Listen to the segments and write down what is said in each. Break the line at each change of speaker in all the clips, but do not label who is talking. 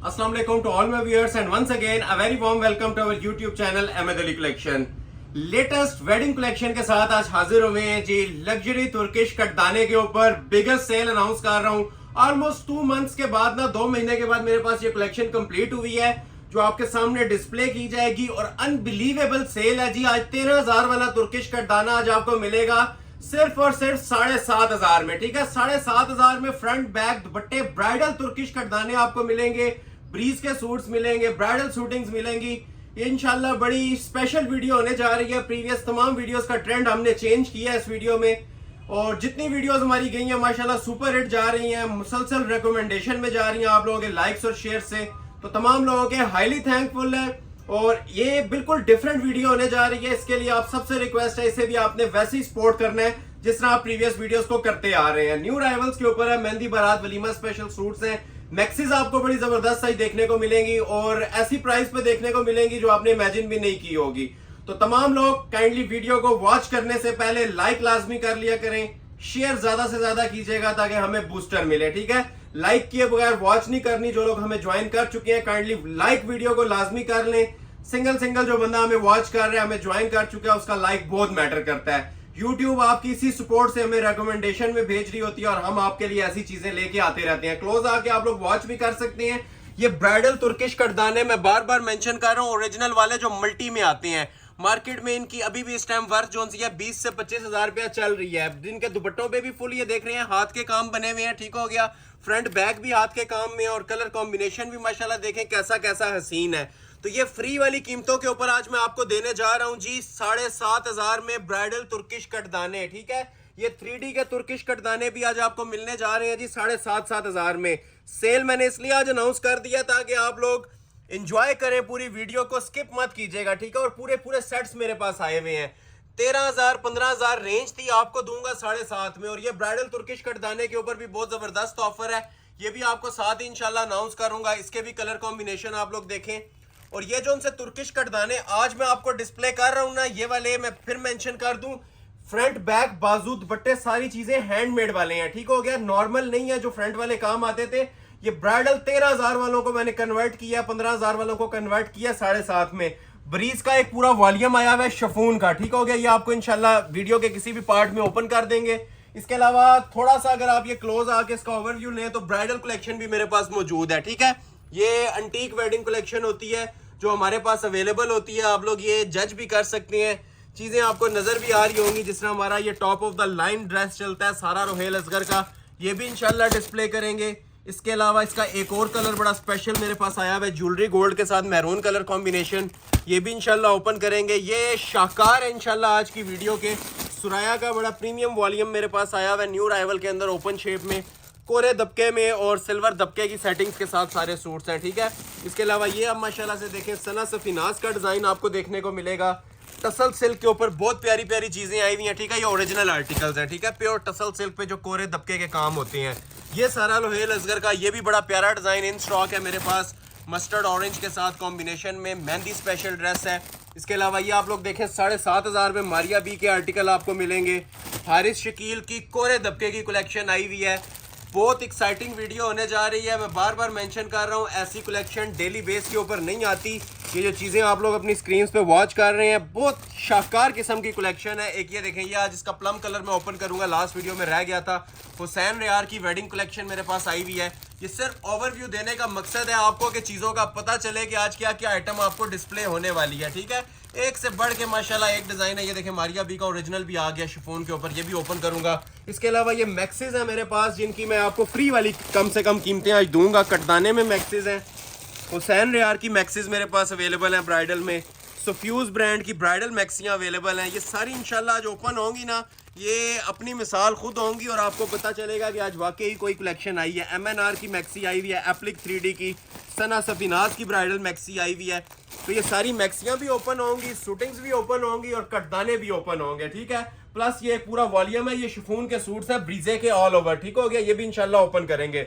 Assalamu alaikum to all my viewers and once again a very warm welcome to our YouTube channel Ahmed Ali Collection. Latest wedding collection के साथ आज हाजिर हुए हैं जी। Luxury Turkish कटदाने के ऊपर biggest cell announce कर रहा हूँ। ऑलमोस्ट 2 मंथ्स के बाद ना 2 महीने के बाद मेरे पास ये कलेक्शन कंप्लीट हुई है जो आपके सामने डिस्प्ले की जाएगी और अनबिलीवेबल सेल है जी। आज 13,000 वाला तुर्किश कटदाना आज आपको मिलेगा सिर्फ और सिर्फ 7,500 में। ठीक है, 7,500 में फ्रंट बैक दुपट्टे ब्राइडल तुर्किश कटदाने आपको मिलेंगे, ब्रीज के सूट्स मिलेंगे, ब्राइडल शूटिंग्स मिलेंगी। इंशाल्लाह बड़ी स्पेशल वीडियो होने जा रही है। प्रीवियस तमाम वीडियोस का ट्रेंड हमने चेंज किया है इस वीडियो में और जितनी वीडियोस हमारी गई हैं माशाल्लाह सुपर हिट जा रही हैं, मुसलसल रिकमेंडेशन में जा रही हैं आप लोगों के लाइक्स और शेयर से। तो तमाम लोगों के हाईली थैंकफुल है और ये बिल्कुल डिफरेंट वीडियो होने जा रही है। इसके लिए आप सबसे रिक्वेस्ट है, इसे भी आपने वैसे ही सपोर्ट करना है जिस तरह आप प्रीवियस वीडियोस को करते आ रहे हैं। न्यू राइवल्स के ऊपर है, मेहंदी बारात वलीमा स्पेशल सूट्स हैं, मैक्सीज आपको बड़ी जबरदस्त साइज देखने को मिलेंगी और ऐसी प्राइस पे देखने को मिलेंगी जो आपने इमेजिन भी नहीं की होगी। तो तमाम लोग काइंडली वीडियो को वॉच करने से पहले लाइक लाजमी कर लिया करें, शेयर ज्यादा से ज्यादा कीजिएगा ताकि हमें बूस्टर मिले। ठीक है, लाइक किए बगैर वॉच नहीं करनी। जो लोग हमें ज्वाइन कर चुके हैं काइंडली लाइक वीडियो को लाजमी कर लें। सिंगल जो बंदा हमें वॉच कर रहा है, हमें ज्वाइन कर चुका है, उसका लाइक बहुत मैटर करता है। YouTube आपकी इसी सपोर्ट से हमें रिकमेंडेशन में भेज रही होती है और हम आपके लिए ऐसी चीजें लेके आते रहते हैं। क्लोज आके आप लोग वॉच भी कर सकते हैं। ये ब्राइडल तुर्किश कटदाने मैं बार बार मेंशन कर रहा हूँ, ओरिजिनल वाले जो मल्टी में आते हैं। मार्केट में इनकी अभी भी इस टाइम वर्थ जो है 20 से 25,000 रुपया चल रही है। जिनके दुपट्टों पे भी फुल ये देख रहे हैं हाथ के काम बने हुए हैं। ठीक हो गया, फ्रंट बैक भी हाथ के काम में और कलर कॉम्बिनेशन भी माशाल्लाह देखें कैसा कैसा हसीन है। तो ये फ्री वाली कीमतों के ऊपर आज मैं आपको देने जा रहा हूं जी 7,500 में ब्राइडल तुर्किश कटदाने। ठीक है, ये 3D के तुर्किश कटदाने भी आज आपको मिलने जा रहे हैं जी 7,500 में। सेल मैंने इसलिए आज अनाउंस कर दिया ताकि आप लोग एंजॉय करें, पूरी वीडियो को स्किप मत कीजिएगा। ठीक है, और पूरे सेट्स मेरे पास आए हुए हैं। 13,000 15,000 रेंज थी, आपको दूंगा 7,500 में। और ये ब्राइडल तुर्किश कटदाने के ऊपर भी बहुत जबरदस्त ऑफर है, ये भी आपको साथ ही इंशाल्लाह अनाउंस करूंगा। इसके भी कलर कॉम्बिनेशन आप लोग देखें। और ये जो उनसे तुर्किश कटदाने आज मैं आपको डिस्प्ले कर रहा हूं ना, ये वाले मैं फिर मेंशन कर दूं, फ्रंट बैक बाजू दुपट्टे सारी चीजें हैंडमेड वाले हैं। ठीक हो गया, नॉर्मल नहीं है जो फ्रंट वाले काम आते थे। ये ब्राइडल 13,000 वालों को मैंने कन्वर्ट किया, 15,000 वालों को कन्वर्ट किया 7,500 में। ब्रीज का एक पूरा वॉल्यूम आया हुआ है शिफॉन का। ठीक हो गया, ये आपको इंशाल्लाह वीडियो के किसी भी पार्ट में ओपन कर देंगे। इसके अलावा थोड़ा सा अगर आप ये क्लोज आके इसका ओवरव्यू लें तो ब्राइडल कलेक्शन भी मेरे पास मौजूद है। ठीक है, ये अंटीक वेडिंग कलेक्शन होती है जो हमारे पास अवेलेबल होती है। आप लोग ये जज भी कर सकते हैं, चीजें आपको नजर भी आ रही होंगी। जिस तरह हमारा ये top of the line dress चलता है सारा रोहेल असगर का, ये भी इंशाल्लाह डिस्प्ले करेंगे। इसके अलावा इसका एक और कलर बड़ा स्पेशल मेरे पास आया हुआ है, ज्वेलरी गोल्ड के साथ मैरून कलर कॉम्बिनेशन, ये भी इंशाल्लाह ओपन करेंगे। ये शाहकार है इंशाल्लाह आज की वीडियो के। सुराया का बड़ा प्रीमियम वॉल्यूम मेरे पास आया हुआ है न्यू राइवल के अंदर, ओपन शेप में, कोरे दबके में और सिल्वर दबके की सेटिंग्स के साथ सारे सूट्स हैं। ठीक है, इसके अलावा ये अब माशाल्लाह से देखें सना सफीनाज का डिजाइन आपको देखने को मिलेगा। टसल सिल्क के ऊपर बहुत प्यारी प्यारी चीजें आई हुई हैं। ठीक है, ये ओरिजिनल आर्टिकल्स हैं। ठीक है, प्योर टसल सिल्क पे जो कोरे दबके के काम होते हैं। ये सारा लोहेल असगर का, ये भी बड़ा प्यारा डिजाइन इन स्टॉक है मेरे पास, मस्टर्ड ऑरेंज के साथ कॉम्बिनेशन में, मेहंदी स्पेशल ड्रेस है। इसके अलावा ये आप लोग देखें 7,500 में मारिया बी के आर्टिकल आपको मिलेंगे। हारिस शकील की कोरे दबके की कलेक्शन आई हुई है। बहुत एक्साइटिंग वीडियो होने जा रही है। मैं बार बार मेंशन कर रहा हूँ, ऐसी कलेक्शन डेली बेस के ऊपर नहीं आती। ये जो चीज़ें आप लोग अपनी स्क्रीन पे वॉच कर रहे हैं बहुत शाहकार किस्म की कलेक्शन है। एक ये देखें, ये आज इसका प्लम कलर मैं ओपन करूंगा, लास्ट वीडियो में रह गया था। हुसैन रियार की वेडिंग कलेक्शन मेरे पास आई हुई है। ये सिर्फ ओवरव्यू देने का मकसद है आपको कि चीज़ों का पता चले कि आज क्या क्या आइटम आपको डिस्प्ले होने वाली है। ठीक है, एक से बढ़ के माशाल्लाह एक डिजाइन है। ये देखें मारिया बी का ओरिजिनल भी आ गया शिफॉन के ऊपर, ये भी ओपन करूंगा। इसके अलावा ये मैक्सीज है मेरे पास जिनकी मैं आपको फ्री वाली कम से कम कीमतें आज दूंगा। कटदाने में मैक्सीज हैं, हुसैन रियार की मैक्सीज मेरे पास अवेलेबल हैं ब्राइडल में, सफ्यूज ब्रांड की ब्राइडल मैक्सियाँ अवेलेबल हैं। ये सारी इंशाल्लाह आज ओपन होंगी ना, ये अपनी मिसाल खुद होंगी और आपको पता चलेगा कि आज वाकई कोई कलेक्शन आई है। MNR की मैक्सी आई हुई है, एप्लिक 3D की, सना सफीनाज की ब्राइडल मैक्सी आई हुई है। तो ये सारी मैक्सियाँ भी ओपन होंगी, शूटिंग्स भी ओपन होंगी और कटदाने भी ओपन होंगे। ठीक है, प्लस ये पूरा वॉल्यूम है, ये शिफॉन के सूट्स है ब्रीजे के ऑल ओवर। ठीक हो गया, ये भी इंशाल्लाह ओपन करेंगे।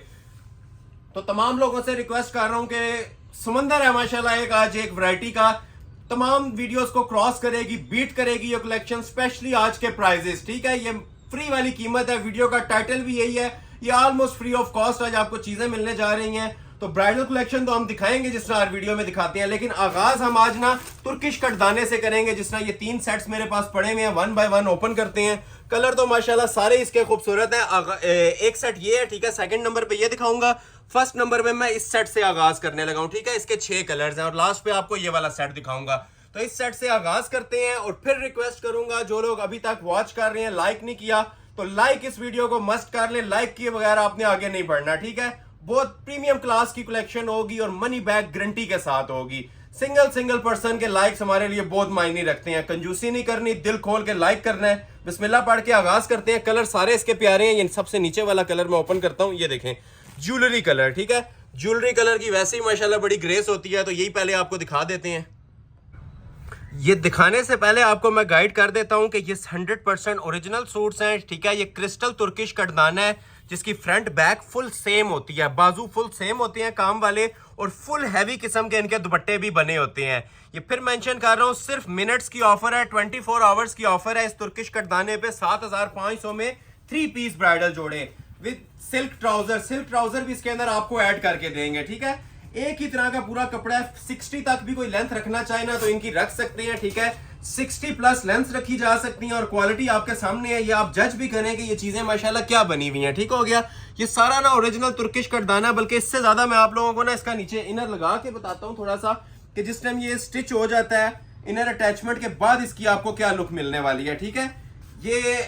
तो तमाम लोगों से रिक्वेस्ट कर रहा हूँ कि समंदर है माशाल्लाह एक आज एक वैरायटी का, तमाम वीडियोस को क्रॉस करेगी, बीट करेगी ये कलेक्शन, स्पेशली आज के प्राइजेस। ठीक है, ये फ्री वाली कीमत है, वीडियो का टाइटल भी यही है, ये ऑलमोस्ट फ्री ऑफ कॉस्ट आज आपको चीजें मिलने जा रही हैं। तो ब्राइडल कलेक्शन तो हम दिखाएंगे जिस तरह हर वीडियो में दिखाते हैं, लेकिन आगाज हम आज ना तुर्किश कटदाने से करेंगे। जिस तरह ये 3 सेट्स मेरे पास पड़े हुए हैं, 1 बाय 1 ओपन करते हैं। कलर तो माशाल्लाह सारे इसके खूबसूरत है। एक सेट ये है, ठीक है, सेकंड नंबर पे ये दिखाऊंगा। फर्स्ट नंबर पे मैं इस सेट से आगाज करने लगा हूं, ठीक है। इसके 6 कलर्स हैं और लास्ट पे आपको ये वाला सेट दिखाऊंगा। तो इस सेट से आगाज करते हैं और फिर रिक्वेस्ट करूंगा जो लोग अभी तक वॉच कर रहे हैं, लाइक नहीं किया तो लाइक इस वीडियो को मस्ट कर ले। लाइक किए बगैर आपने आगे नहीं बढ़ना, ठीक है। बहुत प्रीमियम क्लास की कलेक्शन होगी और मनी बैक गारंटी के साथ होगी। सिंगल पर्सन के लाइक्स हमारे लिए बहुत मायने रखते हैं। कंजूसी नहीं करनी, दिल खोल के लाइक करना है। बिस्मिल्लाह पढ़ के आगाज करते हैं। कलर सारे इसके प्यारे हैं। ये सबसे नीचे वाला कलर मैं ओपन करता हूं, ये देखें, ज्वेलरी कलर, ठीक है। ज्वेलरी कलर की वैसे ही माशाल्लाह बड़ी ग्रेस होती है, तो यही पहले आपको दिखा देते हैं। ये दिखाने से पहले आपको मैं गाइड कर देता हूं कि ये 100% ओरिजिनल सूट्स हैं, ठीक है। ये क्रिस्टल तुर्किश कटदाना है जिसकी फ्रंट बैक फुल सेम होती है, बाजू फुल सेम होते हैं काम वाले, और फुल हैवी किस्म के इनके दुपट्टे भी बने होते हैं। ये फिर मेंशन कर रहा हूं, सिर्फ मिनट्स की ऑफर है, 24 आवर्स की ऑफर है। इस तुर्किश कटदाने पे 7500 में 3 पीस ब्राइडल जोड़े विद सिल्क ट्राउजर भी इसके अंदर आपको ऐड करके देंगे, ठीक है। एक ही तरह का पूरा कपड़ा है। 60 तक भी कोई लेंथ रखना चाहे ना तो इनकी रख सकते हैं, ठीक है। 60 प्लस लेंथ रखी जा सकती है और क्वालिटी आपके सामने है। ये आप जज भी करें कि ये चीजें माशाल्लाह क्या बनी हुई हैं, ठीक हो गया। ये सारा ना ओरिजिनल तुर्किश कटदाना, बल्कि इससे ज्यादा मैं आप लोगों को ना इसका नीचे इनर लगा के बताता हूँ थोड़ा सा, कि जिस टाइम ये स्टिच हो जाता है इनर अटैचमेंट के बाद इसकी आपको क्या लुक मिलने वाली है, ठीक है। ये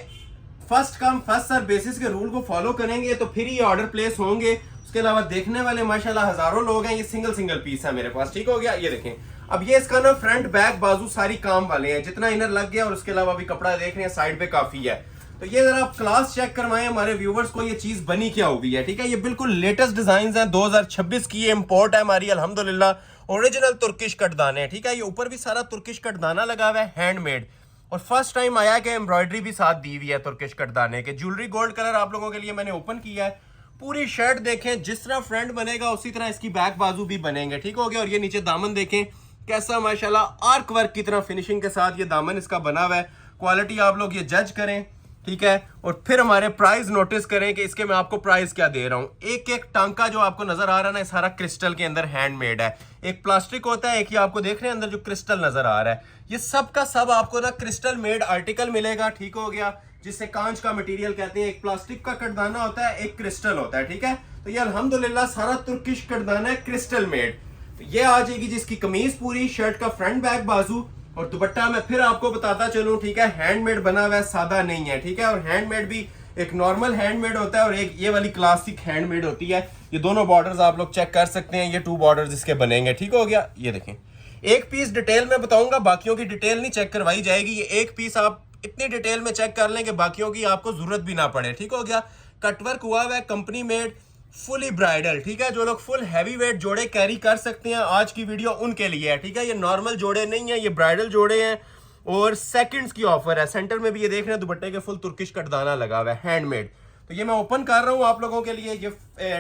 first come first serve basis के रूल को फॉलो करेंगे तो फिर ये ऑर्डर प्लेस होंगे। उसके अलावा देखने वाले माशाल्लाह हजारों लोग हैं। ये सिंगल पीस है मेरे पास, ठीक हो गया। ये देखें, अब ये इसका ना फ्रंट बैक बाजू सारी काम वाले हैं, जितना इनर लग गया, और उसके अलावा भी कपड़ा देख रहे हैं साइड पे काफी है। तो ये जरा आप क्लास चेक करवाएं हमारे व्यूवर्स को, ये चीज बनी क्या हुई है, ठीक है। ये बिल्कुल लेटेस्ट डिजाइन है, 2026 की ये इंपोर्ट है हमारी, अल्हम्दुलिल्लाह ओरिजिनल तुर्किश कटदाने, ठीक है। ये ऊपर भी सारा तुर्किश कटदाना लगा हुआ है, हैंडमेड, और फर्स्ट टाइम आया कि एम्ब्रॉयडरी भी साथ दी हुई है तुर्किश कटदाने के। ज्वेलरी गोल्ड कलर आप लोगों के लिए मैंने ओपन किया है। पूरी शर्ट देखें, जिस तरह फ्रंट बनेगा उसी तरह इसकी बैक बाजू भी बनेंगे, ठीक हो गया। और ये नीचे दामन देखें कैसा माशाल्लाह आर्क वर्क की तरह फिनिशिंग के साथ ये दामन इसका बना हुआ है। क्वालिटी आप लोग ये जज करें, ठीक है। और फिर हमारे प्राइस नोटिस करें कि इसके मैं आपको प्राइस क्या दे रहा हूं। एक टांका जो आपको नजर आ रहा है ना, सारा क्रिस्टल के अंदर हैंडमेड है। एक प्लास्टिक होता है, एक ही आपको देख रहे हैं अंदर जो क्रिस्टल नजर आ रहा है। ये सब का सब आपको ना क्रिस्टल मेड आर्टिकल मिलेगा, ठीक हो गया, जिससे कांच का मटेरियल कहते हैं। एक प्लास्टिक का कटदाना होता है, एक क्रिस्टल होता है, ठीक है। तो ये अल्हम्दुलिल्लाह सारा तुर्किश कटदाना है क्रिस्टल मेड। तो ये आ जाएगी जिसकी कमीज पूरी, शर्ट का फ्रंट बैक बाजू, और दुपट्टा मैं फिर आपको बताता चलूं, ठीक है। हैंडमेड बना हुआ है, सादा नहीं है, ठीक है। और हैंडमेड भी एक नॉर्मल हैंडमेड होता है और एक ये वाली क्लासिक हैंडमेड होती है। ये दोनों बॉर्डर्स आप लोग चेक कर सकते हैं, ये 2 बॉर्डर्स इसके बनेंगे, ठीक हो गया। ये देखें, एक पीस डिटेल में बताऊंगा, बाकियों की डिटेल नहीं चेक करवाई जाएगी। ये एक पीस आप इतनी डिटेल में चेक कर लें कि बाकियों की आपको जरूरत भी ना पड़े, ठीक हो गया। कटवर्क हुआ हुआ है, कंपनी मेड, फुली ब्राइडल, ठीक है। जो लोग फुल हैवी वेट जोड़े कैरी कर सकते हैं, आज की वीडियो उनके लिए है, ठीक है। ये नॉर्मल जोड़े नहीं है, ये ब्राइडल जोड़े हैं और सेकंड्स की ऑफर है। सेंटर में भी ये देख रहे हैं दुपट्टे के फुल तुर्किश कटदाना लगा हुआ है, हैंडमेड। तो ये मैं ओपन कर रहा हूं आप लोगों के लिए। ये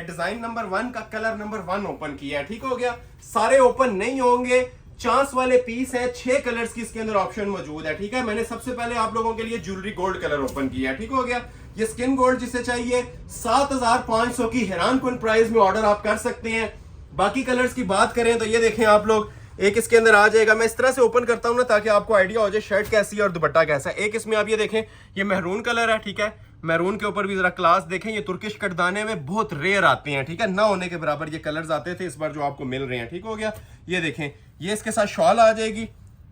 डिजाइन नंबर 1 का कलर नंबर 1 ओपन किया है, ठीक हो गया। सारे ओपन नहीं होंगे, चांस वाले पीस है। 6 कलर्स की इसके अंदर ऑप्शन मौजूद है, ठीक है। मैंने सबसे पहले आप लोगों के लिए ज्वेलरी गोल्ड कलर ओपन किया है, ठीक हो गया। ये स्किन गोल्ड जिसे चाहिए 7500 की हैरान कुन प्राइस में ऑर्डर आप कर सकते हैं। बाकी कलर्स की बात करें तो ये देखें आप लोग, एक इसके अंदर आ जाएगा। मैं इस तरह से ओपन करता हूं ना ताकि आपको आइडिया हो जाए शर्ट कैसी है और दुपट्टा कैसा है। एक इसमें आप ये देखें, ये मैरून कलर है, ठीक है। मैरून के ऊपर भी जरा क्लास देखें। ये तुर्किश कटदाने में बहुत रेयर आते हैं, ठीक है। ना होने के बराबर ये कलर्स आते थे, इस बार जो आपको मिल रहे हैं, ठीक हो गया। ये देखें, ये इसके साथ शॉल आ जाएगी,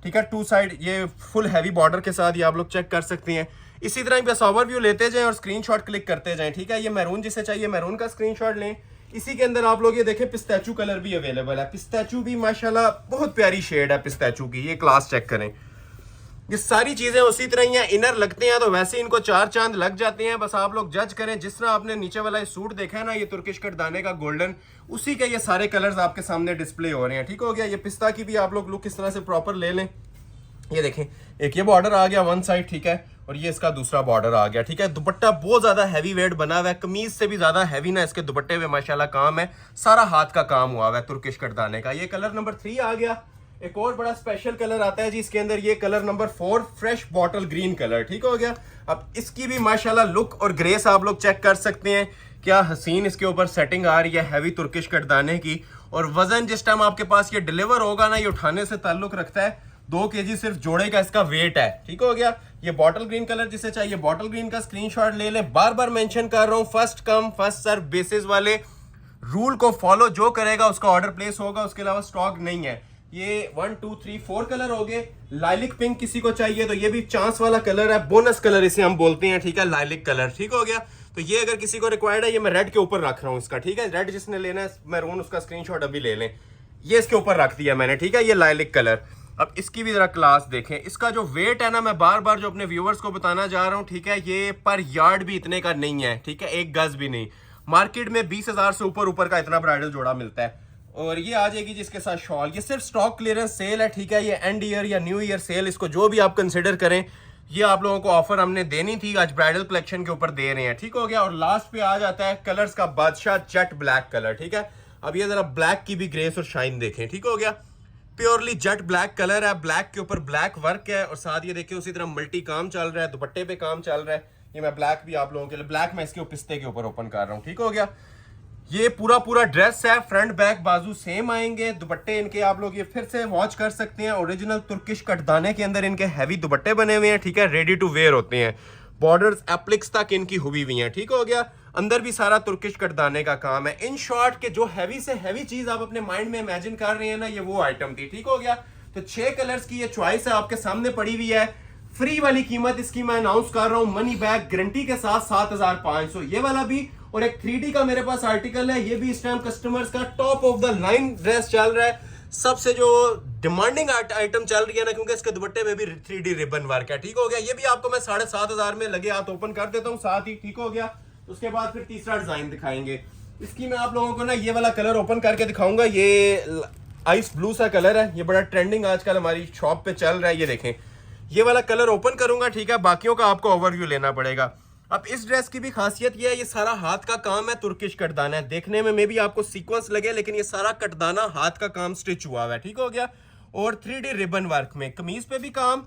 ठीक है। 2 साइड ये फुल हैवी बॉर्डर के साथ, ये आप लोग चेक कर सकते हैं। इसी तरह बस ओवरव्यू लेते जाएं और स्क्रीनशॉट क्लिक करते जाएं, ठीक है। ये मैरून जिसे चाहिए मैरून का स्क्रीनशॉट लें। इसी के अंदर आप लोग ये देखें, पिस्ताचू कलर भी अवेलेबल है। पिस्ताचू भी माशाल्लाह बहुत प्यारी शेड है पिस्ताचू की, ये क्लास चेक करें। ये सारी चीजें उसी तरह ही हैं, इनर लगते हैं तो वैसे इनको 4 चांद लग जाते हैं। बस आप लोग जज करें। जिस तरह आपने नीचे वाला ये सूट देखा है ना, ये तुर्किश कटदाने का गोल्डन, उसी के ये सारे कलर्स आपके सामने डिस्प्ले हो रहे हैं, ठीक हो गया। ये पिस्ता की भी आप लोग लुक इस तरह से प्रॉपर ले लें। ये देखें, एक ये बॉर्डर आ गया 1 साइड, ठीक है, और ये इसका दूसरा बॉर्डर आ गया, ठीक है। दुपट्टा बहुत ज्यादा हैवी वेट बना हुआ है, कमीज से भी ज्यादा हैवी ना इसके दुपट्टे में माशाल्लाह काम है। सारा हाथ का काम हुआ हुआ है तुर्किश कटदाने का। ये कलर नंबर 3 आ गया। एक और बड़ा स्पेशल कलर आता है जी इसके अंदर, ये colour number 4 fresh bottle green colour, ठीक हो गया। अब इसकी भी माशाल्लाह लुक और ग्रेस आप लोग चेक कर सकते हैं। क्या हसीन इसके ऊपर सेटिंग आ रही है हैवी तुर्किश कटदाने की। और वजन जिस टाइम आपके पास ये डिलीवर होगा ना, ये उठाने से ताल्लुक रखता है। 2 kg सिर्फ जोड़े का इसका वेट है। ठीक हो गया। ये बॉटल ग्रीन कलर जिसे चाहिए बॉटल ग्रीन का स्क्रीनशॉट ले लें। बार बार मेंशन कर रहा हूं, first come first serve basis वाले रूल को फॉलो जो करेगा उसका ऑर्डर प्लेस होगा, उसके अलावा स्टॉक नहीं है। ये 1 2 3 4 कलर हो गए। लाइलिक पिंक किसी को चाहिए तो ये भी चांस वाला कलर है, बोनस कलर इसे हम बोलते हैं। ठीक है, लाइलिक कलर। ठीक हो गया। तो ये अगर किसी को रिक्वायर्ड है, ये मैं रेड के ऊपर रख रहा हूँ इसका। ठीक है, रेड जिसने लेना है मैरून, उसका स्क्रीनशॉट अभी ले लें। ये इसके ऊपर रख दिया मैंने। ठीक है, ये लाइलिक कलर। अब इसकी भी जरा क्लास देखें। इसका जो वेट है ना, मैं बार बार जो अपने व्यूवर्स को बताना जा रहा हूँ, ठीक है, ये पर यार्ड भी इतने का नहीं है। ठीक है, 1 गज भी नहीं। मार्केट में 20,000 से ऊपर का इतना ब्राइडल जोड़ा मिलता है। और ये आ जाएगी जिसके साथ शॉल। ये सिर्फ स्टॉक क्लियरेंस सेल है। ठीक है, ये एंड ईयर या न्यू ईयर सेल, इसको जो भी आप कंसिडर करें, ये आप लोगों को ऑफर हमने देनी थी, आज ब्राइडल कलेक्शन के ऊपर दे रहे हैं। ठीक हो गया। और लास्ट पे आ जाता है कलर्स का बादशाह, जेट ब्लैक कलर। ठीक है, अब ये जरा ब्लैक की भी ग्रेस और शाइन देखें। ठीक हो गया, प्योरली जेट ब्लैक कलर है, ब्लैक के ऊपर ब्लैक वर्क है। और साथ ये देखिए उसी तरह मल्टी काम चल रहा है, दुपट्टे पे काम चल रहा है। ये मैं ब्लैक भी आप लोगों के लिए, ब्लैक मैं इसके पिस्ते के ऊपर ओपन कर रहा हूँ। ठीक हो गया। ये पूरा ड्रेस है, फ्रंट बैक बाजू सेम आएंगे। दुपट्टे इनके आप लोग ये फिर से वॉच कर सकते हैं, ओरिजिनल तुर्किश कटदाने के अंदर इनके हैवी दुपट्टे बने हुए हैं। ठीक है, रेडी टू वेयर होते हैं। बॉर्डर्स एप्लिक्स तक इनकी हुई हुई हैं। ठीक हो गया। अंदर भी सारा तुर्किश कटदाने का काम है। इन शॉर्ट के जो हैवी से हैवी चीज आप अपने माइंड में इमेजिन कर रहे हैं ना, ये वो आइटम थी। ठीक हो गया। तो 6 कलर्स की ये चॉइस है, आपके सामने पड़ी हुई है। फ्री वाली कीमत इसकी मैं अनाउंस कर रहा हूं, मनी बैक गारंटी के साथ 7,500 ये वाला भी। और एक 3D का मेरे पास आर्टिकल है, ये भी इस टाइम कस्टमर्स का top of the line dress चल रहा है, सबसे जो डिमांडिंग आइटम चल रही है ना, क्योंकि इसके दुपट्टे में भी 3D रिबन वर्क है। ठीक हो गया। ये भी आपको मैं 7,500 में लगे हाथ ओपन कर देता हूँ साथ ही। ठीक हो गया। उसके बाद फिर तीसरा डिजाइन दिखाएंगे। इसकी मैं आप लोगों को ना ये वाला कलर ओपन करके दिखाऊंगा। ये आइस ब्लू सा कलर है, ये बड़ा ट्रेंडिंग आजकल हमारी शॉप पे चल रहा है। ये देखें, ये वाला कलर ओपन करूंगा। ठीक है, बाकियों का आपको ओवरव्यू लेना पड़ेगा। अब इस ड्रेस की भी खासियत ये है, ये सारा हाथ का काम है, तुर्किश कटदाना है। देखने में मे भी आपको सीक्वेंस लगे, लेकिन ये सारा कटदाना हाथ का काम स्टिच हुआ हुआ है। ठीक हो गया। और 3D रिबन वर्क में कमीज पे भी काम,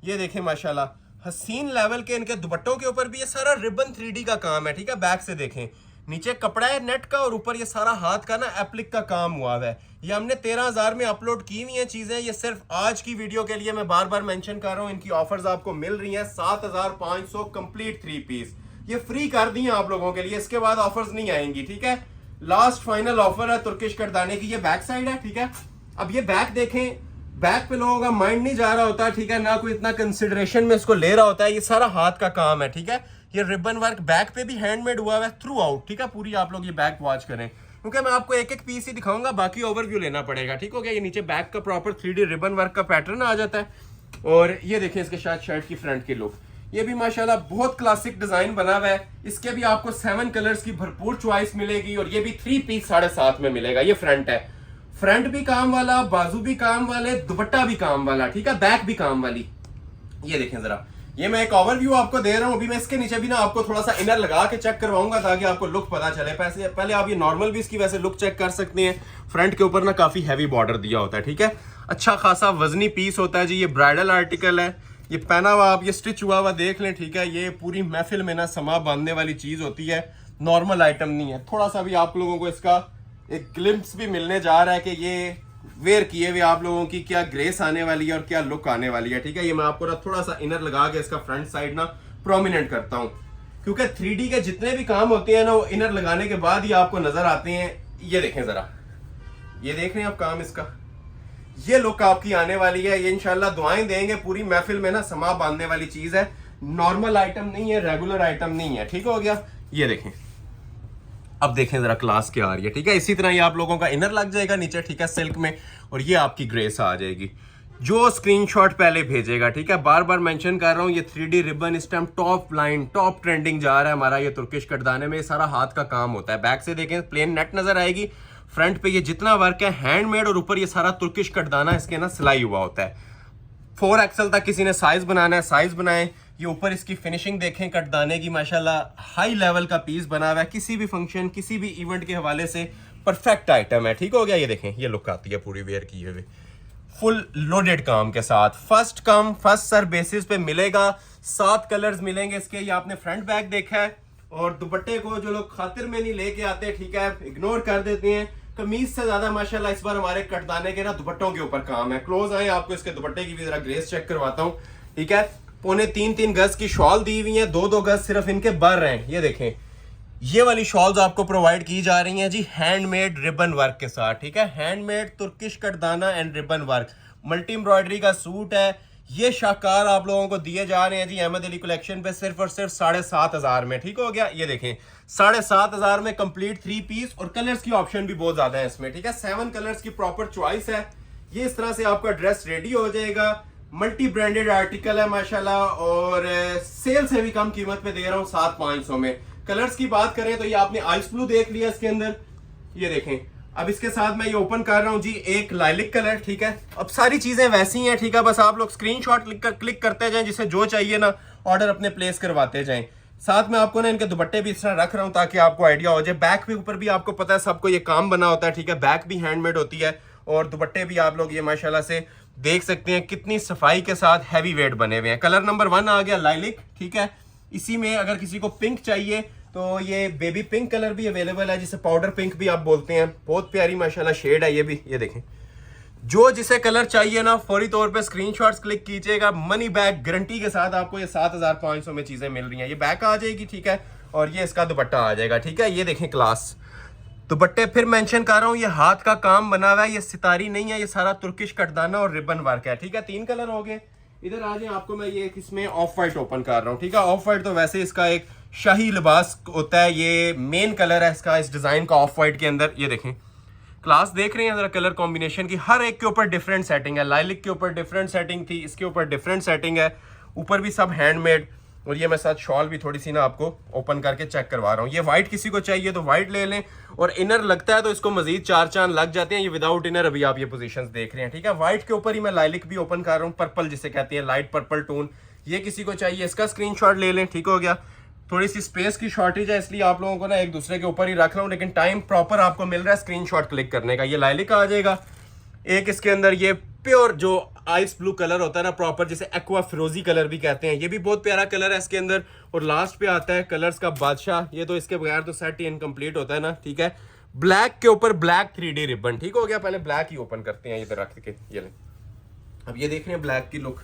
ये देखें माशाल्लाह हसीन लेवल के। इनके दुपट्टों के ऊपर भी ये सारा रिबन 3D का काम है। ठीक है, बैक से देखें, नीचे कपड़ा है नेट का और ऊपर ये सारा हाथ का ना एप्लिक का काम हुआ है। ये हमने 13,000 में अपलोड की हुई हैं चीजें। ये सिर्फ आज की वीडियो के लिए मैं बार बार मेंशन कर रहा हूं, इनकी ऑफर्स आपको मिल रही हैं। 7,500 कंप्लीट 3 पीस ये फ्री कर दी हैं आप लोगों के लिए। इसके बाद ऑफर्स नहीं आएंगी। ठीक है, लास्ट फाइनल ऑफर है तुर्किश कटदाने की। ये बैक साइड है। ठीक है, अब ये बैक देखें, बैक पे लोगों का माइंड नहीं जा रहा होता। ठीक है, ना कोई इतना कंसिडरेशन में इसको ले रहा होता है। ये सारा हाथ का काम है। ठीक है, ये रिबन वर्क बैक पे भी हैंडमेड हुआ है थ्रू आउट। ठीक है, पूरी आप लोग ये बैक वॉच करें, क्योंकि मैं आपको एक एक पीस ही दिखाऊंगा, बाकी ओवरव्यू लेना पड़ेगा। ठीक हो गया। ये नीचे बैक का प्रॉपर 3D रिबन वर्क का पैटर्न आ जाता है। और ये देखें इसके साथ शर्ट की फ्रंट की लुक, ये भी माशाल्लाह बहुत क्लासिक डिजाइन बना हुआ है। इसके भी आपको 7 कलर्स की भरपूर चॉइस मिलेगी। और ये भी 3 पीस 7.5 में मिलेगा। ये फ्रंट है, फ्रंट भी काम वाला, बाजू भी काम वाले, दुपट्टा भी काम वाला। ठीक है, बैक भी काम वाली। ये देखें जरा, ये मैं एक ओवरव्यू आपको दे रहा हूं। अभी मैं इसके नीचे भी ना आपको थोड़ा सा इनर लगा के चेक करवाऊंगा, ताकि आपको लुक पता चले। पहले आप ये नॉर्मल भी इसकी वैसे लुक चेक कर सकते हैं। फ्रंट के ऊपर ना काफी हैवी बॉर्डर दिया होता है। ठीक है, अच्छा खासा वजनी पीस होता है जी। ये ब्राइडल आर्टिकल है, ये पहना हुआ आप ये स्टिच हुआ हुआ देख लें। ठीक है, ये पूरी महफिल में ना समा बांधने वाली चीज होती है, नॉर्मल आइटम नहीं है। थोड़ा सा भी आप लोगों को इसका एक ग्लिम्प्स भी मिलने जा रहा है कि ये वेयर किए हुए आप लोगों की क्या ग्रेस आने वाली है और क्या लुक आने वाली है। ठीक है, ये मैं आपको ना थोड़ा सा इनर लगा के इसका फ्रंट साइड ना प्रोमिनेंट करता हूँ, क्योंकि 3D के जितने भी काम होते हैं ना, वो इनर लगाने के बाद ही आपको नजर आते हैं। ये देखें जरा, ये देख रहे हैं आप काम इसका, ये लुक आपकी आने वाली है। ये इंशाल्लाह दुआएं देंगे, पूरी महफिल में ना समा बांधने वाली चीज है, नॉर्मल आइटम नहीं है, रेगुलर आइटम नहीं है। ठीक हो गया। ये देखें, अब देखें जरा क्लास क्या आ रही है। ठीक है, इसी तरह ये आप लोगों का इनर लग जाएगा नीचे। ठीक है, सिल्क में, और ये आपकी ग्रेस आ जाएगी। जो स्क्रीनशॉट पहले भेजेगा, ठीक है, बार बार मेंशन कर रहा हूँ, ये 3D रिबन इस time top line top trending जा रहा है हमारा। ये तुर्किश कटदाने में ये सारा हाथ का काम होता है। बैक से देखें प्लेन नेट नजर आएगी, फ्रंट पे ये जितना वर्क है हैंडमेड, और ऊपर ये सारा तुर्किश कटदाना इसके ना सिलाई हुआ होता है। 4XL तक किसी ने साइज बनाना है साइज बनाए। ये ऊपर इसकी फिनिशिंग देखें कटदाने की, माशाल्लाह हाई लेवल का पीस बना हुआ है। किसी भी फंक्शन किसी भी इवेंट के हवाले से परफेक्ट आइटम है। ठीक हो गया। ये देखें, ये लुक आती है पूरी वेयर की हुई, फुल लोडेड काम के साथ। First come first serve basis पे मिलेगा। 7 कलर्स मिलेंगे इसके। ये आपने फ्रंट बैक देखा है, और दुपट्टे को जो लोग खातिर में नहीं लेके आते, ठीक है, इग्नोर कर देते हैं। कमीज से ज्यादा माशाल्लाह इस बार हमारे कटदाने के ना दुपट्टों के ऊपर काम है। क्लोज आए, आपको इसके दुपट्टे की भी जरा ग्रेस चेक करवाता हूँ, ठीक है। 3.25 गज की शॉल दी हुई है, 2-2 गज सिर्फ इनके बर रहे हैं। ये देखें, ये वाली शॉल्स आपको प्रोवाइड की जा रही हैं जी हैंडमेड रिबन वर्क के साथ, ठीक है। हैंडमेड तुर्किश कटदाना and ribbon work, multi embroidery का सूट है। ये शाकार आप लोगों को दिए जा रहे हैं जी अहमद अली कलेक्शन पे सिर्फ और सिर्फ 7,500 में, ठीक हो गया। ये देखें 7,500 में कंप्लीट 3 पीस, और कलर्स की ऑप्शन भी बहुत ज्यादा है इसमें, ठीक है। 7 कलर्स की प्रॉपर चॉइस है। ये इस तरह से आपका ड्रेस रेडी हो जाएगा। मल्टी ब्रांडेड आर्टिकल है माशाल्लाह, और सेल से भी कम कीमत पे दे रहा हूँ 7,500 में। कलर्स की बात करें तो ये आपने आइस ब्लू देख लिया इसके अंदर, ये देखें। अब इसके साथ मैं ये ओपन कर रहा हूँ जी एक लाइलिक कलर, ठीक है। अब सारी चीजें वैसी हैं, ठीक है, बस आप लोग स्क्रीनशॉट क्लिक करते जाएं, जिसे जो चाहिए ना ऑर्डर अपने प्लेस करवाते जाएं। साथ में आपको ना इनके दुपट्टे भी इस तरह रख रहा हूँ ताकि आपको आइडिया हो जाए। बैक के ऊपर भी आपको पता है सबको ये काम बना होता है, ठीक है। बैक भी हैंडमेड होती है, और दुपट्टे भी आप लोग ये माशाल्लाह से देख सकते हैं कितनी सफाई के साथ हैवी वेट बने हुए हैं। कलर नंबर 1 आ गया लाइलिक, ठीक है। इसी में अगर किसी को पिंक चाहिए तो ये बेबी पिंक कलर भी अवेलेबल है, जिसे पाउडर पिंक भी आप बोलते हैं। बहुत प्यारी माशाल्लाह शेड है ये भी, ये देखें। जो जिसे कलर चाहिए ना फौरी तौर पे स्क्रीनशॉट्स क्लिक कीजिएगा। मनी बैक गारंटी के साथ आपको ये 7,500 में चीजें मिल रही हैं। ये बैक आ जाएगी, ठीक है, और ये इसका दुपट्टा आ जाएगा, ठीक है। ये देखें क्लास दुपट्टे, फिर मेंशन कर रहा हूँ ये हाथ का काम बना हुआ है, ये सितारी नहीं है, ये सारा तुर्किश कटदाना और रिबन वर्क है, ठीक है। 3 कलर हो गए। इधर आ जाए, आपको मैं ये इसमें ऑफ वाइट ओपन कर रहा हूँ, ठीक है। ऑफ वाइट तो वैसे इसका एक शाही लिबास होता है, ये मेन कलर है इसका, इस डिजाइन का ऑफ वाइट के अंदर। ये देखें क्लास देख रहे हैं जरा कलर कॉम्बिनेशन की, हर एक के ऊपर डिफरेंट सेटिंग है। लाइलिक के ऊपर डिफरेंट सेटिंग थी, इसके ऊपर डिफरेंट सेटिंग है, ऊपर भी सब हैंडमेड। और ये मैं साथ शॉल भी थोड़ी सी ना आपको ओपन करके चेक करवा रहा हूँ। ये व्हाइट किसी को चाहिए तो व्हाइट ले लें, और इनर लगता है तो इसको मजीद 4 चांद लग जाते हैं। ये विदाउट इनर अभी आप ये पोजीशंस देख रहे हैं, ठीक है। व्हाइट के ऊपर ही मैं लाइलिक भी ओपन कर रहा हूँ, पर्पल जिसे कहते हैं, लाइट पर्पल टोन। ये किसी को चाहिए इसका स्क्रीनशॉट ले लें, ठीक हो गया। थोड़ी सी स्पेस की शॉर्टेज है, इसलिए आप लोगों को ना एक दूसरे के ऊपर ही रख रहा हूँ, लेकिन टाइम प्रॉपर आपको मिल रहा है स्क्रीनशॉट क्लिक करने का। ये लाइलिक आ जाएगा। एक इसके अंदर ये प्योर जो आइस ब्लू कलर होता है ना प्रॉपर, जिसे एक्वा फिरोजी कलर भी कहते हैं, ये भी बहुत प्यारा कलर है इसके अंदर। और लास्ट पे आता है कलर्स का बादशाह, ये तो इसके बगैर तो सेट ही इनकम्प्लीट होता है ना, ठीक है। ब्लैक के ऊपर ब्लैक 3D रिबन, ठीक हो गया। पहले ब्लैक ही ओपन करते हैं इधर रख के, ये लें। अब ये देख रहे हैं ब्लैक की लुक,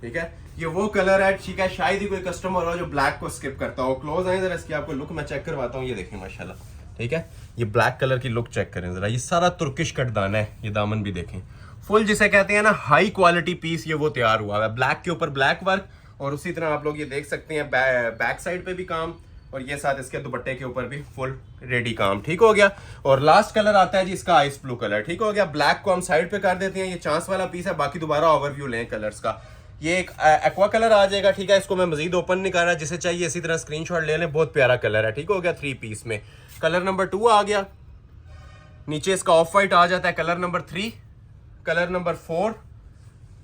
ठीक है। ये वो कलर है, ठीक है, शायद ही कोई कस्टमर हो जो ब्लैक को स्किप करता हो। क्लोज आए जरा, इसकी आपको लुक मैं चेक करवाता हूँ। ये देखें माशाल्लाह, ठीक है। ये ब्लैक कलर की लुक चेक करें जरा, ये सारा तुर्किश कटदाना है। ये दामन भी देखें, फुल जिसे कहते हैं ना हाई क्वालिटी पीस, ये वो तैयार हुआ है। ब्लैक के ऊपर ब्लैक वर्क, और उसी तरह आप लोग ये देख सकते हैं बैक साइड पे भी काम, और ये साथ इसके दुपट्टे के ऊपर भी फुल रेडी काम, ठीक हो गया। और लास्ट कलर आता है जी इसका आइस ब्लू कलर, ठीक हो गया। ब्लैक को हम साइड पे कर देते हैं, ये चांस वाला पीस है। बाकी दोबारा ओवरव्यू लें कलर्स का। ये एक एक्वा कलर आ जाएगा, ठीक है। इसको मैं मजीद ओपन नहीं कर रहा, जिसे चाहिए इसी तरह स्क्रीनशॉट ले लें। बहुत प्यारा कलर है, ठीक हो गया। 3 पीस में कलर नंबर 2 आ गया। नीचे इसका ऑफ वाइट आ जाता है। Colour number 3, colour number 4,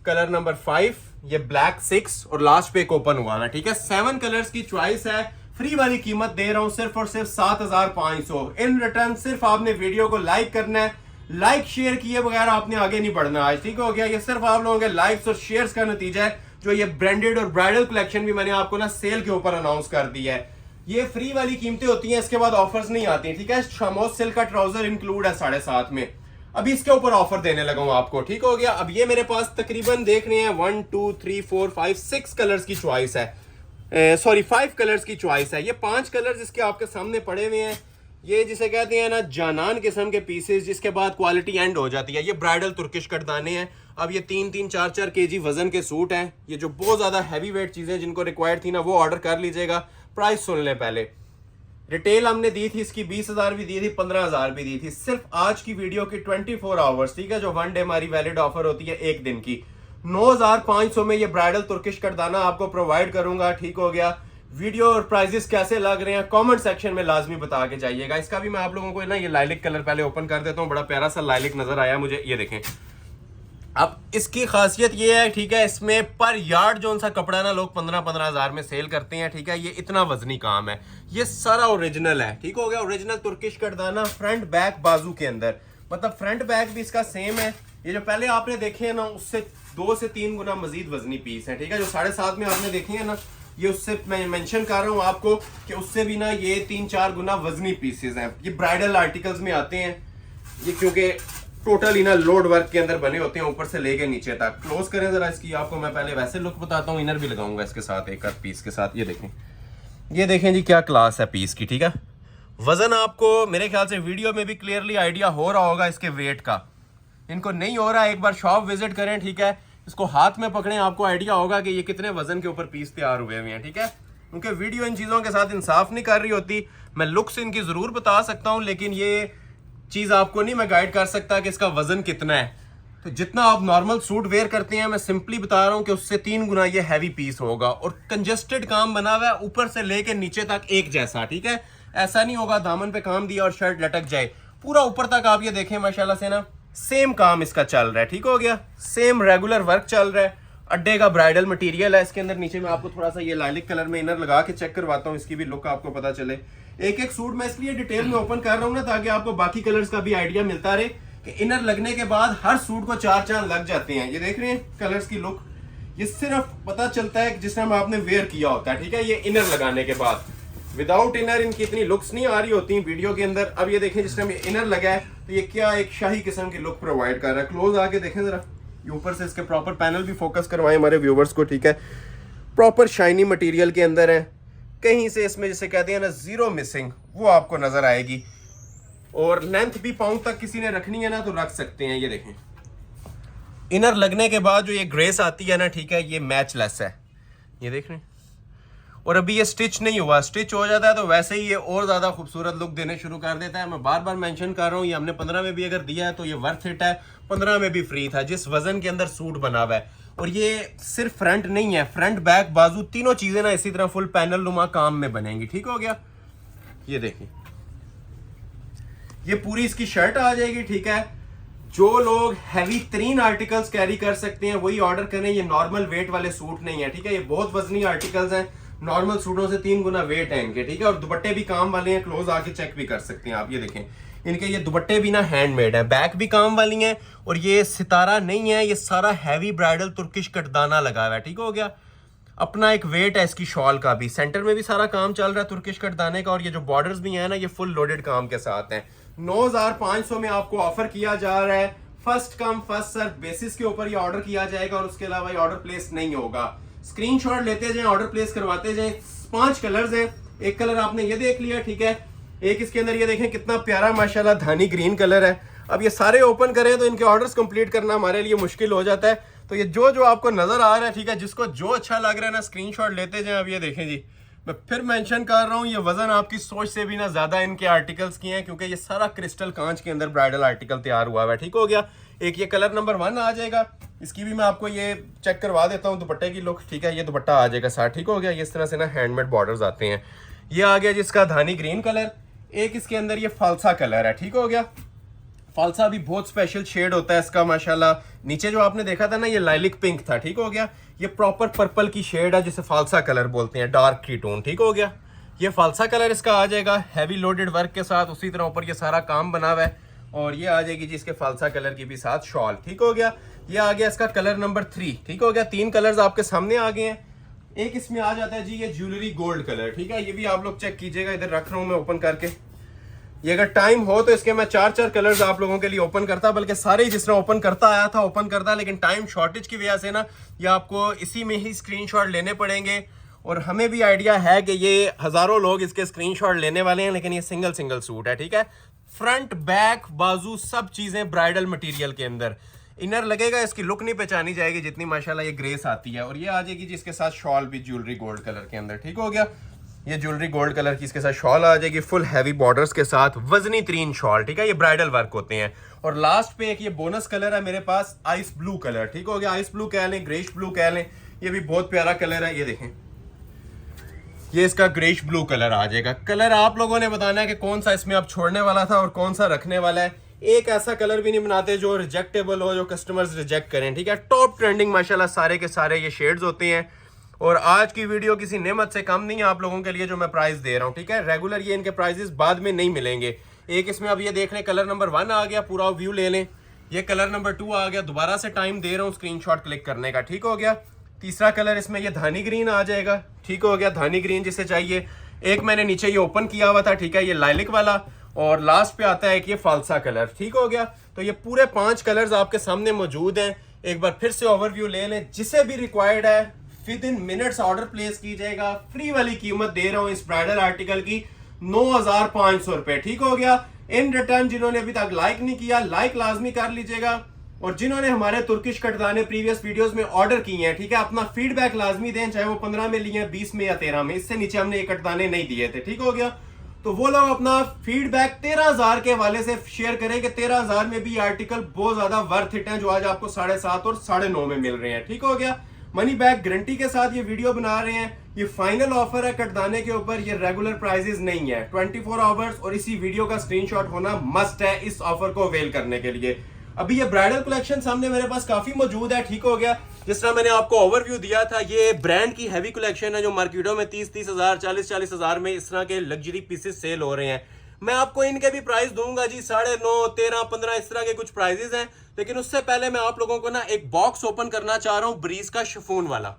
colour number 5, ये ब्लैक 6, और लास्ट पे एक ओपन हुआ है, ठीक है। 7 कलर्स की चॉइस है। फ्री वाली कीमत दे रहा हूं सिर्फ और सिर्फ 7,500। इन रिटर्न सिर्फ आपने वीडियो को लाइक करना है। लाइक शेयर किए बगैर आपने आगे नहीं बढ़ना आज, ठीक हो गया। ये सिर्फ आप लोगों के लाइक्स और शेयर्स का नतीजा है, जो ये ब्रांडेड और ब्राइडल कलेक्शन भी मैंने आपको ना सेल के ऊपर अनाउंस कर दिया है। ये फ्री वाली कीमतें होती हैं, इसके बाद ऑफर्स नहीं आती, ठीक है। शामोस सिल्क का ट्राउजर इंक्लूड है 7.5 में, अभी इसके ऊपर ऑफर देने लगा हूं आपको, ठीक हो गया। अब ये मेरे पास तकरीबन देख रहे हैं 1 2 3 4 5 6 कलर्स की चॉइस है, सॉरी 5 कलर्स की चॉइस है। ये 5 कलर्स इसके आपके सामने पड़े हुए हैं। ये जिसे कहते हैं ना जानान किस्म के पीसेस, जिसके बाद क्वालिटी एंड हो जाती है। ये ब्राइडल तुर्किश कटदाने हैं। अब ये 3-3 4-4 kg वजन के सूट हैं। ये जो बहुत ज्यादा हैवी वेट चीजें जिनको रिक्वायर्ड थी ना, वो ऑर्डर कर लीजिएगा। प्राइस सुन लें पहले। रिटेल हमने दी थी इसकी 20,000 भी दी थी, 15,000 भी दी थी। सिर्फ आज की वीडियो की 24 आवर्स, ठीक है, जो 1 डे हमारी वैलिड ऑफर होती है, 1 दिन की, 9,500 में ये ब्राइडल तुर्किश कटदाना आपको प्रोवाइड करूंगा, ठीक हो गया। वीडियो और प्राइजेस कैसे लग रहे हैं कमेंट सेक्शन में लाजमी बता के जाइएगा। इसका भी मैं आप लोगों को ना ये लाइलिक कलर पहले ओपन कर देता हूँ। बड़ा प्यारा सा लाइलिक नजर आया मुझे, ये देखें। अब इसकी खासियत ये है, ठीक है, इसमें पर यार्ड जो सा कपड़ा ना लोग 15,000 में सेल करते हैं, ठीक है। ये इतना वजनी काम है, ये सारा ओरिजिनल है, ठीक हो गया। ओरिजिनल तुर्किश कटदाना फ्रंट बैक बाजू के अंदर, मतलब फ्रंट बैक भी इसका सेम है। ये जो पहले आपने देखे हैं ना, उससे 2 से 3 गुना मजीद वजनी पीस है, ठीक है। जो 7.5 में आपने देखे हैं ना, ये उससे मैं मेंशन कर रहा हूँ आपको कि उससे भी ना ये 3-4 गुना वजनी पीसेस हैं। ये ब्राइडल आर्टिकल्स में आते हैं ये, क्योंकि टोटली ना लोड वर्क के अंदर बने होते हैं ऊपर से लेके नीचे तक। क्लोज करें जरा इसकी, आपको मैं पहले वैसे लुक बताता हूँ, इनर भी लगाऊंगा इसके साथ एक पीस के साथ। ये देखें जी क्या क्लास है पीस की, ठीक है। वजन आपको मेरे ख्याल से वीडियो में भी क्लियरली आइडिया हो रहा होगा इसके वेट का। इनको नहीं हो रहा, एक बार शॉप विजिट करें, ठीक है, इसको हाथ में पकड़ें, आपको आइडिया होगा कि ये कितने वजन के ऊपर पीस तैयार हुए हैं, ठीक है। क्योंकि वीडियो इन चीज़ों के साथ इंसाफ नहीं कर रही होती। मैं लुक्स इनकी ज़रूर बता सकता हूँ, लेकिन ये चीज़ आपको नहीं मैं गाइड कर सकता कि इसका वजन कितना है। तो जितना आप नॉर्मल सूट वेयर करते हैं, मैं सिंपली बता रहा हूँ कि उससे 3 गुना ये हैवी पीस होगा। और कंजेस्टेड काम बना हुआ है ऊपर से लेके नीचे तक एक जैसा, ठीक है। ऐसा नहीं होगा दामन पे काम दिया और शर्ट लटक जाए, पूरा ऊपर तक आप ये देखें माशाल्लाह से ना सेम काम इसका चल रहा है, ठीक हो गया। सेम रेगुलर वर्क चल रहा है, अड्डे का ब्राइडल मटेरियल है इसके अंदर। नीचे में आपको थोड़ा सा ये लाइलिक कलर में इनर लगा के चेक करवाता हूँ, इसकी भी लुक आपको पता चले। एक एक सूट मैं इसलिए डिटेल में ओपन कर रहा हूँ ना, ताकि आपको बाकी कलर्स का भी आइडिया मिलता रहे कि इनर लगने के बाद हर सूट को 4 चांद लग जाते हैं। ये देख रहे हैं कलर्स की लुक, ये सिर्फ पता चलता है जिस टाइम आपने वेयर किया होता है, ठीक है। ये इनर लगाने के बाद, विदाउट इनर इनकी इतनी लुक्स नहीं आ रही होती वीडियो के अंदर। अब ये देखें जिस टाइम ये इनर लगा है तो ये क्या एक शाही किस्म की लुक प्रोवाइड कर रहा है। क्लोज आके देखें जरा, ये ऊपर से इसके प्रॉपर पैनल भी फोकस करवाएं हमारे व्यूवर्स को, ठीक है। प्रॉपर शाइनी मटेरियल के अंदर है, कहीं से इसमें जैसे कहते हैं ना जीरो मिसिंग, वो आपको नजर आएगी। और लेंथ भी पाउंड तक किसी ने रखनी है ना तो रख सकते हैं। ये देखें इनर लगने के बाद जो ये ग्रेस आती है ना, ठीक है, ये मैच लेस है, ये देख रहे हैं। और अभी ये स्टिच नहीं हुआ, स्टिच हो जाता है तो वैसे ही ये और ज्यादा खूबसूरत लुक देने शुरू कर देता है। मैं बार बार मेंशन कर रहा हूँ, ये हमने 15 में भी अगर दिया है तो ये वर्थ इट है, 15 में भी फ्री था जिस वजन के अंदर सूट बना हुआ है। और ये सिर्फ फ्रंट नहीं है, फ्रंट बैक बाजू तीनों चीजें ना इसी तरह फुल पैनल नुमा काम में बनेंगी, ठीक हो गया। ये देखिए ये पूरी इसकी शर्ट आ जाएगी, ठीक है। जो लोग हैवी 3 आर्टिकल्स कैरी कर सकते हैं वही ऑर्डर करें, ये नॉर्मल वेट वाले सूट नहीं है, ठीक है। ये बहुत वजनी आर्टिकल्स हैं, नॉर्मल सूटों से 3 गुना वेट है इनके, ठीक है। और दुपट्टे भी काम वाले हैं, क्लोज आके चेक भी कर सकते हैं आप। ये देखें इनके ये दुपट्टे भी ना हैंडमेड है, बैक भी काम वाली हैं। और ये सितारा नहीं है, ये सारा हैवी ब्राइडल तुर्किश कटदाना लगा हुआ है, ठीक हो गया। अपना एक वेट है इसकी शॉल का भी, सेंटर में भी सारा काम चल रहा है तुर्किश कटदाने का। और ये जो बॉर्डर्स भी हैं ना, ये फुल लोडेड काम के साथ हैं। 9500 में आपको ऑफर किया जा रहा है, first come first serve basis के ऊपर ये ऑर्डर किया जाएगा। और उसके अलावा ये ऑर्डर प्लेस नहीं होगा, स्क्रीनशॉट लेते जाएं, ऑर्डर प्लेस करवाते जाएं। 5 कलर्स हैं, एक कलर आपने ये देख लिया, ठीक है। एक इसके अंदर ये देखें कितना प्यारा माशाल्लाह धानी ग्रीन कलर है। अब ये सारे ओपन करें तो इनके ऑर्डर्स कंप्लीट करना हमारे लिए मुश्किल हो जाता है। तो ये जो आपको नजर आ रहा है, ठीक है, जिसको जो अच्छा लग रहा है ना स्क्रीनशॉट लेते जाएं। अब ये देखें जी, मैं फिर मेंशन कर रहा हूँ, ये वजन आपकी सोच से भी ना ज्यादा इनके आर्टिकल्स की हैं, क्योंकि ये सारा क्रिस्टल कांच के अंदर ब्राइडल आर्टिकल तैयार हुआ है, ठीक हो गया। एक ये कलर नंबर 1 आ जाएगा, इसकी भी मैं आपको ये चेक करवा देता हूँ दुपट्टे की लुक, ठीक है। ये दुपट्टा आ जाएगा साथ, ठीक हो गया। ये इस तरह से ना हैंडमेड बॉर्डर्स आते हैं। ये आ गया जिसका धानी ग्रीन कलर, एक इसके अंदर ये फालसा कलर है, ठीक हो गया। फालसा भी बहुत स्पेशल शेड होता है इसका माशाल्लाह। नीचे जो आपने देखा था ना ये लाइलिक पिंक था, ठीक हो गया। ये प्रॉपर पर्पल की शेड है जिसे फालसा कलर बोलते हैं, डार्क की टोन, ठीक हो गया। ये फालसा कलर इसका आ जाएगा हैवी लोडेड वर्क के साथ, उसी तरह ऊपर ये सारा काम बना हुआ है। और ये आ जाएगी जिसके फालसा कलर की भी साथ शॉल, ठीक हो गया। ये आ गया इसका कलर नंबर 3, ठीक हो गया। 3 कलर्स आपके सामने आ गए हैं। एक इसमें आ जाता है जी ये ज्वेलरी गोल्ड कलर, ठीक है। ये भी आप लोग चेक कीजिएगा, इधर रख रहा हूं मैं ओपन करके। ये अगर टाइम हो तो इसके मैं 4 कलर्स आप लोगों के लिए ओपन करता, बल्कि सारे ही जिस तरह ओपन करता आया था ओपन करता, लेकिन टाइम शॉर्टेज की वजह से ना ये आपको इसी में ही स्क्रीनशॉट लेने पड़ेंगे। और हमें भी आइडिया है कि ये हजारों लोग इसके स्क्रीनशॉट लेने वाले हैं, लेकिन ये सिंगल सूट है, ठीक है। फ्रंट बैक बाजू सब चीजें ब्राइडल मटेरियल के अंदर। इनर लगेगा, इसकी लुक नहीं पहचानी जाएगी जितनी माशाल्लाह ये ग्रेस आती है। और ये आ जाएगी जिसके साथ शॉल भी ज्वेलरी गोल्ड कलर के अंदर, ठीक हो गया। ये ज्वेलरी गोल्ड कलर की इसके साथ शॉल आ जाएगी, फुल हैवी बॉर्डर्स के साथ, वजनी 3 शॉल, ठीक है। ये ब्राइडल वर्क होते हैं। और लास्ट पे एक ये बोनस कलर है मेरे पास, आइस ब्लू कलर, ठीक हो गया। आइस ब्लू कह लें, ग्रेश ब्लू कह लें, ये भी बहुत प्यारा कलर है। ये देखें ये इसका ग्रेश ब्लू कलर आ जाएगा। कलर आप लोगों ने बताना है कि कौन सा इसमें आप छोड़ने वाला था और कौन सा रखने वाला है। एक ऐसा कलर भी नहीं बनाते जो रिजेक्टेबल हो, जो कस्टमर्स रिजेक्ट करें, ठीक है। टॉप ट्रेंडिंग माशाल्लाह सारे के सारे ये शेड्स होते हैं। और आज की वीडियो किसी नेमत से कम नहीं है आप लोगों के लिए जो मैं प्राइस दे रहा हूँ, ठीक है। रेगुलर ये इनके प्राइजेस बाद में नहीं मिलेंगे। एक इसमें अब ये देख लें कलर नंबर 1 आ गया, पूरा व्यू ले लें। ये कलर नंबर 2 आ गया, दोबारा से टाइम दे रहा हूँ स्क्रीनशॉट क्लिक करने का, ठीक हो गया। तीसरा कलर इसमें ये धानी ग्रीन आ जाएगा, ठीक हो गया, धानी ग्रीन जिसे चाहिए। एक मैंने नीचे ये ओपन किया हुआ था, ठीक है, ये लाइलिक वाला। और लास्ट पे आता है कि ये फालसा कलर, ठीक हो गया। तो ये पूरे 5 कलर्स आपके सामने मौजूद हैं। एक बार फिर से ओवरव्यू ले लें, जिसे भी रिक्वायर्ड है with in minutes order place कीजिएगा। फ्री वाली कीमत दे रहा हूं इस ब्राइडल आर्टिकल की 9,500 रुपए, ठीक हो गया। इन रिटर्न जिन्होंने अभी तक लाइक नहीं किया, लाइक लाजमी कर लीजिएगा। और जिन्होंने हमारे तुर्किश कटदाने प्रीवियस वीडियोस में ऑर्डर किए हैं, ठीक है, अपना फीडबैक लाजमी दें, चाहे वो 15 में लिए, 20 में या 13 में। इससे नीचे हमने ये कटदाने नहीं दिए थे, ठीक हो गया। तो वो लोग अपना फीडबैक 13,000 के हवाले से शेयर करें कि 13,000 में भी ये आर्टिकल बहुत ज्यादा वर्थ इट है, जो आज आपको 7.5 और 9.5 में मिल रहे हैं, ठीक हो गया। मनी बैक गारंटी के साथ ये वीडियो बना रहे हैं। ये फाइनल ऑफर है कटदाने के ऊपर, ये रेगुलर प्राइजेस नहीं है। 24 आवर्स और इसी वीडियो का स्क्रीनशॉट होना मस्ट है इस ऑफर को अवेल करने के लिए। अभी ये ब्राइडल कलेक्शन सामने मेरे पास काफी मौजूद है, ठीक हो गया। जिस तरह मैंने आपको ओवरव्यू दिया था, ये ब्रांड की हैवी कलेक्शन है जो मार्केटों में 30-30 हजार, 40-40 हजार में इस तरह के लग्जरी पीसेस सेल हो रहे हैं। मैं आपको इनके भी प्राइस दूंगा जी, 9.5, 13, 15 इस तरह के कुछ प्राइजेस हैं। लेकिन उससे पहले मैं आप लोगों को ना एक बॉक्स ओपन करना चाह रहा हूँ ब्रीज का शिफॉन वाला।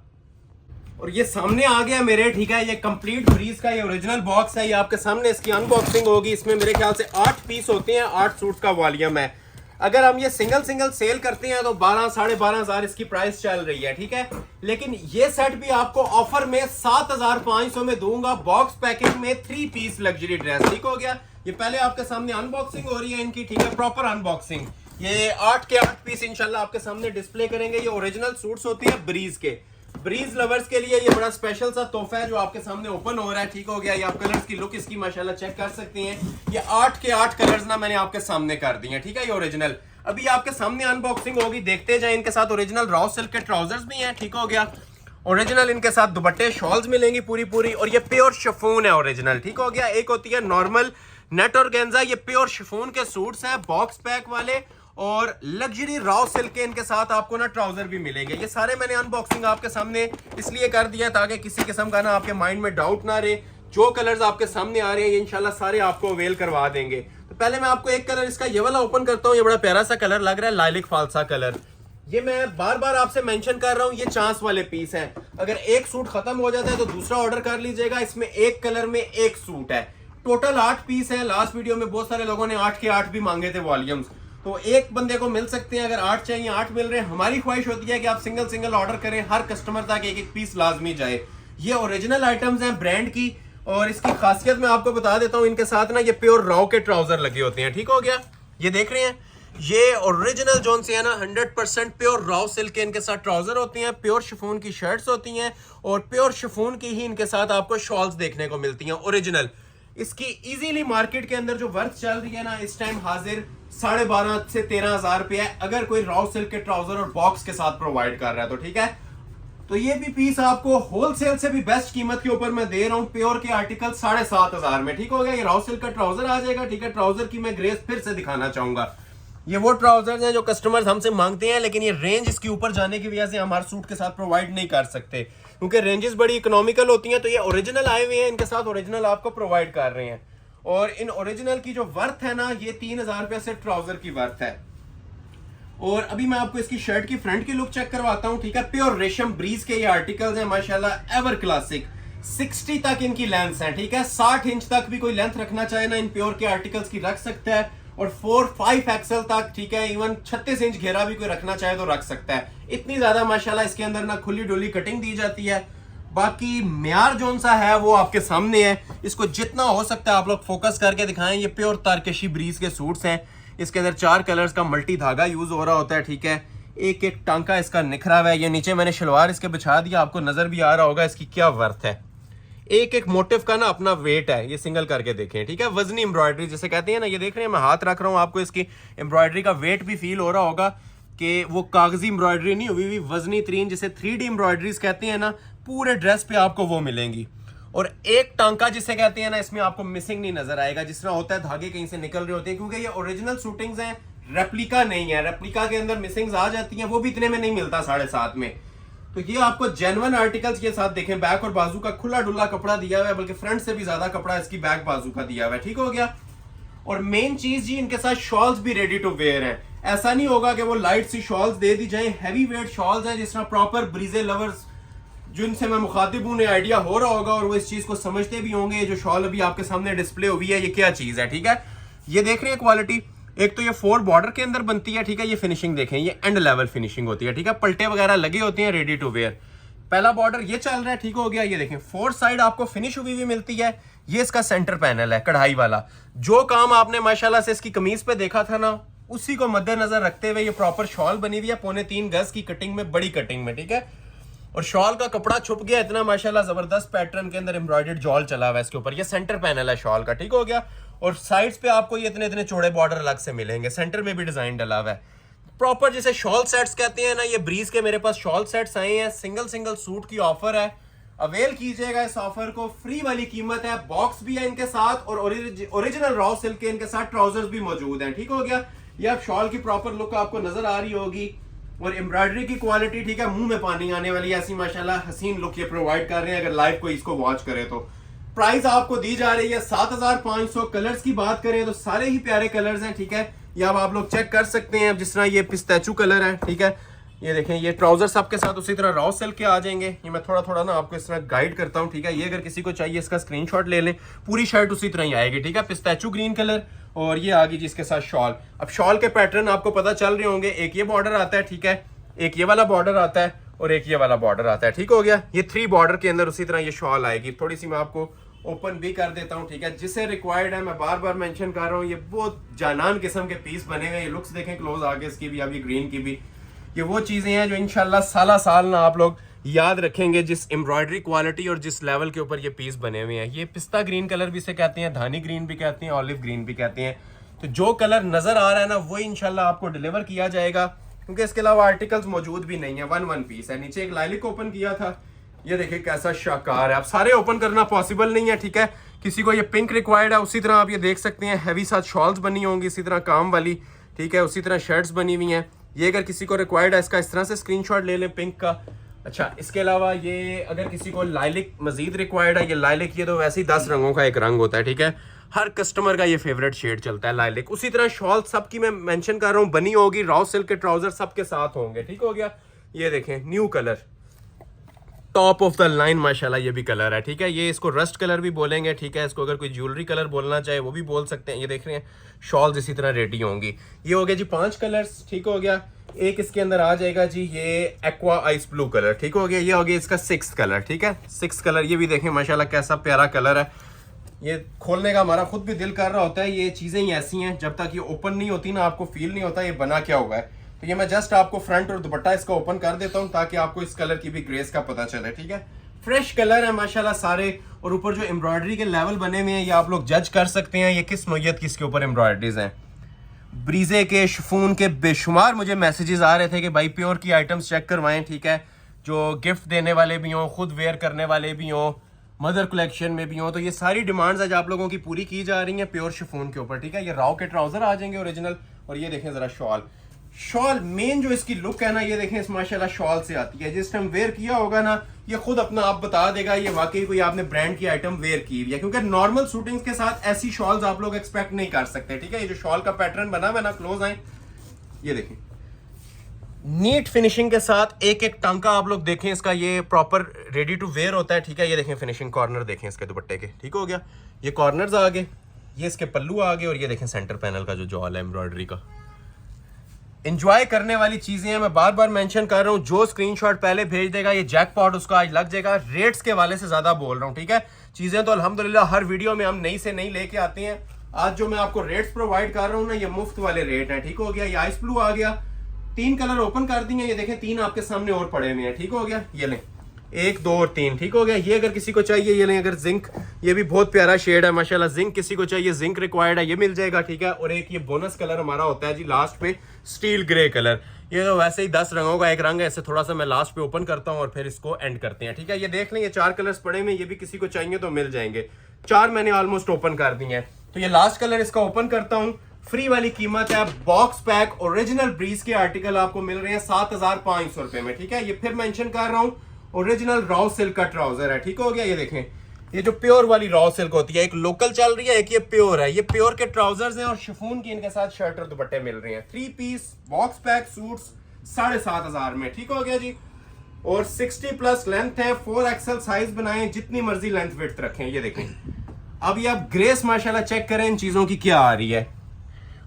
और ये सामने आ गया मेरे, ठीक है, ये कंप्लीट ब्रीज का ये ओरिजिनल बॉक्स है। ये आपके सामने इसकी अनबॉक्सिंग होगी। इसमें मेरे ख्याल से 8 पीस होते हैं, 8 सूट का वॉल्यूम है। अगर हम ये सिंगल सिंगल सेल करते हैं तो 12, 12.5 हजार इसकी प्राइस चल रही है, ठीक है। लेकिन ये सेट भी आपको ऑफर में 7,500 में दूंगा, बॉक्स पैकिंग में 3 पीस लग्जरी ड्रेस, ठीक हो गया। ये पहले आपके सामने अनबॉक्सिंग हो रही है इनकी, ठीक है, प्रॉपर अनबॉक्सिंग। ये 8 के 8 पीस इंशाल्लाह आपके सामने डिस्प्ले करेंगे। ये ओरिजिनल सूट्स होती है ब्रीज के। ब्रीज लवर्स के लिए ये बड़ा स्पेशल सा तोहफा है जो आपके सामने ओपन हो रहा है, ठीक हो गया। ये आप कलर्स की लुक इसकी माशाल्लाह चेक कर सकते हैं। ये 8 के 8 कलर्स ना मैंने आपके सामने कर दिए, ठीक है। ये ओरिजिनल अभी आपके सामने अनबॉक्सिंग होगी, देखते जाए। इनके साथ ओरिजिनल रॉ सिल्क के ट्राउजर्स भी हैं, ठीक हो गया। ओरिजिनल इनके साथ दुपट्टे शॉल्स मिलेंगी पूरी पूरी। और ये प्योर शिफॉन है ओरिजिनल, ठीक हो गया। एक होती है नॉर्मल नेट ऑर्गेन्जा, ये प्योर शिफॉन के सूट्स हैं बॉक्स पैक वाले। और लग्जरी रॉ सिल्क के इनके साथ आपको ना ट्राउजर भी मिलेंगे। ये सारे मैंने अनबॉक्सिंग आपके सामने इसलिए कर दिया ताकि किसी किस्म का ना आपके माइंड में डाउट ना रहे। जो कलर्स आपके सामने आ रहे हैं ये इंशाल्लाह सारे आपको अवेल करवा देंगे। तो पहले मैं आपको एक कलर इसका ये वाला ओपन करता हूँ। ये बड़ा प्यारा सा कलर लग रहा है, लाइलिक फालसा कलर। ये मैं बार बार आपसे मेंशन कर रहा हूँ, ये चांस वाले पीस हैं। अगर एक सूट खत्म हो जाता है तो दूसरा ऑर्डर कर लीजिएगा। इसमें एक कलर में एक सूट है। टोटल 8 पीस है। लास्ट वीडियो में बहुत सारे लोगों ने 8 के 8 भी मांगे थे वॉल्यूम्स, तो एक बंदे को मिल सकते हैं। अगर 8 चाहिए 8 मिल रहे हैं। हमारी ख्वाहिश होती है कि आप सिंगल सिंगल ऑर्डर करें, हर कस्टमर तक एक एक पीस लाजमी जाए। ये ओरिजिनल आइटम्स हैं ब्रांड की। और इसकी खासियत मैं आपको बता देता हूं, इनके साथ ना ये प्योर रॉ के ट्राउजर लगे होते हैं, ठीक हो गया। ये देख रहे हैं, ये ओरिजिनल जोन से है ना 100% प्योर रॉ सिल्क के इनके साथ ट्राउजर होती हैं। प्योर शिफॉन की शर्ट्स होती हैं और प्योर शिफॉन की ही इनके साथ आपको शॉल्स देखने को मिलती हैं ओरिजिनल। इसकी इजीली मार्केट के अंदर जो वर्थ चल रही है ना इस टाइम हाजिर 12.5 से 13 हजार रुपये है, अगर कोई रॉ सिल्क के ट्राउजर और बॉक्स के साथ प्रोवाइड कर रहा है तो, ठीक है। तो ये भी पीस आपको होलसेल से भी बेस्ट कीमत के ऊपर मैं दे रहा हूं। प्योर के आर्टिकल 7,500 में, ठीक हो गया। ये रॉ सिल्क का ट्राउजर आ जाएगा, ठीक है। ट्राउजर की मैं ग्रेस फिर से दिखाना चाहूंगा। ये वो ट्राउजर्स हैं जो कस्टमर्स हमसे मांगते हैं, लेकिन ये रेंज इसके ऊपर जाने की वजह से हमारे सूट के साथ प्रोवाइड नहीं कर सकते क्योंकि रेंजेस बड़ी इकोनॉमिकल होती हैं। तो ये ओरिजिनल आए हुए हैं, इनके साथ ओरिजिनल आपको प्रोवाइड कर रहे हैं। और इन ओरिजिनल की जो वर्थ है ना, ये 3,000 रुपये से ट्राउजर की वर्थ है। और अभी मैं आपको इसकी शर्ट की फ्रंट की लुक चेक करवाता हूं, ठीक है। प्योर रेशम ब्रीज के ये आर्टिकल्स हैं माशाल्लाह, एवर क्लासिक। 60 तक इनकी लेंथ है, ठीक है। 60 इंच तक भी कोई लेंथ रखना चाहे ना इन प्योर के आर्टिकल्स की रख सकता है। और 4-5 एक्सल तक, ठीक है। इवन 36 इंच घेरा भी कोई रखना चाहे तो रख सकता है। इतनी ज्यादा माशाल्लाह इसके अंदर ना खुली डुली कटिंग दी जाती है। बाकी म्यार जोन सा है वो आपके सामने है। इसको जितना हो सकता है आप लोग फोकस करके दिखाएं। ये प्योर तारकशी ब्रीज के सूट्स हैं। इसके अंदर 4 कलर्स का मल्टी धागा यूज हो रहा होता है, ठीक है। एक एक टांका इसका निखरा हुआ है। ये नीचे मैंने शलवार इसके बिछा दिया, आपको नजर भी आ रहा होगा इसकी क्या वर्थ है। एक एक मोटिव का ना अपना वेट है, ये सिंगल करके देखें, ठीक है। वजनी एम्ब्रॉयडरी जिसे कहते हैं ना, ये देख रहे हैं मैं हाथ रख रहा हूँ, आपको इसकी एम्ब्रॉयडरी का वेट भी फील हो रहा होगा कि वो कागजी एम्ब्रॉयडरी नहीं हुई, वजनी तरीन जिसे 3D एम्ब्रॉयडरीज कहते हैं ना, पूरे ड्रेस पे आपको वो मिलेंगी। और एक टांका जिसे कहते हैं ना, इसमें आपको मिसिंग नहीं नजर आएगा। जिस तरह होता है धागे कहीं से निकल रहे होते हैं, क्योंकि ये ओरिजिनल शूटिंग्स हैं, रेप्लिका नहीं है। रेप्लिका के अंदर मिसिंग्स आ जाती हैं, वो भी इतने में नहीं मिलता 7.5 में। तो ये आपको जेन्युइन आर्टिकल्स के साथ देखें, बैक और बाजू का खुला डुल्ला कपड़ा दिया हुआ है, बल्कि फ्रंट से भी ज्यादा कपड़ा इसकी बैक बाजू का दिया हुआ है, ठीक हो गया। और मेन चीज जी, इनके साथ शॉल्स भी रेडी टू वेयर हैं। ऐसा नहीं होगा कि वो लाइट सी शॉल्स दे दी जाए, हैवी वेट शॉल्स हैं जिस तरह प्रॉपर ब्रीजे लवर्स जिनसे मैं मुखातिब हूं उन्हें आइडिया हो रहा होगा और वो इस चीज को समझते भी होंगे। जो शॉल अभी आपके सामने डिस्प्ले हुई है ये क्या चीज है, ठीक है। ये देख रहे हैं क्वालिटी, एक तो ये 4 बॉर्डर के अंदर बनती है, ठीक है। ये फिनिशिंग देखें, ये एंड लेवल फिनिशिंग होती है, ठीक है। पलटे वगैरह लगे होते हैं, रेडी टू वेयर। पहला बॉर्डर ये चल रहा है, ठीक हो गया। ये देखें 4 साइड आपको फिनिश हुई मिलती है। ये इसका सेंटर पैनल है कढ़ाई वाला। जो काम आपने माशाल्लाह से इसकी कमीज पे देखा था ना, उसी को मद्देनजर रखते हुए ये प्रॉपर शॉल बनी हुई है 3.25 गज की कटिंग में, बड़ी कटिंग में, ठीक है। और शॉल का कपड़ा छुप गया इतना माशाल्लाह जबरदस्त पैटर्न के अंदर एम्ब्रॉयडर्ड जॉल चला हुआ है इसके ऊपर। ये सेंटर पैनल है शॉल का, ठीक हो गया। और साइड्स पे आपको ये इतने इतने चौड़े बॉर्डर अलग से मिलेंगे, सेंटर में भी डिजाइन डला हुआ है प्रॉपर, जिसे शॉल सेट्स कहते हैं ना। ये ब्रीज के मेरे पास शॉल सेट्स आए हैं, सिंगल सिंगल सूट की ऑफर है, अवेल कीजिएगा इस ऑफर को। फ्री वाली कीमत है, बॉक्स भी है इनके साथ और ओरिजिनल रॉ सिल्क के इनके साथ ट्राउजर्स भी मौजूद हैं, ठीक हो गया। ये अब शॉल की प्रॉपर लुक आपको नजर आ रही होगी और एम्ब्रॉयडरी की क्वालिटी, ठीक है, मुंह में पानी आने वाली ऐसी माशाल्लाह हसीन लुक ये प्रोवाइड कर रहे हैं अगर लाइव कोई इसको वॉच करे तो। प्राइस आपको दी जा रही है 7500। कलर्स की बात करें तो सारे ही प्यारे कलर्स हैं, ठीक है। ये अब आप लोग चेक कर सकते हैं, जिस तरह ये पिस्ताचू कलर है, ठीक है। ये देखें, ये ट्राउजर सबके साथ उसी तरह रॉ सिल्क के आ जाएंगे। ये मैं थोड़ा थोड़ा ना आपको इस तरह गाइड करता हूँ, ठीक है। ये अगर किसी को चाहिए इसका स्क्रीनशॉट ले लें, पूरी शर्ट उसी तरह ही आएगी, ठीक है। पिस्ताचू ग्रीन कलर और ये आगे जिसके साथ शॉल। अब शॉल के पैटर्न आपको पता चल रहे होंगे, एक ये बॉर्डर आता है, ठीक है, एक ये वाला बॉर्डर आता है और एक ये वाला बॉर्डर आता है, ठीक हो गया। ये 3 बॉर्डर के अंदर उसी तरह ये शॉल आएगी। थोड़ी सी मैं आपको ओपन भी कर देता हूँ, ठीक है, जिसे रिक्वायर्ड है। मैं बार बार मेंशन कर रहा हूँ, ये बहुत जानान किस्म के पीस बने हुए। ये लुक्स देखें क्लोज आगे इसकी भी, अभी ग्रीन की भी। ये वो चीजें हैं जो इंशाल्लाह साला साल ना आप लोग याद रखेंगे, जिस एम्ब्रॉयडरी क्वालिटी और जिस लेवल के ऊपर ये पीस बने हुए हैं। ये पिस्ता ग्रीन कलर भी इसे कहते हैं, धानी ग्रीन भी कहते हैं, ऑलिव ग्रीन भी कहते हैं। तो जो कलर नजर आ रहा है ना वो इंशाल्लाह आपको डिलीवर किया जाएगा, क्योंकि इसके अलावा आर्टिकल्स मौजूद भी नहीं है। 1 पीस है। नीचे एक लाइलिक ओपन किया था, ये देखिए कैसा शाकार है। अब सारे ओपन करना पॉसिबल नहीं है, ठीक है। किसी को ये पिंक रिक्वायर्ड है, उसी तरह आप ये देख सकते हैं हैवी साथ शॉल्स बनी होंगी इसी तरह काम वाली, ठीक है। उसी तरह शर्ट्स बनी हुई हैं। ये अगर किसी को रिक्वायर्ड है इसका इस तरह से स्क्रीनशॉट ले लें पिंक का। अच्छा, इसके अलावा ये अगर किसी को लाइलिक मजीद रिक्वायर्ड है, ये लाइलिक, ये तो वैसे ही 10 रंगों का एक रंग होता है, ठीक है। हर कस्टमर का ये फेवरेट शेड चलता है लाइलिक। उसी तरह शॉल सबकी मैं मेंशन कर रहा हूँ बनी होगी, रॉ सिल्क के ट्राउजर सबके साथ होंगे, ठीक हो गया। ये देखें new colour, top of the line माशाल्लाह ये भी कलर है, ठीक है। ये इसको रस्ट कलर भी बोलेंगे, ठीक है। इसको अगर कोई ज्वेलरी कलर बोलना चाहे वो भी बोल सकते हैं। ये देख रहे हैं शॉल्स इसी तरह रेडी होंगी। ये हो गया जी 5 कलर्स, ठीक हो गया। एक इसके अंदर आ जाएगा जी ये एक्वा आइस ब्लू कलर, ठीक हो गया। ये हो गया इसका 6th कलर, ठीक है। 6th कलर, ये भी देखें माशाल्लाह कैसा प्यारा कलर है। ये खोलने का हमारा खुद भी दिल कर रहा होता है। ये चीजें ही ऐसी हैं, जब तक ये ओपन नहीं होती ना आपको फील नहीं होता ये बना क्या हुआ है। तो ये मैं जस्ट आपको फ्रंट और दुपट्टा इसका ओपन कर देता हूँ ताकि आपको इस कलर की भी ग्रेस का पता चले, ठीक है। फ्रेश कलर है माशाल्लाह सारे, और ऊपर जो एम्ब्रॉयडरी के लेवल बने हुए हैं ये आप लोग जज कर सकते हैं ये किस नोयत की इसके ऊपर एम्ब्रॉयडरीज हैं। ब्रीजे के, शिफॉन के बेशुमार मुझे मैसेजेस आ रहे थे कि भाई प्योर की आइटम्स चेक करवाएं, ठीक है, जो गिफ्ट देने वाले भी हों, खुद वेयर करने वाले भी हों, मदर कलेक्शन में भी हों। तो ये सारी डिमांड्स आज आप लोगों की पूरी की जा रही हैं प्योर शिफॉन के ऊपर, ठीक है। ये राव के ट्राउजर आ जाएंगे ओरिजिनल, और ये देखें जरा शॉल। शॉल मेन जो इसकी लुक है ना, ये देखें इस माशाल्लाह शॉल से आती है। जिस टाइम वेयर किया होगा ना ये खुद अपना आप बता देगा ये वाकई कोई आपने ब्रांड की आइटम वेयर की हुई है, क्योंकि नॉर्मल शूटिंग्स के साथ ऐसी शॉल्स आप लोग एक्सपेक्ट नहीं कर सकते, ठीक है। ये जो शॉल का पैटर्न बना हुआ है ना, क्लोज आए, ये देखें नीट फिनिशिंग के साथ एक एक टांका आप लोग देखें इसका, ये प्रॉपर रेडी टू वेयर होता है, ठीक है। ये देखें फिनिशिंग कॉर्नर देखें इसके दुपट्टे के, ठीक हो गया। ये कॉर्नर्स आ गए, ये इसके पल्लू आ गए, और ये देखें सेंटर पैनल का जो जॉल है एम्ब्रॉयडरी का। एंजॉय करने वाली चीजें हैं, मैं बार बार मेंशन कर रहा हूं। जो स्क्रीनशॉट पहले भेज देगा ये जैकपॉट उसका आज लग जाएगा। रेट्स के वाले से ज्यादा बोल रहा हूं, ठीक है। चीजें तो अल्हम्दुलिल्लाह हर वीडियो में हम नई से नई लेके आते हैं। आज जो मैं आपको रेट्स प्रोवाइड कर रहा हूं ना, ये मुफ्त वाले रेट हैं, ठीक हो गया। ये आइस ब्लू आ गया, 3 कलर ओपन कर दिए, ये देखें 3 आपके सामने और पड़े हुए हैं, ठीक हो गया। ये लें 1 2 और 3, ठीक हो गया। ये अगर किसी को चाहिए ये लें। अगर जिंक, ये भी बहुत प्यारा शेड है माशाल्लाह। जिंक किसी को चाहिए, जिंक रिक्वायर्ड है, ये मिल जाएगा, ठीक है। और एक ये बोनस कलर हमारा होता है जी लास्ट पे, स्टील ग्रे कलर। ये तो वैसे ही 10 रंगों का एक रंग है, इससे थोड़ा सा मैं लास्ट पे ओपन करता हूँ और फिर इसको एंड करते हैं, ठीक है। ये देख लें ये 4 कलर्स पड़े हुए, ये भी किसी को चाहिए तो मिल जाएंगे। 4 मैंने ऑलमोस्ट ओपन कर दिए हैं। तो ये लास्ट कलर इसका ओपन करता हूँ। फ्री वाली कीमत है, बॉक्स पैक ओरिजिनल ब्रीज के आर्टिकल आपको मिल रहे हैं 7500 रुपए में, ठीक है। ये फिर मेंशन कर रहा हूँ, ओरिजिनल रॉ सिल्क का ट्राउजर है, ठीक हो गया। ये देखें ये जो प्योर वाली रॉ सिल्क होती है, एक लोकल चल रही है, एक ये प्योर है। ये प्योर के ट्राउजर्स हैं और शिफॉन की इनके साथ शर्ट और दुपट्टे मिल रहे हैं। 3 पीस बॉक्स पैक सूट्स 7,500 में, ठीक हो गया जी। और 60+ लेंथ है, 4XL साइज बनाएं, जितनी मर्जी लेंथ विड्थ रखें। ये देखें, अब ये आप ग्रेस माशाल्लाह चेक करें इन चीजों की क्या आ रही है।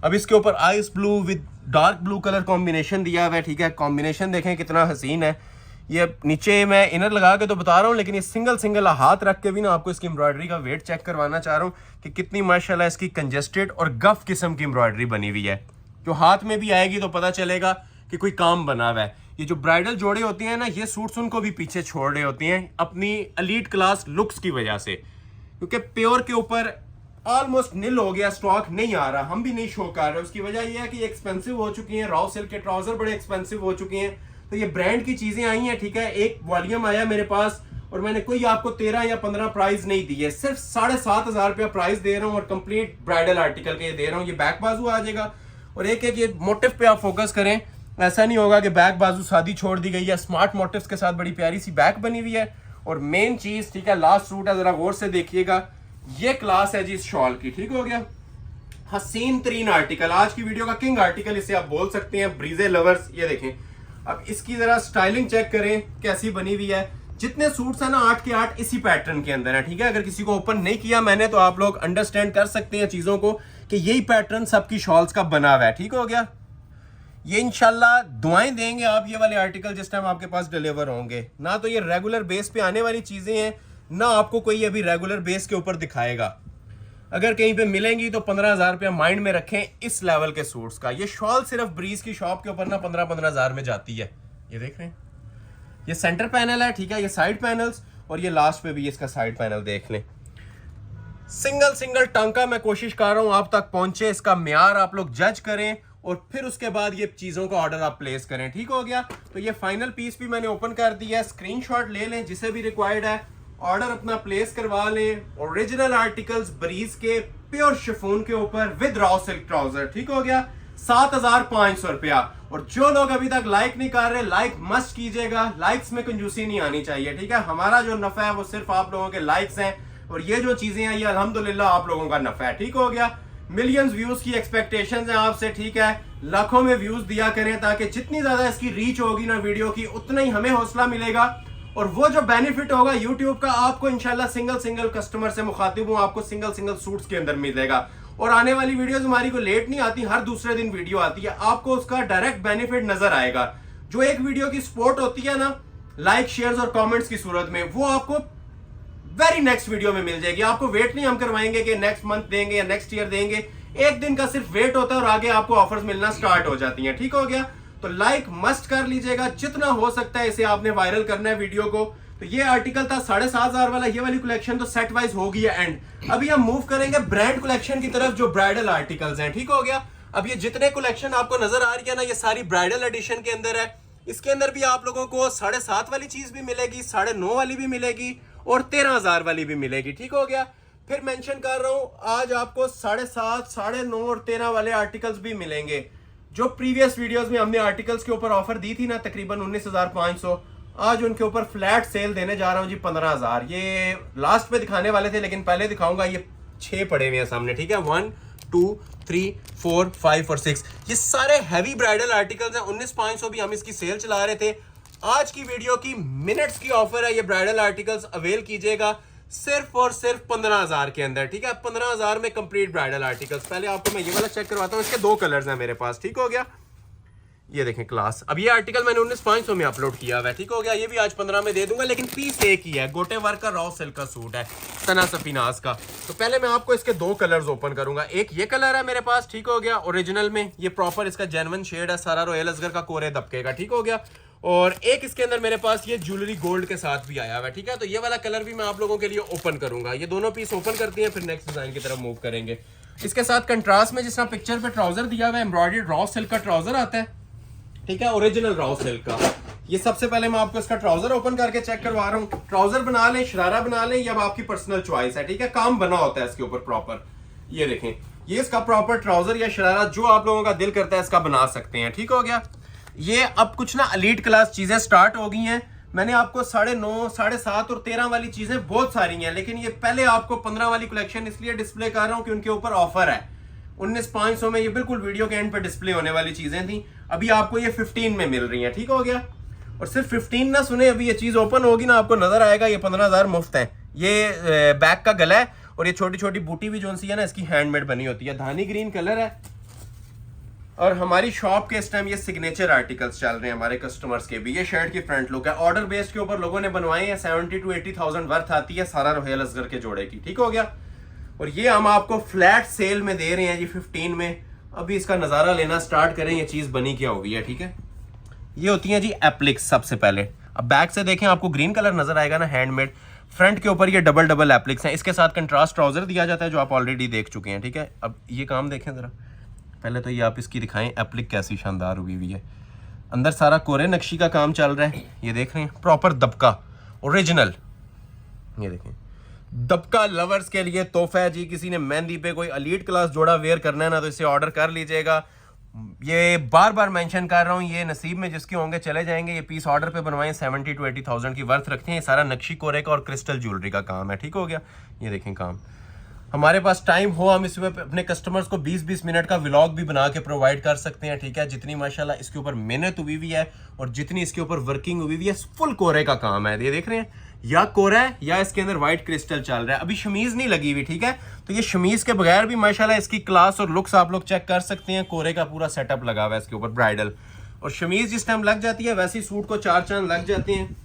अब इसके ऊपर ice blue with dark blue colour combination दिया हुआ है, ठीक है। कॉम्बिनेशन देखें कितना हसीन है। ये नीचे मैं इनर लगा के तो बता रहा हूँ, लेकिन ये सिंगल हाथ रख के भी ना आपको इसकी एम्ब्रॉयडरी का वेट चेक करवाना चाह रहा हूँ कि कितनी माशाल्लाह इसकी कंजेस्टेड और गफ किस्म की एम्ब्रॉयडरी बनी हुई है। जो हाथ में भी आएगी तो पता चलेगा कि कोई काम बना हुआ है। ये जो ब्राइडल जोड़े होती हैं ना, ये सूट्स उनको भी पीछे छोड़ रहे होती हैं अपनी एलीट क्लास लुक्स की वजह से, क्योंकि प्योर के ऊपर ऑलमोस्ट निल हो गया, स्टॉक नहीं आ रहा, हम भी नहीं शो कर रहे। उसकी वजह यह है कि एक्सपेंसिव हो चुकी हैं। रॉ सिल्क के ट्राउजर बड़े एक्सपेंसिव हो चुके हैं, तो ये ब्रांड की चीजें आई हैं, ठीक है। एक वॉल्यूम आया मेरे पास और मैंने कोई आपको 13 या 15 प्राइस नहीं दिए, सिर्फ 7,500 रुपया प्राइस दे रहा हूँ और कंप्लीट ब्राइडल आर्टिकल के दे रहा हूँ। ये बैक बाजू आ जाएगा और एक ये मोटिव पे आप फोकस करें। ऐसा नहीं होगा कि बैक बाजू सादी छोड़ दी गई है, स्मार्ट मोटिव्स के साथ बड़ी प्यारी सी बैक बनी हुई है। और मेन चीज, ठीक है, लास्ट सूट है, जरा गौर से देखिएगा। ये क्लास है जी इस शॉल की, ठीक हो गया। हसीन तरीन आर्टिकल, आज की वीडियो का किंग आर्टिकल इसे आप बोल सकते हैं, ब्रीजे लवर्स। ये देखें, अब इसकी जरा स्टाइलिंग चेक करें कैसी बनी हुई है। जितने सूट्स हैं ना 8 के 8 इसी पैटर्न के अंदर है, ठीक है। अगर किसी को ओपन नहीं किया मैंने तो आप लोग अंडरस्टैंड कर सकते हैं चीजों को कि यही पैटर्न सबकी शॉल्स का बना हुआ है, ठीक हो गया। ये इंशाल्लाह दुआएं देंगे आप ये वाले आर्टिकल जिस टाइम आपके पास डिलीवर होंगे। ना तो ये रेगुलर बेस पे आने वाली चीजें हैं, ना आपको कोई अभी रेगुलर बेस के ऊपर दिखाएगा। अगर कहीं पे मिलेंगी तो 15,000 रुपया माइंड में रखें इस लेवल के सूट्स का। ये शॉल सिर्फ ब्रीज की शॉप के ऊपर ना 15,000 में जाती है। ये देख रहे हैं, ये सेंटर पैनल है, ठीक है। ये साइड पैनल्स और ये लास्ट पे भी इसका साइड पैनल देख लें। सिंगल टांका मैं कोशिश कर रहा हूं आप तक पहुंचे, इसका म्यार आप लोग जज करें और फिर उसके बाद ये चीजों का ऑर्डर आप प्लेस करें, ठीक हो गया। तो ये फाइनल पीस भी मैंने ओपन कर दिया है, स्क्रीनशॉट ले लें जिसे भी रिक्वायर्ड है, ऑर्डर अपना प्लेस करवा लें। ओरिजिनल आर्टिकल्स ब्रीज के प्योर शिफॉन के ऊपर विद रॉ सिल्क ट्राउजर, ठीक हो गया। 7,500 रुपया। और जो लोग अभी तक लाइक नहीं कर रहे, लाइक मस्ट कीजिएगा। लाइक्स में कंजूसी नहीं आनी चाहिए, ठीक है। हमारा जो नफा है वो सिर्फ आप लोगों के लाइक्स हैं और ये जो चीजें हैं ये अल्हम्दुलिल्लाह आप लोगों का नफा है, ठीक हो गया। मिलियंस व्यूज की एक्सपेक्टेशंस हैं आपसे, ठीक है। लाखों में व्यूज दिया करें ताकि जितनी ज्यादा इसकी रीच होगी ना वीडियो की, उतना ही हमें हौसला मिलेगा और वो जो बेनिफिट होगा यूट्यूब का आपको इंशाल्लाह सिंगल कस्टमर से मुखातिब हूं, आपको सिंगल सूट्स के अंदर मिलेगा। और आने वाली वीडियोस हमारी को लेट नहीं आती, हर दूसरे दिन वीडियो आती है, आपको उसका डायरेक्ट बेनिफिट नजर आएगा। जो एक वीडियो की सपोर्ट होती है ना लाइक शेयर्स और कमेंट्स की सूरत में, वो आपको वेरी नेक्स्ट वीडियो में मिल जाएगी। आपको वेट नहीं हम करवाएंगे कि नेक्स्ट मंथ देंगे या नेक्स्ट ईयर देंगे, एक दिन का सिर्फ वेट होता है और आगे आपको ऑफर्स मिलना स्टार्ट हो जाती हैं, ठीक हो गया। तो लाइक मस्ट कर लीजिएगा, जितना हो सकता है इसे आपने वायरल करना है वीडियो को। तो ये आर्टिकल था 7,500 वाला, ये वाली कलेक्शन तो सेट वाइज हो गई है एंड। अभी हम मूव करेंगे ब्रांड कलेक्शन की तरफ जो ब्राइडल आर्टिकल्स हैं, ठीक हो गया। अब ये जितने कलेक्शन आपको नजर आ रही है ना, ये सारी ब्राइडल एडिशन के अंदर है। इसके अंदर भी आप लोगों को 7.5 वाली चीज भी मिलेगी, 9.5 वाली भी मिलेगी और 13,000 वाली भी मिलेगी, ठीक हो गया। फिर मेंशन कर रहा हूं आज आपको 7.5, 9.5 और 13 वाले आर्टिकल्स भी मिलेंगे। जो प्रीवियस वीडियोस में हमने आर्टिकल्स के ऊपर ऑफर दी थी ना तकरीबन 19,500, आज उनके ऊपर फ्लैट सेल देने जा रहा हूं जी 15,000। ये लास्ट पे दिखाने वाले थे लेकिन पहले दिखाऊंगा। ये 6 पड़े हुए हैं सामने, ठीक है। 1, 2, 3, 4, 5 और 6 ये सारे हैवी ब्राइडल आर्टिकल्स हैं। 19,500 भी हम इसकी सेल चला रहे थे। आज की वीडियो की मिनट्स की ऑफर है, ये ब्राइडल आर्टिकल्स अवेल कीजिएगा सिर्फ और सिर्फ 15,000 के अंदर, ठीक है। 15,000 में कंप्लीट ब्राइडल आर्टिकल्स। पहले आपको मैं ये वाला चेक करवाता हूँ, इसके 2 कलर्स हैं मेरे पास, ठीक हो गया। ये देखें क्लास। अब ये आर्टिकल मैंने 19,500 में अपलोड किया हुआ है, ठीक हो गया। ये भी आज 15 में दे दूंगा, लेकिन पीस एक ही है, गोटे वर्क का रॉ सिल्क का सूट है सना सफीनाज का। तो पहले मैं आपको इसके 2 कलर्स ओपन करूंगा। एक ये कलर है मेरे पास, ठीक हो गया, ओरिजिनल में। ये प्रॉपर इसका जेन्युइन शेड है, सारा रॉयल असगर का कोरे दबके का, ठीक हो गया। और एक इसके अंदर मेरे पास ये ज्वेलरी गोल्ड के साथ भी आया हुआ है, ठीक है। तो ये वाला कलर भी मैं आप लोगों के लिए ओपन करूंगा। ये दोनों पीस ओपन करती हैं, फिर नेक्स्ट डिजाइन की तरफ मूव करेंगे। इसके साथ कंट्रास्ट में जिस तरह पिक्चर पे ट्राउजर दिया हुआ है, एम्ब्रॉयडर्ड रॉ सिल्क का ट्राउजर आता है, ठीक है, ओरिजिनल रॉ सिल्क का। ये सबसे पहले मैं आपको इसका ट्राउजर ओपन करके चेक करवा रहा हूँ। ट्राउजर बना लें, शरारा बना लें, ये अब आपकी पर्सनल चॉइस है, ठीक है। काम बना होता है इसके ऊपर प्रॉपर। ये देखें, ये इसका प्रॉपर ट्राउजर या शरारा जो आप लोगों का दिल करता है इसका बना सकते हैं, ठीक हो गया। ये अब कुछ ना एलीट क्लास चीजें स्टार्ट हो गई हैं। मैंने आपको 9.5, 7.5 और 13 वाली चीजें बहुत सारी हैं, लेकिन ये पहले आपको 15 वाली कलेक्शन इसलिए डिस्प्ले कर रहा हूं कि उनके ऊपर ऑफर है। 19,500 में ये बिल्कुल वीडियो के एंड पे डिस्प्ले होने वाली चीजें थी, अभी आपको ये 15 में मिल रही है। ठीक हो गया। और सिर्फ 15 ना सुने, अभी ये चीज ओपन होगी ना आपको नजर आएगा ये 15,000 मुफ्त है। ये बैक का गला है और ये छोटी छोटी बूटी भी जो सी है ना इसकी हैंडमेड बनी होती है। धानी ग्रीन कलर है और हमारी शॉप के इस टाइम ये सिग्नेचर आर्टिकल्स चल रहे हैं हमारे कस्टमर्स के भी। ये शर्ट की फ्रंट लुक है, ऑर्डर बेस्ड के ऊपर लोगों ने बनवाए हैं। 70 to 80,000 वर्थ आती है सारा रोहेल असगर के जोड़े की। ठीक हो गया। और ये हम आपको फ्लैट सेल में दे रहे हैं जी 15 में। अभी इसका नजारा लेना स्टार्ट करें, ये चीज बनी क्या हुई है। ठीक है, ये होती है जी एप्लिक्स। सबसे पहले अब बैक से देखें, आपको ग्रीन कलर नजर आएगा ना, हैंडमेड। फ्रंट के ऊपर ये डबल एप्लिक्स हैं। इसके साथ कंट्रास्ट ट्राउजर दिया जाता है जो आप ऑलरेडी देख चुके हैं। ठीक है, अब ये काम देखें जरा। पहले तो ये आप इसकी दिखाएं एप्लिक कैसी शानदार हुई हुई है। अंदर सारा कोरे नक्शी का काम चल रहा है, ये देख रहे हैं, प्रॉपर दबका ओरिजिनल। ये देखें, दबका लवर्स के लिए तोहफा है जी। किसी ने मेहंदी पे कोई एलीट क्लास जोड़ा वेयर करना है ना तो इसे ऑर्डर कर लीजिएगा। ये बार बार मेंशन कर रहा हूँ, ये नसीब में जिसके होंगे चले जाएंगे। ये पीस ऑर्डर पे बनवाएं, 70 to 80,000 की वर्थ रखते हैं। ये सारा नक्शी कोरे का और क्रिस्टल ज्वेलरी का काम है। ठीक हो गया। ये देखें काम, हमारे पास टाइम हो हम इसमें अपने कस्टमर्स को 20-20 मिनट का व्लॉग भी बना के प्रोवाइड कर सकते हैं। ठीक है, जितनी माशाल्लाह इसके ऊपर मेहनत हुई हुई है और जितनी इसके ऊपर वर्किंग हुई हुई है, फुल कोरे का काम है। ये देख रहे हैं, या कोरा है या इसके अंदर व्हाइट क्रिस्टल चल रहा है। अभी शमीज नहीं लगी हुई। ठीक है, तो ये शमीज के बगैर भी माशाल्लाह इसकी क्लास और लुक्स आप लोग चेक कर सकते हैं। कोरे का पूरा सेटअप लगा हुआ है इसके ऊपर ब्राइडल, और शमीज जिस टाइम लग जाती है वैसे ही सूट को 4 चांद लग जाते हैं।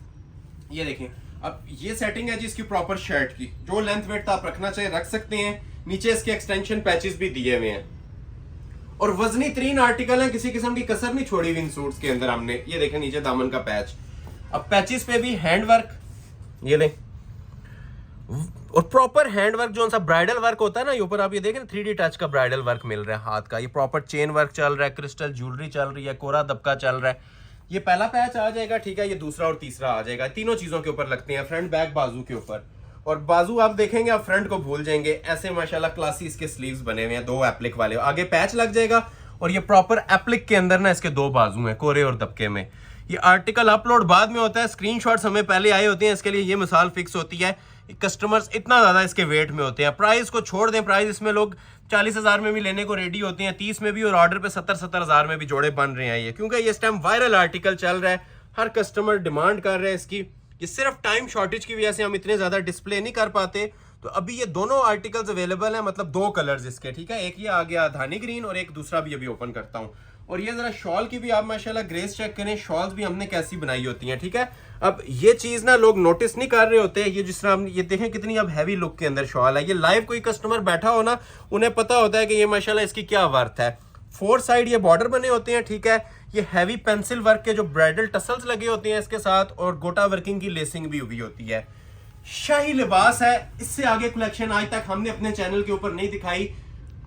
ये देखें, अब ये सेटिंग है जी इसकी प्रॉपर शर्ट की। जो लेंथ वेट आप रखना चाहिए रख सकते हैं। नीचे इसके एक्सटेंशन पैचेस भी दिए हुए हैं और वजनी तरीन आर्टिकल है, किसी किस्म की कसर नहीं छोड़ी हुई इन सूट्स के अंदर हमने। ये देखें नीचे दामन का पैच, अब पैचेस पे भी हैंड वर्क, ये लें, और प्रॉपर हैंड वर्क जो सा ब्राइडल वर्क होता है ना, ऊपर आप ये देखें 3D टच का ब्राइडल वर्क मिल रहा है हाथ का। ये प्रॉपर चेन वर्क चल रहा है, क्रिस्टल ज्वेलरी चल रही है, कोरा दबका चल रहा है। ये पहला पैच आ जाएगा। ठीक है, ये दूसरा और तीसरा आ जाएगा। तीनों चीजों के ऊपर लगते हैं, फ्रंट बैक बाजू के ऊपर। और बाजू आप देखेंगे आप फ्रंट को भूल जाएंगे, ऐसे माशाल्लाह क्लासी इसके स्लीव्स बने हुए हैं 2 एप्लिक वाले। आगे पैच लग जाएगा और ये प्रॉपर एप्लिक के अंदर ना इसके 2 बाजू हैं कोरे और दबके में। ये आर्टिकल अपलोड बाद में होता है, स्क्रीनशॉट्स हमें पहले आए होते हैं, इसके लिए ये मिसाल फिक्स होती है। कस्टमर्स इतना ज्यादा इसके वेट में होते हैं। प्राइस को छोड़ दें, प्राइस इसमें लोग 40,000 में भी लेने को रेडी होते हैं, 30 में भी, और ऑर्डर पे 70,000 में भी जोड़े बन रहे हैं ये, क्योंकि ये इस टाइम वायरल आर्टिकल चल रहा है। हर कस्टमर डिमांड कर रहे हैं इसकी। ये सिर्फ टाइम शॉर्टेज की वजह से हम इतने ज्यादा डिस्प्ले नहीं कर पाते। तो अभी ये दोनों आर्टिकल्स अवेलेबल हैं, मतलब 2 कलर्स इसके। ठीक है, एक ये आ गया धानी ग्रीन और एक दूसरा भी अभी ओपन करता हूँ। और ये जरा शॉल की भी आप माशाल्लाह ग्रेस चेक करें, शॉल्स भी हमने कैसी बनाई होती हैं। ठीक है, अब ये चीज ना लोग नोटिस नहीं कर रहे होते। ये जिस तरह हम ये देखें कितनी अब हैवी लुक के अंदर शॉल है। ये लाइव कोई कस्टमर बैठा हो ना, उन्हें पता होता है कि ये माशाल्लाह इसकी क्या वर्थ है। 4 साइड ये बॉर्डर बने होते हैं। ठीक है, ये हैवी पेंसिल वर्क के जो ब्राइडल टसल्स लगे होते हैं इसके साथ, और गोटा वर्किंग की लेसिंग भी हुई होती है। शाही लिबास है। इससे आगे कलेक्शन आज तक हमने अपने चैनल के ऊपर नहीं दिखाई,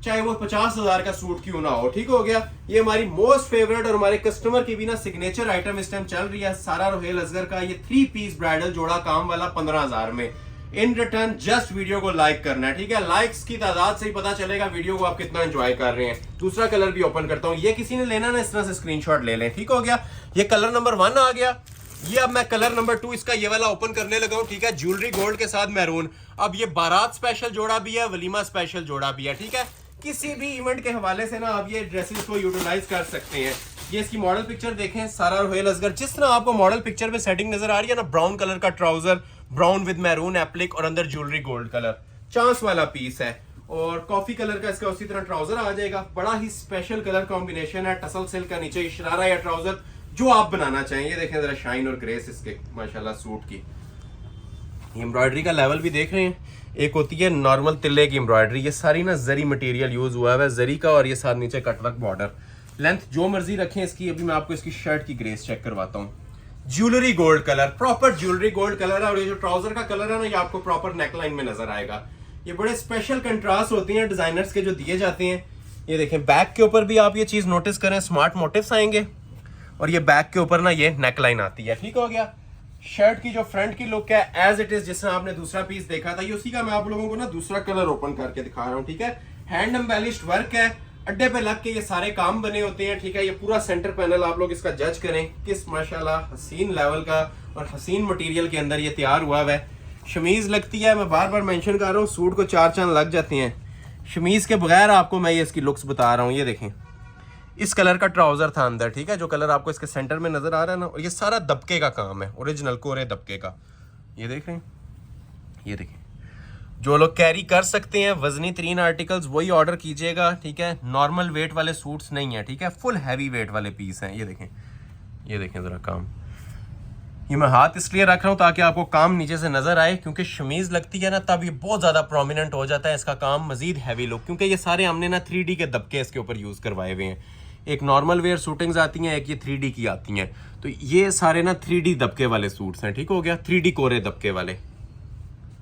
चाहे वो 50,000 का सूट क्यों ना हो। ठीक हो गया। ये हमारी मोस्ट फेवरेट और हमारे कस्टमर की भी ना सिग्नेचर आइटम इस टाइम चल रही है, सारा रोहेल असगर का ये 3 पीस ब्राइडल जोड़ा काम वाला 15,000 में। इन रिटर्न जस्ट वीडियो को लाइक करना है। ठीक है, लाइक्स की तादाद से ही पता चलेगा वीडियो को आप कितना एंजॉय कर रहे हैं। दूसरा कलर भी ओपन करता हूं, ये किसी ने लेना ना इस तरह से स्क्रीनशॉट ले लें। ठीक हो गया, ये कलर नंबर 1 आ गया। ये अब मैं कलर नंबर 2 इसका ये वाला ओपन करने लगा हूं। ठीक है, ज्वेलरी गोल्ड के साथ मैरून। अब ये बारात स्पेशल जोड़ा भी है, वलीमा स्पेशल जोड़ा भी है। ठीक है, किसी भी इवेंट के हवाले से ना आप ये ड्रेसेस को यूटिलाइज कर सकते हैं। ये इसकी मॉडल पिक्चर देखें, सारा रोहेल असगर जिस तरह आपको मॉडल पिक्चर पे सेटिंग नजर आ रही है ना, ब्राउन कलर का trouser, brown with maroon applique, और अंदर ज्वेलरी गोल्ड कलर चांस वाला पीस है। और कॉफी कलर का इसका उसी तरह ट्राउजर आ जाएगा। बड़ा ही स्पेशल कलर कॉम्बिनेशन है। टसल सिल्क का नीचे शरारा या ट्राउजर जो आप बनाना चाहें। ये देखें जरा शाइन और ग्रेस इसके माशाल्लाह सूट की। एम्ब्रॉयडरी का लेवल भी देख रहे हैं। एक होती है नॉर्मल तिल्ले की एम्ब्रॉयडरी, ये सारी ना जरी मटेरियल यूज हुआ है जरी का, और ये साथ नीचे कटवर्क बॉर्डर। लेंथ जो मर्जी रखें इसकी। अभी मैं आपको इसकी शर्ट की ग्रेस चेक करवाता हूँ। Jewellery gold colour, proper jewellery gold colour है। और ये जो ट्राउजर का कलर है ना, ये आपको प्रॉपर नेकलाइन में नजर आएगा। ये बड़े स्पेशल कंट्रास्ट होते हैं डिजाइनर्स के जो दिए जाते हैं। ये देखें बैक के ऊपर भी आप ये चीज नोटिस करें, स्मार्ट मोटिव्स आएंगे, और ये बैक के ऊपर ना ये नेकलाइन आती है। ठीक हो गया। शर्ट की जो फ्रंट की लुक है एज इट इज, जिस तरह आपने दूसरा पीस देखा था, ये उसी का मैं आप लोगों को ना दूसरा कलर ओपन करके दिखा रहा हूँ। ठीक है, हैंड एम्बेलिश्ड वर्क है, अड्डे पे लग के ये सारे काम बने होते हैं। ठीक है, ये पूरा सेंटर पैनल आप लोग इसका जज करें किस माशाल्लाह हसीन लेवल का और हसीन मटेरियल के अंदर ये तैयार हुआ है। शमीज़ लगती है, मैं बार बार मेंशन कर रहा हूँ, सूट को 4 चांद लग जाते हैं। शमीज़ के बगैर आपको मैं ये इसकी लुक्स बता रहा हूँ। ये देखें, इस कलर का ट्राउज़र था अंदर, ठीक है, जो कलर आपको इसके सेंटर में नज़र आ रहा है ना, और ये सारा दबके का काम है, ओरिजिनल कोरे दबके का। ये देख रहे हैं, ये देखें, जो लोग कैरी कर सकते हैं वजनी तरीन आर्टिकल्स वही ऑर्डर कीजिएगा, ठीक है। नॉर्मल वेट वाले सूट्स नहीं है, ठीक है, फुल हैवी वेट वाले पीस हैं। ये देखें, ये देखें ज़रा काम, ये मैं हाथ इसलिए रख रहा हूँ ताकि आपको काम नीचे से नज़र आए, क्योंकि शमीज़ लगती है ना तब ये बहुत ज़्यादा प्रोमिनेंट हो जाता है इसका काम, मज़ीद हैवी लुक, क्योंकि ये सारे हमने ना 3D के दबके इसके ऊपर यूज़ करवाए हुए हैं। एक नॉर्मल वेयर शूटिंग्स आती हैं, एक ये 3D की आती हैं, तो ये सारे ना 3D दबके वाले सूट्स हैं, ठीक हो गया, 3D कोरे दबके वाले।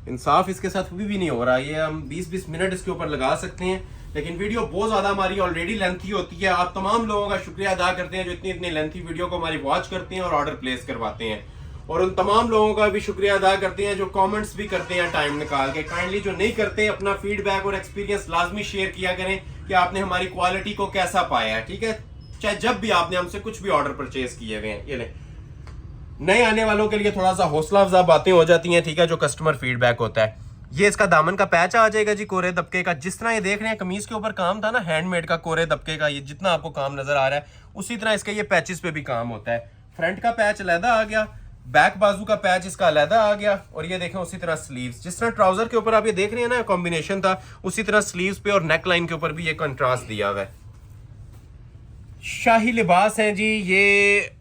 इंसाफ इसके साथ भी नहीं हो रहा, ये हम 20-20 मिनट इसके ऊपर लगा सकते हैं, लेकिन वीडियो बहुत ज़्यादा हमारी ऑलरेडी लेंथी होती है। आप तमाम लोगों का शुक्रिया अदा करते हैं जो इतनी लेंथी वीडियो को हमारी वॉच करते हैं और ऑर्डर प्लेस करवाते हैं, और उन तमाम लोगों का भी शुक्रिया अदा करते हैं जो कमेंट्स भी करते हैं टाइम निकाल के। काइंडली जो नहीं करते अपना फीडबैक और एक्सपीरियंस लाजमी शेयर किया करें कि आपने हमारी क्वालिटी को कैसा पाया है, ठीक है, चाहे जब भी आपने हमसे कुछ भी ऑर्डर परचेज किए हुए हैं। ये ले, नए आने वालों के लिए थोड़ा सा हौसला अफजा बातें हो जाती हैं, ठीक है, जो कस्टमर फीडबैक होता है। ये इसका दामन का पैच आ जाएगा जी कोरे दबके का, जिस तरह ये देख रहे हैं कमीज के ऊपर काम था ना हैंडमेड का कोरे दबके का, ये जितना आपको काम नजर आ रहा है उसी तरह इसके ये पैचेस पे भी काम होता है। फ्रंट का पैच अलहदा आ गया, बैक बाजू का पैच इसका अलहदा आ गया, और ये देखें उसी तरह स्लीव्स, जिस तरह ट्राउजर के ऊपर आप ये देख रहे हैं ना कॉम्बिनेशन था, उसी तरह स्लीव्स पे और नेक लाइन के ऊपर भी ये कंट्रास्ट दिया हुआ है। शाही लिबास है जी ये,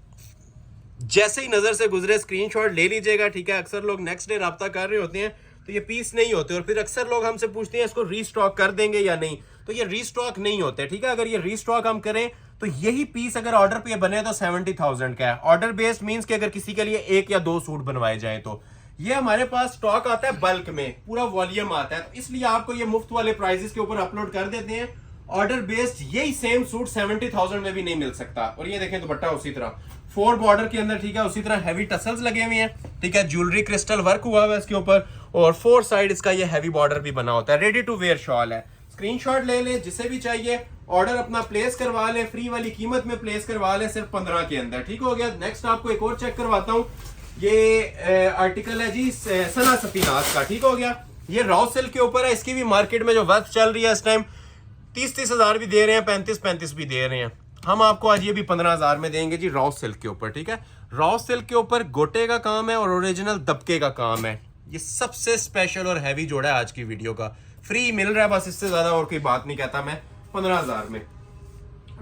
जैसे ही नजर से गुजरे स्क्रीनशॉट ले लीजिएगा, ठीक है। अक्सर लोग नेक्स्ट डे राब्ता कर रहे होते हैं तो ये पीस नहीं होते, और फिर अक्सर लोग हमसे पूछते हैं इसको रीस्टॉक कर देंगे या नहीं, तो ये रीस्टॉक नहीं होते, ठीक है। अगर ये रीस्टॉक हम करें तो यही पीस अगर ऑर्डर पे बने तो 70,000 का है। ऑर्डर बेस्ड मींस कि अगर किसी के लिए 1 या 2 सूट बनवाए जाए तो ये हमारे पास स्टॉक आता है बल्क में, पूरा वॉल्यूम आता है, तो इसलिए आपको ये मुफ्त वाले प्राइसेस के ऊपर अपलोड कर देते हैं। ऑर्डर बेस्ड यही सेम सूट 70,000 में भी नहीं मिल सकता। और ये देखें दुपट्टा उसी तरह 4 बॉर्डर के अंदर, ठीक है, उसी तरह हैवी टसल्स लगे हुए हैं, ठीक है, ज्वेलरी क्रिस्टल वर्क हुआ हुआ है इसके ऊपर, और 4 साइड इसका ये हैवी बॉर्डर भी बना होता है। रेडी टू वेयर शॉल है, स्क्रीनशॉट ले ले जिसे भी चाहिए, ऑर्डर अपना प्लेस करवा ले, फ्री वाली कीमत में प्लेस करवा ले, सिर्फ 15 के अंदर, ठीक हो गया। नेक्स्ट आपको एक और चेक करवाता हूँ, ये आर्टिकल है जी सना सफीनाज का, ठीक हो गया। ये रॉ सिल्क के ऊपर है, इसकी भी मार्केट में जो वर्क चल रही है इस टाइम 30-30 हजार भी दे रहे हैं, 35-35 भी दे रहे हैं। हम आपको आज ये भी 15,000 में देंगे जी, रॉ सिल्क के ऊपर, ठीक है। रॉ सिल्क के ऊपर गोटे का काम है और ओरिजिनल दबके का काम है। ये सबसे स्पेशल और हैवी जोड़ा है आज की वीडियो का, फ्री मिल रहा है, बस इससे ज्यादा और कोई बात नहीं कहता मैं। 15,000 में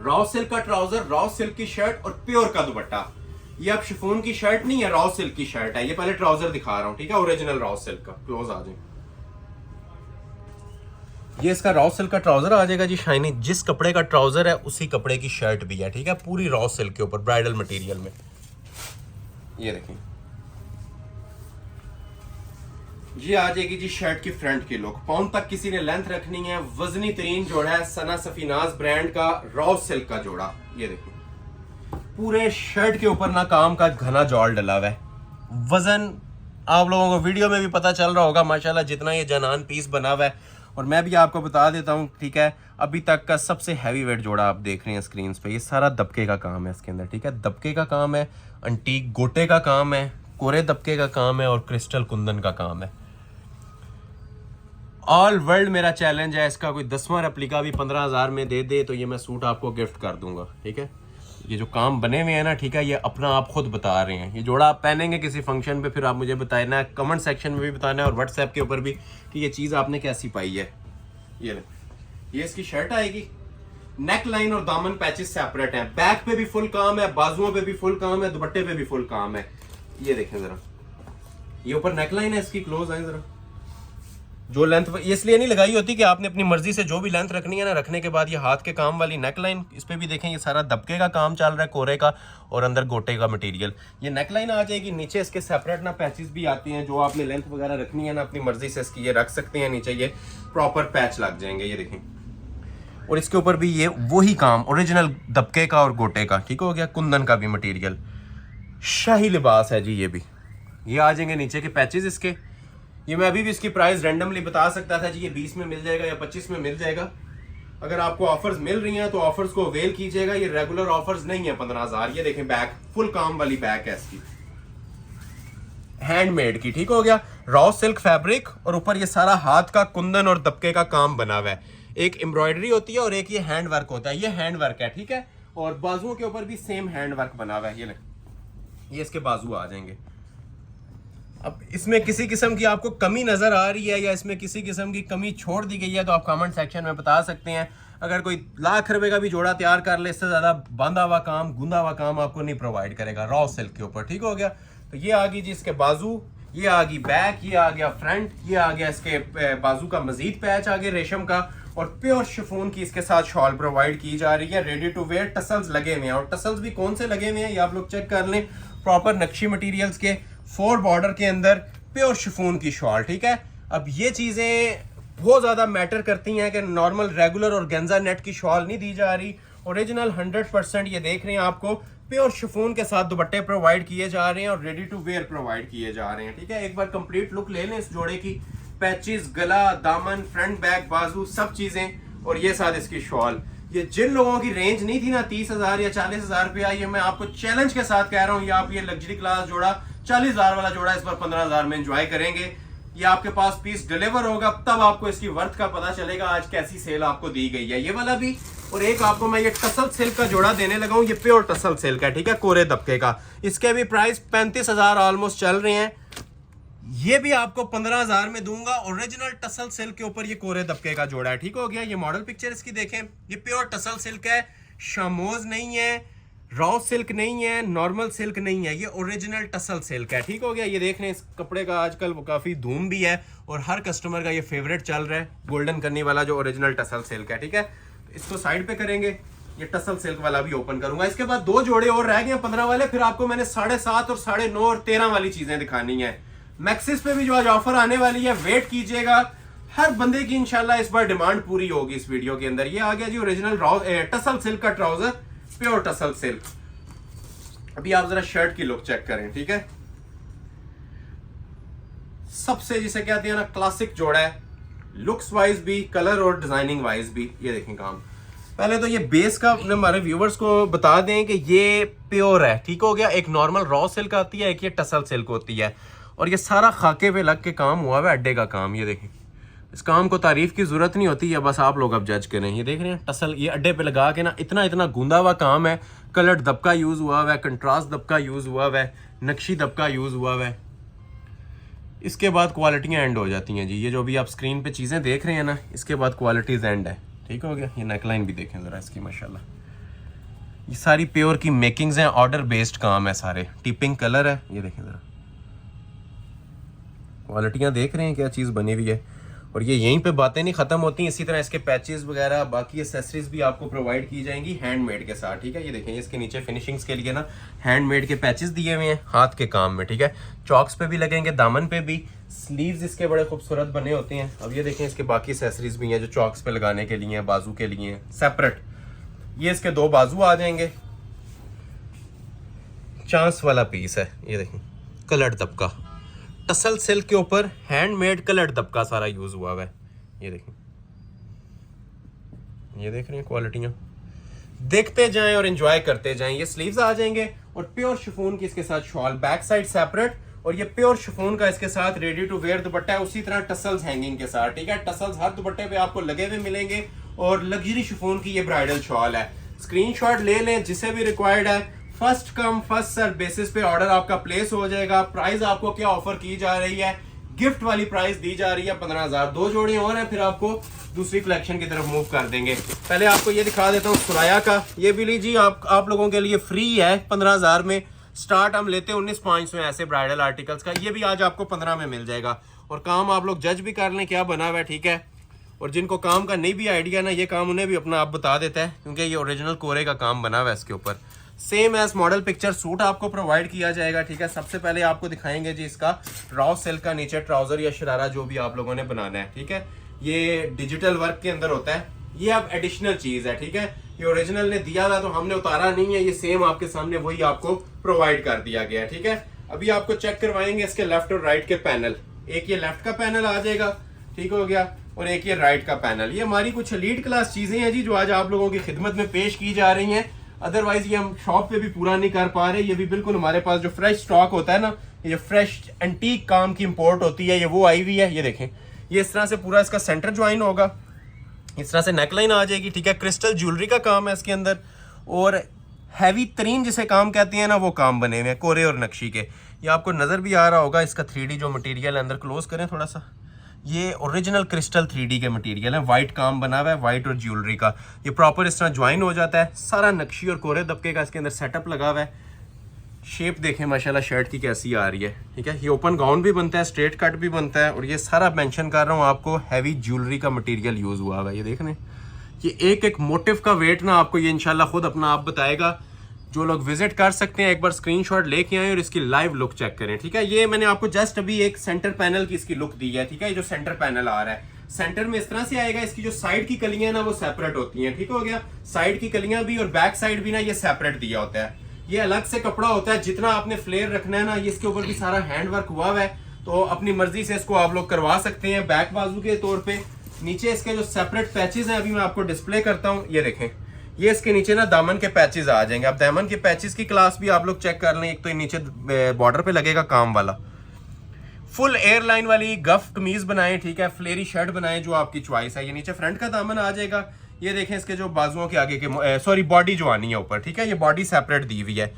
रॉ सिल्क का ट्राउजर, रॉ सिल्क की शर्ट और प्योर का दुपट्टा। ये अब शिफॉन की शर्ट नहीं है, रॉ सिल्क की शर्ट है। ये पहले ट्राउजर दिखा रहा हूँ, ठीक है, ओरिजिनल रॉ सिल्क का। क्लोज आ जाए, ये इसका रॉ सिल्क का ट्राउजर आ जाएगा जी शाइनी, जिस कपड़े का ट्राउजर है उसी कपड़े की शर्ट भी है, ठीक है, पूरी रॉ सिल्क के ऊपर ब्राइडल मटेरियल में। ये देखिए, ये आ जाएगी जी शर्ट की फ्रंट की लुक। पाउंड तक किसी ने लेंथ रखनी है, वजनी तरीन जोड़ा है सना सफीनाज ब्रांड का रॉ सिल्क का जोड़ा। ये देखिए, पूरे शर्ट के ऊपर ना काम का घना जॉल डला हुआ है। वजन आप लोगों को वीडियो में भी पता चल रहा होगा माशाल्लाह, जितना ये जनान पीस बना हुआ है। और मैं भी आपको बता देता हूँ, ठीक है, अभी तक का सबसे हैवी वेट जोड़ा आप देख रहे हैं स्क्रीन पे, ये सारा दबके का काम है इसके अंदर, ठीक है, दबके का काम है, अंटीक गोटे का काम है, कोरे दबके का काम है, और क्रिस्टल कुंदन का काम है। ऑल वर्ल्ड मेरा चैलेंज है, इसका कोई 10वां रेप्लिका भी 15,000 में दे दे तो ये मैं सूट आपको गिफ्ट कर दूंगा, ठीक है। ये जो काम बने हुए हैं ना, ठीक है, ये अपना आप खुद बता रहे हैं। ये जोड़ा आप पहनेंगे किसी फंक्शन पे, फिर आप मुझे बताना है, कमेंट सेक्शन में भी बताना है और व्हाट्सएप के ऊपर भी कि ये चीज़ आपने कैसी पाई है। ये इसकी शर्ट आएगी, नेक लाइन और दामन पैचेस सेपरेट हैं, बैक पे भी फुल काम है, बाजुओं पे भी फुल काम है, दुपट्टे पे भी फुल काम है। ये देखें जरा, ये ऊपर नेक लाइन है इसकी, क्लोज आए जरा। जो लेंथ इसलिए नहीं लगाई होती कि आपने अपनी मर्जी से जो भी लेंथ रखनी है ना, रखने के बाद ये हाथ के काम वाली नेक लाइन, इस पे भी देखें ये सारा दबके का काम चल रहा है, कोरे का, और अंदर गोटे का मटेरियल। ये नेक लाइन आ जाएगी, नीचे इसके सेपरेट ना पैचेस भी आते हैं, जो आपने लेंथ वगैरह रखनी है ना अपनी मर्जी से इसकी ये रख सकते हैं, नीचे ये प्रॉपर पैच लग जाएंगे, ये देखें। और इसके ऊपर भी ये वही काम ओरिजिनल दबके का और गोटे का, ठीक हो गया, कुंदन का भी मटेरियल। शाही लिबास है जी ये भी। ये आ जाएंगे नीचे के पैचेस इसके। ये मैं अभी भी इसकी प्राइस रैंडमली बता सकता था जी, ये 20 में मिल जाएगा या 25 में मिल जाएगा। अगर आपको ऑफर्स मिल रही हैं तो ऑफर्स को अवेल कीजिएगा, ये रेगुलर ऑफर्स नहीं है 15,000। ये देखें बैक, फुल काम वाली बैक है इसकी। हैंडमेड की, ठीक हो गया। रॉ सिल्क फैब्रिक और ऊपर ये सारा हाथ का कुंदन और दबके का काम बना हुआ है। एक एम्ब्रॉयडरी होती है और एक ये हैंड वर्क होता है, ये हैंड वर्क है, ठीक है। और बाजुओं के ऊपर भी सेम हैंड वर्क बना हुआ है। ये इसके बाजू आ जाएंगे। अब इसमें किसी किस्म की आपको कमी नजर आ रही है या इसमें किसी किस्म की कमी छोड़ दी गई है तो आप कमेंट सेक्शन में बता सकते हैं। अगर कोई लाख रुपए का भी जोड़ा तैयार कर ले, इससे ज्यादा बांधा हुआ काम, गूंदा हुआ काम आपको नहीं प्रोवाइड करेगा रॉ सिल्क के ऊपर, ठीक हो गया। तो ये आ गई जी इसके बाजू, ये आ गई बैक, ये आ गया फ्रंट, ये आ गया इसके बाजू का मजीद पैच आ गया रेशम का, और प्योर शिफॉन की इसके साथ शॉल प्रोवाइड की जा रही है। रेडी टू वेयर टसल्स लगे हुए हैं, और टसल्स भी कौन से लगे हुए हैं ये आप लोग चेक कर लें। प्रॉपर नक्शी मटेरियल्स के 4 बॉर्डर के अंदर प्योर शिफॉन की शॉल, ठीक है। अब ये चीजें बहुत ज्यादा मैटर करती हैं कि नॉर्मल रेगुलर और गेंजा नेट की शॉल नहीं दी जा रही। ओरिजिनल 100% ये देख रहे हैं आपको प्योर शिफॉन के साथ दुपट्टे प्रोवाइड किए जा रहे हैं और रेडी टू वेयर प्रोवाइड किए जा रहे हैं, ठीक है। एक बार कंप्लीट लुक ले लें इस जोड़े की। पैचेस, गला, दामन, फ्रंट, बैक, बाजू, सब चीजें, और ये साथ इसकी शॉल। ये जिन लोगों की रेंज नहीं थी ना 30,000 या 40,000 रुपया, ये मैं आपको चैलेंज के साथ कह रहा हूँ, ये आप ये लग्जरी क्लास जोड़ा 40,000 वाला जोड़ा इस बार 15,000 में एंजॉय करेंगे। ये आपके पास पीस डिलीवर होगा तब आपको इसकी वर्थ का पता चलेगा आज कैसी सेल आपको दी गई है। ये वाला भी, और एक आपको मैं ये टसल सिल्क का जोड़ा देने लगा हूँ, ये प्योर टसल सिल्क है, ठीक है, कोरे दबके का। इसके भी प्राइस 35,000 ऑलमोस्ट चल रहे हैं। ये भी आपको 15,000 में दूंगा। ओरिजिनल टसल सिल्क के ऊपर ये कोरे दबके का जोड़ा है, ठीक हो गया। ये मॉडल पिक्चर इसकी देखें, ये प्योर टसल सिल्क है, शामोज नहीं है, रॉ सिल्क नहीं है, नॉर्मल सिल्क नहीं है, ये ओरिजिनल टसल सिल्क है, ठीक हो गया। ये देख रहे हैं इस कपड़े का आजकल वो काफी धूम भी है और हर कस्टमर का ये फेवरेट चल रहा है, गोल्डन करनी वाला जो ओरिजिनल टसल सिल्क है, ठीक है। इसको साइड पे करेंगे, ये टसल सिल्क वाला भी ओपन करूंगा। इसके बाद 2 जोड़े और रह गए 15 वाले, फिर आपको मैंने 7.5 और 9.5 और 13 वाली चीजें दिखानी है। मैक्सिस पे भी जो आज ऑफर आने वाली है वेट कीजिएगा, हर बंदे की इंशाल्लाह इस बार डिमांड पूरी होगी इस वीडियो के अंदर। ये आ गया जी ओरिजिनल टसल सिल्क का ट्राउजर, प्योर टसल सिल्क। अभी आप जरा शर्ट की लुक चेक करें, ठीक है। सबसे जिसे कहते हैं ना क्लासिक जोड़ा है, लुक्स वाइज भी, कलर और डिजाइनिंग वाइज भी। ये देखें काम, पहले तो ये बेस का हमारे व्यूवर्स को बता दें कि ये प्योर है, ठीक हो गया। एक नॉर्मल रॉ सिल्क आती है, एक ये टसल सिल्क होती है, और ये सारा खाके पे लग के काम हुआ है, अड्डे का काम। ये देखें, इस काम को तारीफ की जरूरत नहीं होती है, बस आप लोग अब जज करें। ये देख रहे हैं टसल, ये अड्डे पे लगा के ना इतना इतना गूंदा हुआ काम है। कलर्ड दबका यूज हुआ हुआ है, कंट्रास्ट दबका यूज हुआ हुआ है, नक्शी दबका यूज हुआ हुआ है। इसके बाद क्वालिटियाँ एंड हो जाती हैं जी। ये जो भी आप स्क्रीन पे चीजें देख रहे हैं ना, इसके बाद क्वालिटीज एंड है, ठीक हो गया। ये नेकलाइन भी देखें जरा इसकी, माशाल्लाह ये सारी प्योर की मेकिंग्स हैं, ऑर्डर बेस्ड काम है सारे। टिपिंग कलर है, ये देखें जरा, क्वालिटियाँ देख रहे हैं क्या चीज़ बनी हुई है। और ये यहीं पे बातें नहीं खत्म होती, इसी तरह इसके पैचेस वगैरह बाकी एसेसरीज भी आपको प्रोवाइड की जाएंगी हैंडमेड के साथ, ठीक है। ये देखें, इसके नीचे फिनिशिंग्स के लिए ना हैंडमेड के पैचेस दिए हुए हैं हाथ के काम में, ठीक है। चॉक्स पे भी लगेंगे, दामन पे भी, स्लीव्स इसके बड़े खूबसूरत बने होते हैं। अब ये देखें इसके बाकी एसेसरीज भी हैं जो चॉक्स पे लगाने के लिए, बाजू के लिए सेपरेट। ये इसके 2 बाजू आ जाएंगे, चांस वाला पीस है, ये देखें कलर्ड दबका टसल सिल्क के ऊपर हैंडमेड कलर्ड दबका सारा यूज हुआ हुआ है। ये देखें, ये देख रहे हैं क्वालिटियाँ, देखते जाएं और एंजॉय करते जाएं। ये स्लीव्स आ जाएंगे और प्योर शिफॉन की इसके साथ शॉल, बैक साइड सेपरेट, और ये प्योर शिफॉन का इसके साथ रेडी टू वेयर दुपट्टा है, उसी तरह टसल्स हैंगिंग के साथ, ठीक है। टसल्स हर दुपट्टे पे आपको लगे हुए मिलेंगे, और लग्जरी शिफॉन की ये ब्राइडल शॉल है। स्क्रीनशॉट ले लें जिसे भी रिक्वायर्ड है, first come first serve basis पे ऑर्डर आपका प्लेस हो जाएगा। प्राइस आपको क्या ऑफर की जा रही है, गिफ्ट वाली प्राइस दी जा रही है 15,000। 2 जोड़े और हैं, फिर आपको दूसरी कलेक्शन की तरफ मूव कर देंगे। पहले आपको ये दिखा देता हूँ सुराया का, ये भी लीजिए आप लोगों के लिए फ्री है 15,000 में। स्टार्ट हम लेते हैं 19,500 में ऐसे ब्राइडल आर्टिकल्स का, ये भी आज आपको 15 में मिल जाएगा। और काम आप लोग जज भी कर लें क्या बना हुआ है, ठीक है। और जिनको काम का नहीं भी आइडिया ना, ये काम उन्हें भी अपना आप बता देता है, क्योंकि ये ओरिजिनल कोरे का काम बना हुआ है इसके ऊपर। Same as model picture suit आपको प्रोवाइड किया जाएगा, ठीक है। सबसे पहले आपको दिखाएंगे जी इसका रॉ सिल्क का नीचे ट्राउजर या शरारा जो भी आप लोगों ने बनाना है, ठीक है। ये डिजिटल वर्क के अंदर होता है, ये अब एडिशनल चीज है, ठीक है। ये ओरिजिनल ने दिया था तो हमने उतारा नहीं है, ये सेम आपके सामने वही आपको प्रोवाइड कर दिया गया, ठीक है। अभी आपको चेक करवाएंगे इसके लेफ्ट और राइट के पैनल। एक ये लेफ्ट का पैनल आ जाएगा, ठीक हो गया, और एक ये राइट का पैनल। ये हमारी कुछ लीड क्लास चीजें हैं जी जो आज आप लोगों की खिदमत में पेश की जा रही हैं। अदरवाइज ये हम शॉप पे भी पूरा नहीं कर पा रहे। ये भी बिल्कुल हमारे पास जो फ्रेश स्टॉक होता है ना, ये फ्रेश एंटीक काम की इंपोर्ट होती है, ये वो आई हुई है। ये देखें, ये इस तरह से पूरा इसका सेंटर ज्वाइन होगा, इस तरह से नेकलाइन आ जाएगी, ठीक है। क्रिस्टल ज्वेलरी का काम है इसके अंदर, और हैवी तरीन जिसे काम कहते हैं ना, वो काम बने हुए हैं कोरे और नक्शी के। ये आपको नज़र भी आ रहा होगा, इसका 3D जो मटेरियल है, अंदर क्लोज करें थोड़ा सा, ये ओरिजिनल क्रिस्टल 3D के मटेरियल है, वाइट काम बना हुआ है, वाइट और ज्वेलरी का। ये प्रॉपर इस तरह ज्वाइन हो जाता है, सारा नक्शी और कोरे दबके का इसके अंदर सेटअप लगा हुआ है। शेप देखें माशाल्लाह शर्ट की कैसी आ रही है, ठीक है। ये ओपन गाउन भी बनता है, स्ट्रेट कट भी बनता है, और ये सारा मेंशन कर रहा हूँ आपको, हैवी ज्वेलरी का मटेरियल यूज़ हुआ हुआ है। ये देख लें, ये एक एक मोटिव का वेट ना आपको ये इंशाल्लाह खुद अपना आप बताएगा। जो लोग विजिट कर सकते हैं एक बार स्क्रीनशॉट लेके आए और इसकी लाइव लुक चेक करें, ठीक है। ये मैंने आपको जस्ट अभी एक सेंटर पैनल की इसकी लुक दी है, ठीक है। ये जो सेंटर पैनल आ रहा है, सेंटर में इस तरह से आएगा। इसकी जो साइड की कलियां ना वो सेपरेट होती हैं, ठीक हो गया। साइड की कलियां भी और बैक साइड भी ना ये सेपरेट दिया होता है। ये अलग से कपड़ा होता है, जितना आपने फ्लेयर रखना है ना, ये इसके ऊपर भी सारा हैंड वर्क हुआ हुआ है, तो अपनी मर्जी से इसको आप लोग करवा सकते हैं। बैक बाजू के तौर पे नीचे इसके जो सेपरेट पैचेस हैं, अभी मैं आपको डिस्प्ले करता हूँ। ये देखें, ये इसके नीचे ना दामन के पैचेस आ जाएंगे। अब दामन के पैचेस की क्लास भी आप लोग चेक कर लें। एक तो नीचे बॉर्डर पे लगेगा काम वाला, फुल एयरलाइन वाली गफ कमीज बनाएं, ठीक है। फ्लेरी शर्ट बनाएं, जो आपकी चॉइस है। ये नीचे फ्रंट का दामन आ जाएगा। ये देखें, इसके जो बाजुओं के आगे के सॉरी बॉडी जो आनी है ऊपर, ठीक है। ये बॉडी सेपरेट दी हुई है।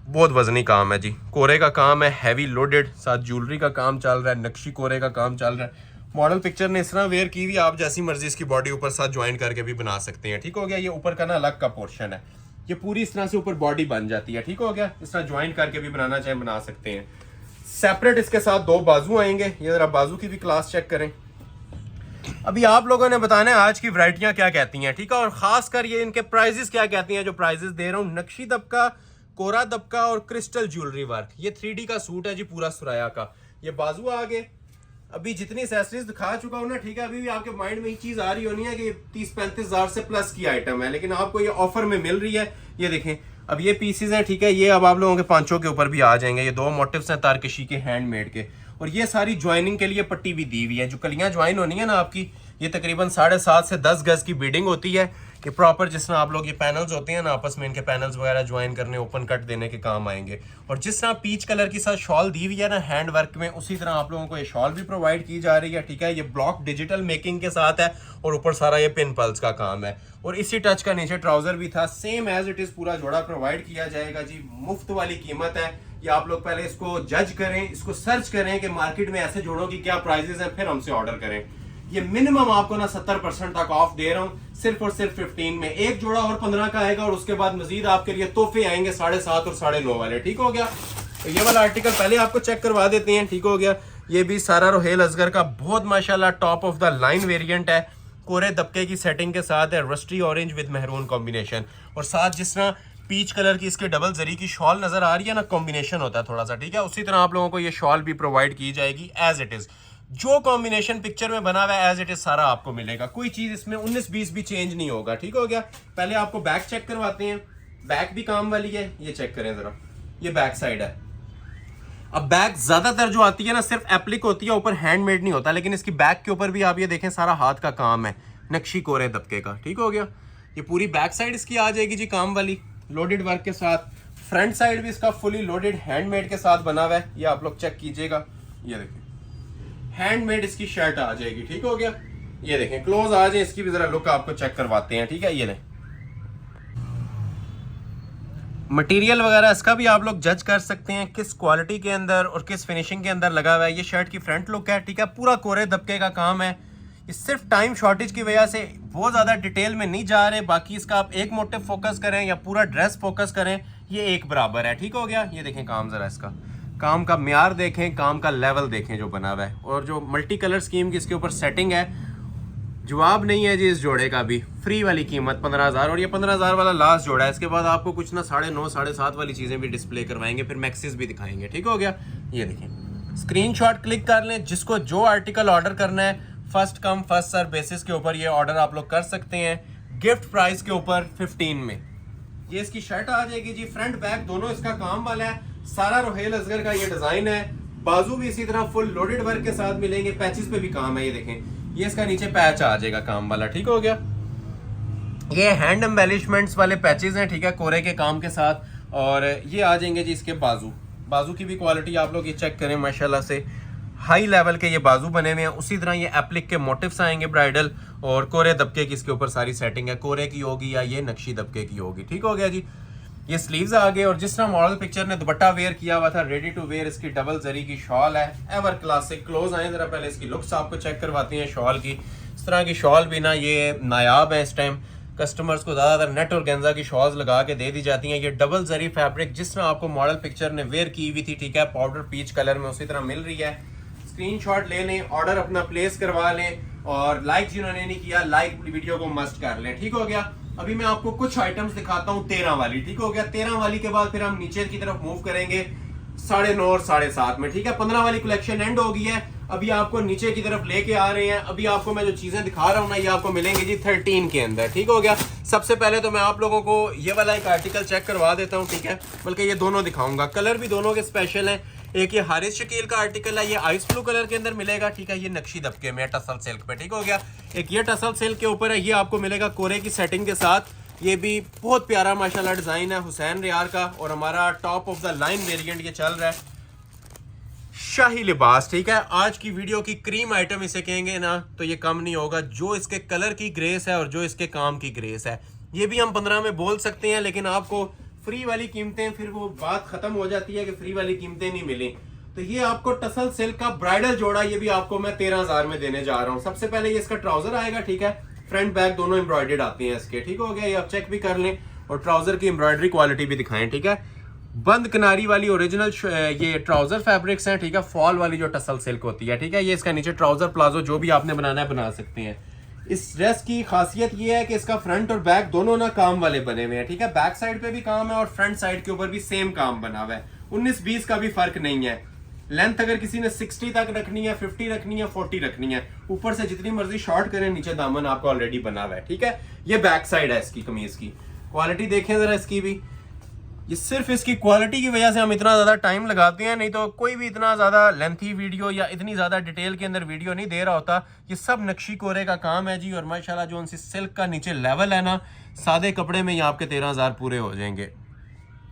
बहुत वजनी काम है जी, कोरे का काम है, हैवी लोडेड, साथ ज्वेलरी का काम चल रहा है, नक्शी कोरे का काम चल रहा है। मॉडल पिक्चर ने इस तरह वेयर की हुई, आप जैसी मर्जी इसकी बॉडी ऊपर साथ ज्वाइन करके भी बना सकते हैं, ठीक हो गया। ये ऊपर का ना अलग का पोर्शन है, ये पूरी इस तरह से ऊपर बॉडी बन जाती है, ठीक हो गया। इस तरह ज्वाइन करके भी बनाना चाहे बना सकते हैं। सेपरेट इसके साथ दो बाजू आएंगे। ये जरा बाजू की भी क्लास चेक करें। अभी आप लोगों ने बताना है आज की वैरायटियां क्या कहती हैं, ठीक है, और खासकर ये इनके प्राइजेस क्या कहती हैं। जो प्राइजेस दे रहा हूँ, नक्शी दबका, कोरा दबका और क्रिस्टल ज्वेलरी वर्क। ये 3D का सूट है जी पूरा सुराया का। ये बाजू आगे, अभी जितनी एक्सेसरीज दिखा चुका हूं ना, ठीक है, अभी भी आपके माइंड में ये चीज आ रही होनी है कि 30-35 हजार से प्लस की आइटम है, लेकिन आपको ये ऑफर में मिल रही है। ये देखें, अब ये पीसेज हैं, ठीक है। ये अब आप लोगों के पांचों के ऊपर भी आ जाएंगे। ये दो मोटिव्स हैं तारकशी के, हैंडमेड के, और ये सारी ज्वाइनिंग के लिए पट्टी भी दी हुई है। जो कलियां ज्वाइन होनी है ना आपकी, ये तकरीबन 7.5 से 10 गज की बीडिंग होती है। ये प्रॉपर जिस तरह आप लोग ये पैनल्स होते हैं ना आपस में, इनके पैनल्स वगैरह ज्वाइन करने, ओपन कट देने के काम आएंगे। और जिस तरह पीच कलर की साथ शॉल दी हुई है ना हैंड वर्क में, उसी तरह आप लोगों को ये शॉल भी प्रोवाइड की जा रही है, ठीक है। ये ब्लॉक डिजिटल मेकिंग के साथ है, और ऊपर सारा ये पिन पल्स का काम है, और इसी टच का नीचे ट्राउजर भी था। सेम एज इट इज पूरा जोड़ा प्रोवाइड किया जाएगा जी। मुफ्त वाली कीमत है। ये आप लोग पहले इसको जज करें, इसको सर्च करें कि मार्केट में ऐसे जोड़ों की क्या प्राइजेस हैं, फिर हमसे ऑर्डर करें। ये मिनिमम आपको ना 70% तक ऑफ दे रहा हूँ, सिर्फ और सिर्फ 15 में। एक जोड़ा और 15 का आएगा, और उसके बाद मजीद आपके लिए तोहफे आएंगे 7.5 और 9.5 वाले, ठीक हो गया। तो ये वाला आर्टिकल पहले आपको चेक करवा देते हैं, ठीक हो गया। ये भी सारा रोहेल असगर का बहुत माशाल्लाह top of the line variant है, कोरे दबके की सेटिंग के साथ है, rusty orange with maroon combination, और साथ जिस तरह पीच कलर की इसके डबल जरी की शॉल नजर आ रही है ना, कॉम्बिनेशन होता है थोड़ा सा, ठीक है। उसी तरह आप लोगों को ये शॉल भी प्रोवाइड की जाएगी एज इट इज। जो कॉम्बिनेशन पिक्चर में बना हुआ है एज इट इज सारा आपको मिलेगा, कोई चीज इसमें 19-20 भी चेंज नहीं होगा, ठीक हो गया। पहले आपको बैक चेक करवाते हैं, बैक भी काम वाली है। ये चेक करें जरा, ये बैक साइड है। अब बैक ज्यादातर जो आती है ना सिर्फ एप्लिक होती है, ऊपर हैंडमेड नहीं होता, लेकिन इसकी बैक के ऊपर भी आप ये देखें सारा हाथ का काम है, नक्शी कोरे दबके का, ठीक हो गया। ये पूरी बैक साइड इसकी आ जाएगी जी काम वाली, लोडेड वर्क के साथ। फ्रंट साइड भी इसका फुली लोडेड हैंडमेड के साथ बना हुआ है, ये आप लोग चेक कीजिएगा। ये देखें हैंडमेड इसकी शर्ट आ जाएगी, ठीक हो गया। ये देखें क्लोज आ जाए, इसकी भी जरा लुक आपको चेक करवाते हैं, ठीक है। ये देखें मटेरियल वगैरह इसका भी आप लोग जज कर सकते हैं किस क्वालिटी के अंदर और किस फिनिशिंग के अंदर लगा हुआ है। ये शर्ट की फ्रंट लुक है, ठीक है, पूरा कोरे दबके का काम है। ये सिर्फ टाइम शॉर्टेज की वजह से बहुत ज़्यादा डिटेल में नहीं जा रहे, बाकी इसका आप एक मोटिव फोकस करें या पूरा ड्रेस फोकस करें, ये एक बराबर है, ठीक हो गया। ये देखें काम ज़रा, इसका काम का म्यार देखें, काम का लेवल देखें जो बना हुआ है, और जो मल्टी कलर स्कीम की इसके ऊपर सेटिंग है, जवाब नहीं है जी इस जोड़े का भी। फ्री वाली कीमत 15,000, और ये 15,000 वाला लास्ट जोड़ा है। इसके बाद आपको कुछ ना 9.5 7.5 वाली चीज़ें भी डिस्प्ले करवाएंगे, फिर मैक्सिस भी दिखाएंगे, ठीक हो गया। ये देखें स्क्रीनशॉट क्लिक कर लें, जिसको जो आर्टिकल ऑर्डर करना है first come first serve basis के ऊपर ये ऑर्डर आप लोग कर सकते हैं, गिफ्ट प्राइस के ऊपर 15 में। ये इसकी शर्ट आ जाएगी जी, फ्रंट बैक दोनों इसका काम वाला है, सारा रोहेल असगर का ये डिजाइन है। बाजू भी इसी तरह फुल लोडेड वर्क के साथ मिलेंगे, पैचेस पे भी काम है। ये देखें ये इसका नीचे पैच आ जाएगा काम वाला, ठीक हो गया। ये हैंड एम्बेलिशमेंट्स वाले पैचेस हैं, ठीक है, कोरे के काम के साथ। और ये आ जाएंगे जी इसके बाजू। बाजू की भी क्वालिटी आप लोग ये चेक करें, माशाल्लाह से हाई लेवल के ये बाजू बने हुए हैं। उसी तरह ये एप्लिक के मोटिव्स आएंगे ब्राइडल, और कोरे दबके की इसके ऊपर सारी सेटिंग है, कोरे की होगी या ये नक्शी दबके की होगी। ठीक हो गया जी। ये स्लीव्स आ गए, और जिस तरह मॉडल पिक्चर ने दुपट्टा वेयर किया हुआ था, रेडी टू वेयर इसकी डबल जरी की शॉल है, एवर क्लासिक। क्लोज आए जरा, पहले इसकी लुक्स आपको चेक करवाती हैं शॉल की। इस तरह की शॉल भी ना ये नायाब है, इस टाइम कस्टमर्स को ज़्यादातर नेट और गेंजा की शॉल्स लगा के दे दी जाती हैं। ये डबल जरी फैब्रिक जिस तरह आपको मॉडल पिक्चर ने वेयर की हुई थी, ठीक है, पाउडर पीच कलर में, उसी तरह मिल रही है। स्क्रीनशॉट ले लें, ऑर्डर अपना प्लेस करवा लें, और लाइक जिन्होंने नहीं किया लाइक वीडियो को मस्ट कर लें। ठीक हो गया। अभी मैं आपको कुछ आइटम्स दिखाता हूँ 13 वाली। ठीक हो गया। 13 वाली के बाद फिर हम नीचे की तरफ मूव करेंगे 9:30 और 7:30 में। ठीक है। 15 वाली कलेक्शन एंड हो गई है, अभी आपको नीचे की तरफ लेके आ रहे हैं। अभी आपको मैं जो चीजें दिखा रहा हूँ ना, ये आपको मिलेंगी जी 13 के अंदर। ठीक हो गया। सबसे पहले तो मैं आप लोगों को ये वाला एक आर्टिकल चेक करवा देता हूँ, ठीक है, बल्कि ये दोनों दिखाऊंगा। कलर भी दोनों के स्पेशल हैं। एक ये हारिस शकील का आर्टिकल है, ये आइस ब्लू कलर के अंदर मिलेगा, ठीक है, ये नक्शी दबके में टसल सिल्क पे। ठीक हो गया। एक ये टसल सिल्क के ऊपर है, ये आपको मिलेगा कोरे की सेटिंग के साथ। ये भी बहुत प्यारा माशाल्लाह डिजाइन है, हुसैन रियार का, और हमारा top of the line variant ये चल रहा है, शाही लिबास। ठीक है। आज की वीडियो की क्रीम आइटम इसे कहेंगे ना, तो ये कम नहीं होगा। जो इसके कलर की ग्रेस है और जो इसके काम की ग्रेस है, ये भी हम 15 में बोल सकते हैं, लेकिन आपको फ्री वाली कीमतें, फिर वो बात खत्म हो जाती है कि फ्री वाली कीमतें नहीं मिली। तो ये आपको टसल सिल्क का ब्राइडल जोड़ा, ये भी आपको मैं 13,000 में देने जा रहा हूँ। सबसे पहले ये इसका ट्राउजर आएगा, ठीक है, फ्रंट बैक दोनों एम्ब्रॉयडर्ड आते हैं इसके। ठीक हो गया। ये आप चेक भी कर लें, और ट्राउजर की एम्ब्रॉयडरी क्वालिटी भी दिखाएं। ठीक है। बंद किनारी वाली ओरिजिनल ये ट्राउजर फैब्रिक्स हैं, ठीक है, फॉल वाली जो टसल सिल्क होती है। ठीक है। ये इसका नीचे ट्राउजर प्लाजो जो भी आपने बनाना है बना सकते हैं। इस ड्रेस की खासियत ये है कि इसका फ्रंट और बैक दोनों ना काम वाले बने हुए हैं। ठीक है। बैक साइड पे भी काम है और फ्रंट साइड के ऊपर भी सेम काम बना हुआ है। 19-20 का भी फर्क नहीं है। लेंथ अगर किसी ने 60 तक रखनी है, 50 रखनी है, 40 रखनी है, ऊपर से जितनी मर्जी शॉर्ट करें, नीचे दामन आपको ऑलरेडी बना हुआ है। ठीक है। ये बैक साइड है इसकी कमीज की। क्वालिटी देखें जरा इसकी भी। ये सिर्फ इसकी क्वालिटी की वजह से हम इतना ज़्यादा टाइम लगाते हैं, नहीं तो कोई भी इतना ज़्यादा लेंथी वीडियो या इतनी ज़्यादा डिटेल के अंदर वीडियो नहीं दे रहा होता। ये सब नक्शी कोरे का काम है जी, और माशाल्लाह जो उनसे सिल्क का नीचे लेवल है ना, सादे कपड़े में ये आपके 13,000 पूरे हो जाएंगे।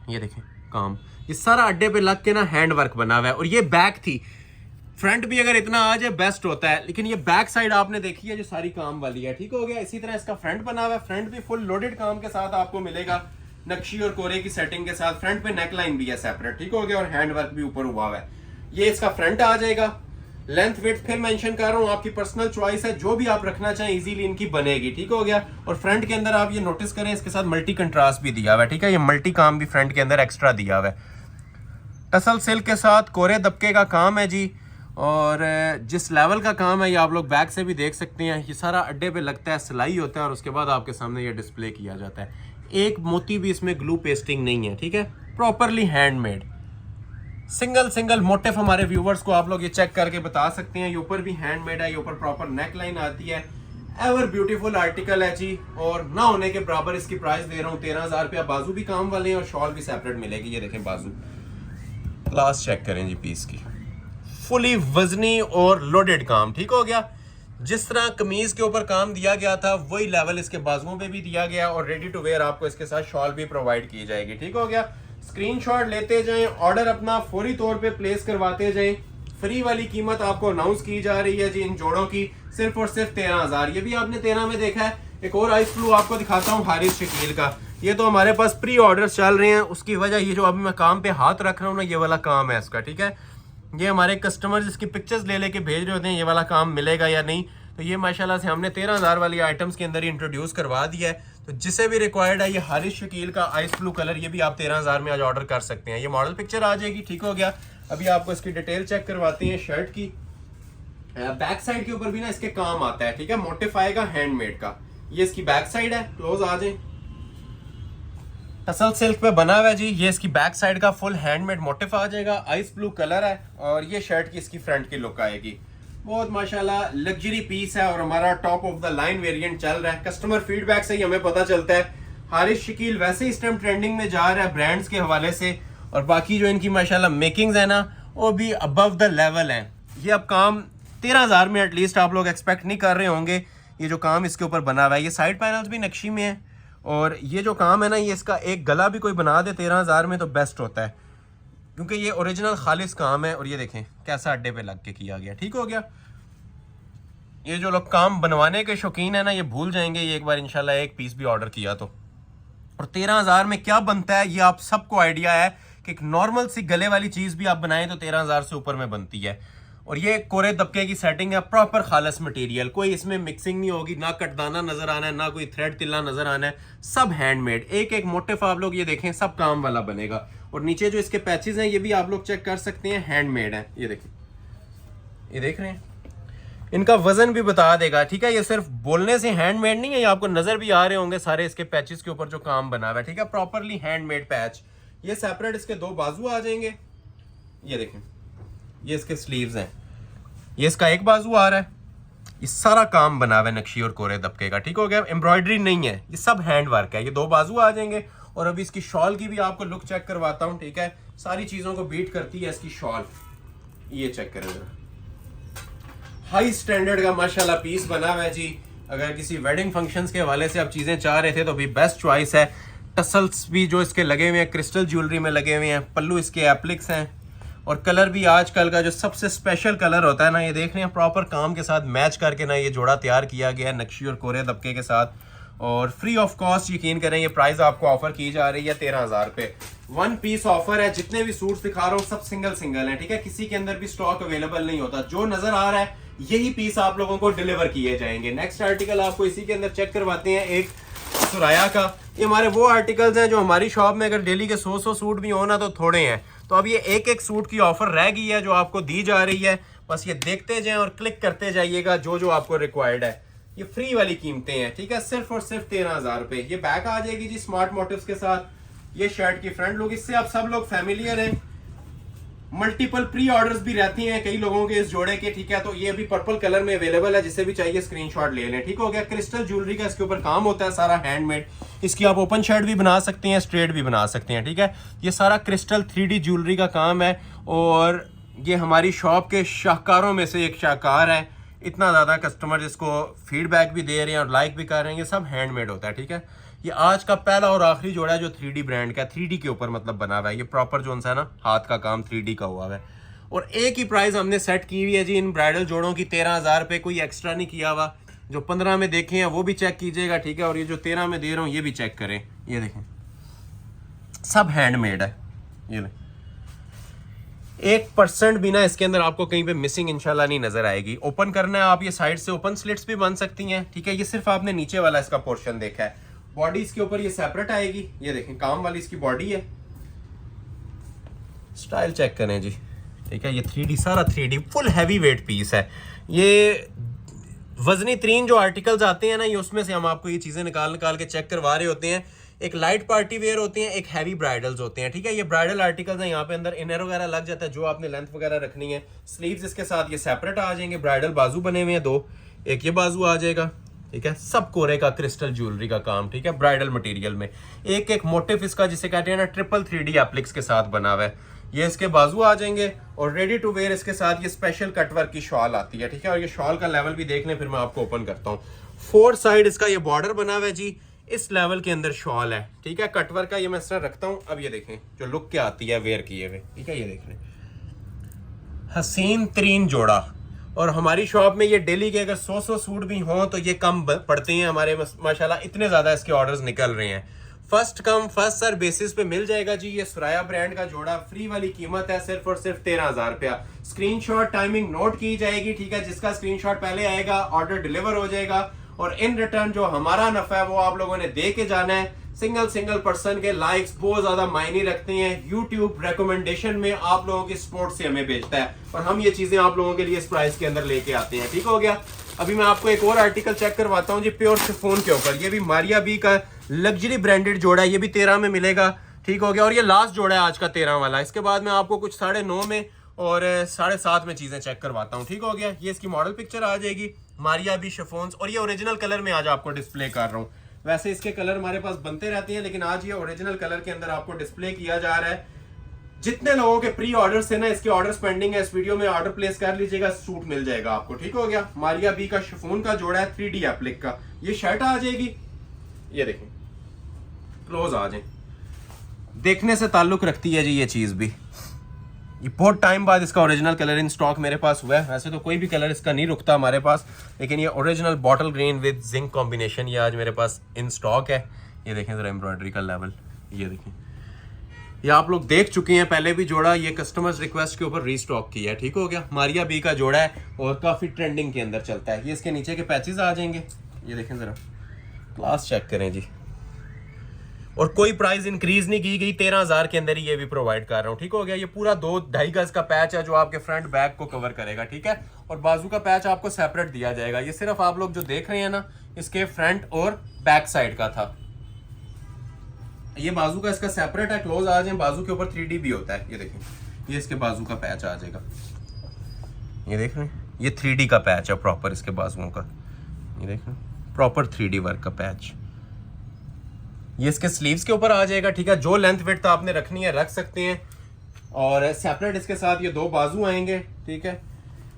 ये देखें काम, ये सारा अड्डे पे लग के ना हैंड वर्क बना हुआ है। और ये बैक थी, फ्रंट भी अगर इतना आ जाए बेस्ट होता है, लेकिन ये बैक साइड आपने देखी है जो सारी काम वाली है। ठीक हो गया। इसी तरह इसका फ्रंट बना हुआ है, फ्रंट भी फुल लोडेड काम के साथ आपको मिलेगा, नक्शी और कोरे की सेटिंग के साथ। फ्रंट पे नेक लाइन भी है सेपरेट। ठीक हो गया। और हैंड वर्क भी ऊपर हुआ हुआ है। ये इसका फ्रंट आ जाएगा। लेंथ विड्थ फिर मेंशन कर रहा हूँ, आपकी पर्सनल चॉइस है, जो भी आप रखना चाहें इजीली इनकी बनेगी। ठीक हो गया। और फ्रंट के अंदर आप ये नोटिस करें, इसके साथ मल्टी कंट्रास्ट भी दिया हुआ है। ठीक है। ये मल्टी काम भी फ्रंट के अंदर एक्स्ट्रा दिया हुआ है। टसल सिल्क के साथ कोरे दबके का काम है जी, और जिस लेवल का काम है ये आप लोग बैक से भी देख सकते हैं। ये सारा अड्डे पे लगता है, सिलाई होता है, और उसके बाद आपके सामने ये डिस्प्ले किया जाता है। एक मोती भी इसमें ग्लू पेस्टिंग नहीं है। ठीक है। Properly handmade. सिंगल मोटिव हमारे व्यूवर्स को आप लोग ये चेक करके बता सकते हैं। ये ऊपर भी हैंडमेड है, ये ऊपर प्रॉपर नेक लाइन आती है। एवर ब्यूटीफुल आर्टिकल है जी, और ना होने के बराबर इसकी प्राइस दे रहा हूँ 13,000 रुपया। बाजू भी काम वाले हैं और शॉल भी सेपरेट मिलेगी। ये देखें बाजू, क्लास चेक करें जी पीस की, फुली वजनी और लोडेड काम। ठीक हो गया। जिस तरह कमीज के ऊपर काम दिया गया था, वही लेवल इसके बाजुओं पे भी दिया गया, और रेडी टू वेयर आपको इसके साथ शॉल भी प्रोवाइड की जाएगी। ठीक हो गया। स्क्रीनशॉट लेते जाएं, ऑर्डर अपना फौरी तौर पे प्लेस करवाते जाएं। फ्री वाली कीमत आपको अनाउंस की जा रही है जी इन जोड़ों की, सिर्फ और सिर्फ 13,000। ये भी आपने 13 में देखा है। एक और आइस ब्लू आपको दिखाता हूँ हारिस शकील का। ये तो हमारे पास प्री ऑर्डर चल रहे हैं, उसकी वजह ये जो अभी मैं काम पे हाथ रख रहा हूँ ना, ये वाला काम है इसका। ठीक है। ये हमारे कस्टमर्स इसकी पिक्चर्स ले लेके भेज रहे होते हैं, ये वाला काम मिलेगा या नहीं। तो ये माशाल्लाह से हमने 13,000 वाली आइटम्स के अंदर ही इंट्रोड्यूस करवा दिया है। तो जिसे भी रिक्वायर्ड है, ये हारिस शकील का आइस ब्लू कलर, ये भी आप 13,000 में आज ऑर्डर कर सकते हैं। ये मॉडल पिक्चर आ जाएगी। ठीक हो गया। अभी आपको इसकी डिटेल चेक करवाते हैं शर्ट की। बैक साइड के ऊपर भी ना इसके काम आता है। ठीक है। मोटिफ आएगा हैंडमेड का। ये इसकी बैक साइड है, क्लोज आ जाए, टसल सिल्क पे बना हुआ है जी। ये इसकी बैक साइड का फुल हैंडमेड मोटिफ आ जाएगा, आइस ब्लू कलर है, और ये शर्ट की इसकी फ्रंट की लुक आएगी। बहुत माशाल्लाह लग्जरी पीस है, और हमारा top of the line variant चल रहा है। कस्टमर फीडबैक से ही हमें पता चलता है हारिस शकील वैसे ही इस टाइम ट्रेंडिंग में जा रहा है ब्रांड्स के हवाले से, और बाकी जो इनकी माशाल्लाह मेकिंग्स है ना, वो भी अबव द लेवल है। ये अब काम 13,000 में एटलीस्ट आप लोग एक्सपेक्ट नहीं कर रहे होंगे। ये जो काम इसके ऊपर बना हुआ है, ये साइड पैनल्स भी नक्शी में है, और ये जो काम है ना, ये इसका एक गला भी कोई बना दे 13,000 में तो बेस्ट होता है, क्योंकि ये ओरिजिनल खालिस काम है। और ये देखें कैसा अड्डे पे लग के किया गया, ठीक हो गया। ये जो लोग काम बनवाने के शौकीन है ना, ये भूल जाएंगे ये एक बार इंशाल्लाह एक पीस भी ऑर्डर किया तो। और 13,000 में क्या बनता है ये आप सबको आइडिया है कि एक नॉर्मल सी गले वाली चीज़ भी आप बनाएं तो 13,000 से ऊपर में बनती है। और ये कोरे दबके की सेटिंग है, प्रॉपर खालस मटेरियल, कोई इसमें मिक्सिंग नहीं होगी, ना कटदाना नजर आना है, ना कोई थ्रेड तिल्ला नजर आना है, सब हैंडमेड। एक एक मोटिफ आप लोग ये देखें सब काम वाला बनेगा। और नीचे जो इसके पैचेस हैं ये भी आप लोग चेक कर सकते हैं, हैंडमेड है। ये देखें, ये देख रहे हैं, इनका वजन भी बता देगा, ठीक है। ये सिर्फ बोलने से हैंडमेड नहीं है, ये आपको नजर भी आ रहे होंगे सारे इसके पैचेस के ऊपर जो काम बना हुआ है, ठीक है, प्रॉपरली हैंडमेड पैच। ये सेपरेट इसके 2 बाजू आ जाएंगे। ये देखें, ये इसके स्लीव्स हैं, ये इसका एक बाजू आ रहा है। ये सारा काम बना हुआ है नक्शी और कोरे दबके का, ठीक हो गया। एम्ब्रॉयडरी नहीं है, ये सब हैंड वर्क है। ये 2 बाजू आ जाएंगे। और अभी इसकी शॉल की भी आपको लुक चेक करवाता हूँ, ठीक है। सारी चीजों को बीट करती है इसकी शॉल, ये चेक करें जरा। हाई स्टैंडर्ड का माशाल्लाह पीस बना हुआ है जी। अगर किसी वेडिंग फंक्शंस के हवाले से आप चीजें चाह रहे थे तो भी बेस्ट चॉइस है। टसल्स भी जो इसके लगे हुए हैं क्रिस्टल ज्वेलरी में लगे हुए हैं, पल्लू इसके एप्लिक्स हैं। और कलर भी आजकल का जो सबसे स्पेशल कलर होता है ना, ये देख रहे हैं प्रॉपर काम के साथ मैच करके ना ये जोड़ा तैयार किया गया है नक्शी और कोरे दबके के साथ। और फ्री ऑफ कॉस्ट, यकीन करें, ये प्राइस आपको ऑफर की जा रही है 13,000 रुपये। 1 पीस ऑफर है। जितने भी सूट्स दिखा रहा हूँ सब सिंगल सिंगल है, ठीक है, किसी के अंदर भी स्टॉक अवेलेबल नहीं होता। जो नजर आ रहा है यही पीस आप लोगों को डिलीवर किए जाएंगे। नेक्स्ट आर्टिकल आपको इसी के अंदर चेक करवाते हैं, एक सुराया का। ये हमारे वो आर्टिकल्स हैं जो हमारी शॉप में अगर डेली के 100 सूट भी होना तो थोड़े हैं। तो अब ये एक एक सूट की ऑफर रह गई है जो आपको दी जा रही है। बस ये देखते जाएं और क्लिक करते जाइएगा जो जो आपको रिक्वायर्ड है। ये फ्री वाली कीमतें हैं, ठीक है, सिर्फ और सिर्फ 13,000 रुपए। ये बैक आ जाएगी जी स्मार्ट मोटिव्स के साथ। ये शर्ट की फ्रंट लुक, इससे आप सब लोग फैमिलियर हैं। मल्टीपल प्री ऑर्डर्स भी रहती हैं कई लोगों के इस जोड़े के, ठीक है। तो ये अभी पर्पल कलर में अवेलेबल है, जिसे भी चाहिए स्क्रीनशॉट ले लें, ठीक हो गया। क्रिस्टल ज्वेलरी का इसके ऊपर काम होता है, सारा हैंडमेड। इसकी आप ओपन शर्ट भी बना सकते हैं, स्ट्रेट भी बना सकते हैं, ठीक है। ये सारा क्रिस्टल 3D ज्वेलरी का काम है। और ये हमारी शॉप के शाहकारों में से एक शाहकार है। इतना ज़्यादा कस्टमर जिसको फीडबैक भी दे रहे हैं और लाइक भी कर रहे हैं। ये सब हैंडमेड होता है, ठीक है। ये आज का पहला और आखिरी जोड़ा है जो 3D ब्रांड का, 3D के ऊपर मतलब बना हुआ है। ये प्रॉपर जो है ना हाथ का काम 3D का हुआ है। और एक ही प्राइस हमने सेट की हुई है जी इन ब्राइडल जोड़ों की, 13,000 रुपये, कोई एक्स्ट्रा नहीं किया हुआ। जो 15 में देखे हैं वो भी चेक कीजिएगा, ठीक है। और ये जो 13 में दे रहा हूँ ये भी चेक करें, ये देखें सब हैंडमेड है। ये 1% भी ना इसके अंदर आपको कहीं पे मिसिंग इंशाल्लाह नहीं नजर आएगी। ओपन करना है आप, ये साइड से ओपन स्लिट्स भी बन सकती हैं, ठीक है। ये सिर्फ आपने नीचे वाला इसका पोर्शन देखा है। बॉडी इसके ऊपर ये सेपरेट आएगी, ये देखें काम वाली इसकी बॉडी है। स्टाइल चेक करें जी, ठीक है। ये 3D सारा 3D full heavy weight piece है। ये वजनी तरीन जो आर्टिकल्स आते हैं ना, ये उसमें से हम आपको ये चीजें निकाल के चेक करवा रहे होते हैं। एक लाइट पार्टी वेयर होती हैं, एक हैवी ब्राइडल्स होते हैं, ठीक है। ये ब्राइडल आर्टिकल्स हैं, यहाँ पे अंदर इनर वगैरह लग जाता है जो आपने लेंथ वगैरह रखनी है। स्लीव्स इसके साथ ये सेपरेट आ जाएंगे। ब्राइडल बाजू बने हुए हैं 2, एक ये बाजू आ जाएगा, ठीक है। सब कोरे का क्रिस्टल ज्वेलरी का काम, ठीक है, ब्राइडल मटेरियल में। एक एक मोटिफ इसका जिसे कहते हैं ना ट्रिपल 3D एप्लिक्स के साथ बना हुआ है। ये इसके बाजू आ जाएंगे। और रेडी टू वेयर इसके साथ ये स्पेशल कटवर्क की शॉल आती है, ठीक है। और ये शॉल का लेवल भी देख लें, फिर मैं आपको ओपन करता हूँ। 4 साइड इसका ये बॉर्डर बना हुआ है जी, इस लेवल के अंदर शॉल है, ठीक है। कटवर्क का ये मैं इस तरह रखता हूँ। अब ये देखें जो लुक क्या आती है वेयर किए हुए, ठीक है। ये देख लें हसीन तरीन जोड़ा। और हमारी शॉप में ये डेली के अगर 100 सूट भी हों तो ये कम पड़ते हैं हमारे, माशाल्लाह इतने ज़्यादा इसके ऑर्डर्स निकल रहे हैं। First come first serve basis पे मिल जाएगा जी ये सुराया ब्रांड का जोड़ा। फ्री वाली कीमत है सिर्फ और सिर्फ 13,000 रुपया। स्क्रीनशॉट टाइमिंग नोट की जाएगी, ठीक है। जिसका स्क्रीनशॉट पहले आएगा ऑर्डर डिलीवर हो जाएगा। और इन रिटर्न जो हमारा नफा है वो आप लोगों ने दे के जाना है। सिंगल पर्सन के लाइक्स बहुत ज्यादा मायने रखते हैं। यूट्यूब रिकमेंडेशन में आप लोगों की सपोर्ट से हमें भेजता है और हम ये चीजें आप लोगों के लिए इस प्राइस के अंदर लेके आते हैं, ठीक हो गया। अभी मैं आपको एक और आर्टिकल चेक करवाता हूँ जी प्योर शिफॉन के ऊपर। ये भी मारिया बी का लग्जरी ब्रांडेड जोड़ा है, ये भी 13 में मिलेगा, ठीक हो गया। और ये लास्ट जोड़ा है आज का 13 वाला। इसके बाद मैं आपको कुछ 9.5 में और 7.5 में चीजें चेक करवाता हूँ, ठीक हो गया। ये इसकी मॉडल पिक्चर आ जाएगी मारिया बी शिफॉन्स। और ये ओरिजिनल कलर में आज आपको डिस्प्ले कर रहा हूँ। वैसे इसके कलर हमारे पास बनते रहते हैं, लेकिन आज ये ओरिजिनल कलर के अंदर आपको डिस्प्ले किया जा रहा है। जितने लोगों के प्री ऑर्डर्स है ना, इसके ऑर्डर्स पेंडिंग है, इस वीडियो में ऑर्डर प्लेस कर लीजिएगा, सूट मिल जाएगा आपको, ठीक हो गया। मारिया बी का शिफॉन का जोड़ा है 3D एप्लिक का। ये शर्ट आ जाएगी, ये देखें क्लोज आ जाए। देखने से ताल्लुक रखती है जी ये चीज़ भी। ये बहुत टाइम बाद इसका ओरिजिनल कलर इन स्टॉक मेरे पास हुआ है। वैसे तो कोई भी कलर इसका नहीं रुकता हमारे पास, लेकिन ये original bottle green with zinc combination ये आज मेरे पास इन स्टॉक है। ये देखें ज़रा एम्ब्रॉयडरी का लेवल, ये देखें। ये आप लोग देख चुके हैं पहले भी जोड़ा, ये कस्टमर्स रिक्वेस्ट के ऊपर रीस्टॉक किया है। ठीक हो गया, मारिया बी का जोड़ा है और काफ़ी ट्रेंडिंग के अंदर चलता है। ये इसके नीचे के पैचेस आ जाएंगे, ये देखें ज़रा, क्लास चेक करें जी। और कोई प्राइस इंक्रीज नहीं की गई, 13,000 के अंदर ही ये भी प्रोवाइड कर रहा हूँ। ठीक हो गया, ये पूरा 2-2.5 गज का पैच है जो आपके फ्रंट बैक को कवर करेगा। ठीक है, और बाजू का पैच आपको सेपरेट दिया जाएगा। ये सिर्फ आप लोग जो देख रहे हैं ना, इसके फ्रंट और बैक साइड का था। ये बाजू का इसका सेपरेट है। क्लोज आ जाए, बाजू के ऊपर 3D भी होता है। ये देखें, ये इसके बाजू का पैच आ जाएगा। ये देख रहे हैं, ये 3D का पैच है प्रॉपर इसके बाजुओं का। ये देख रहे हैं, प्रॉपर 3D वर्क का पैच। ये इसके स्लीव्स के ऊपर आ जाएगा। ठीक है, जो लेंथ विड्थ आपने रखनी है रख सकते हैं। और सेपरेट इसके साथ ये 2 बाजू आएंगे। ठीक है,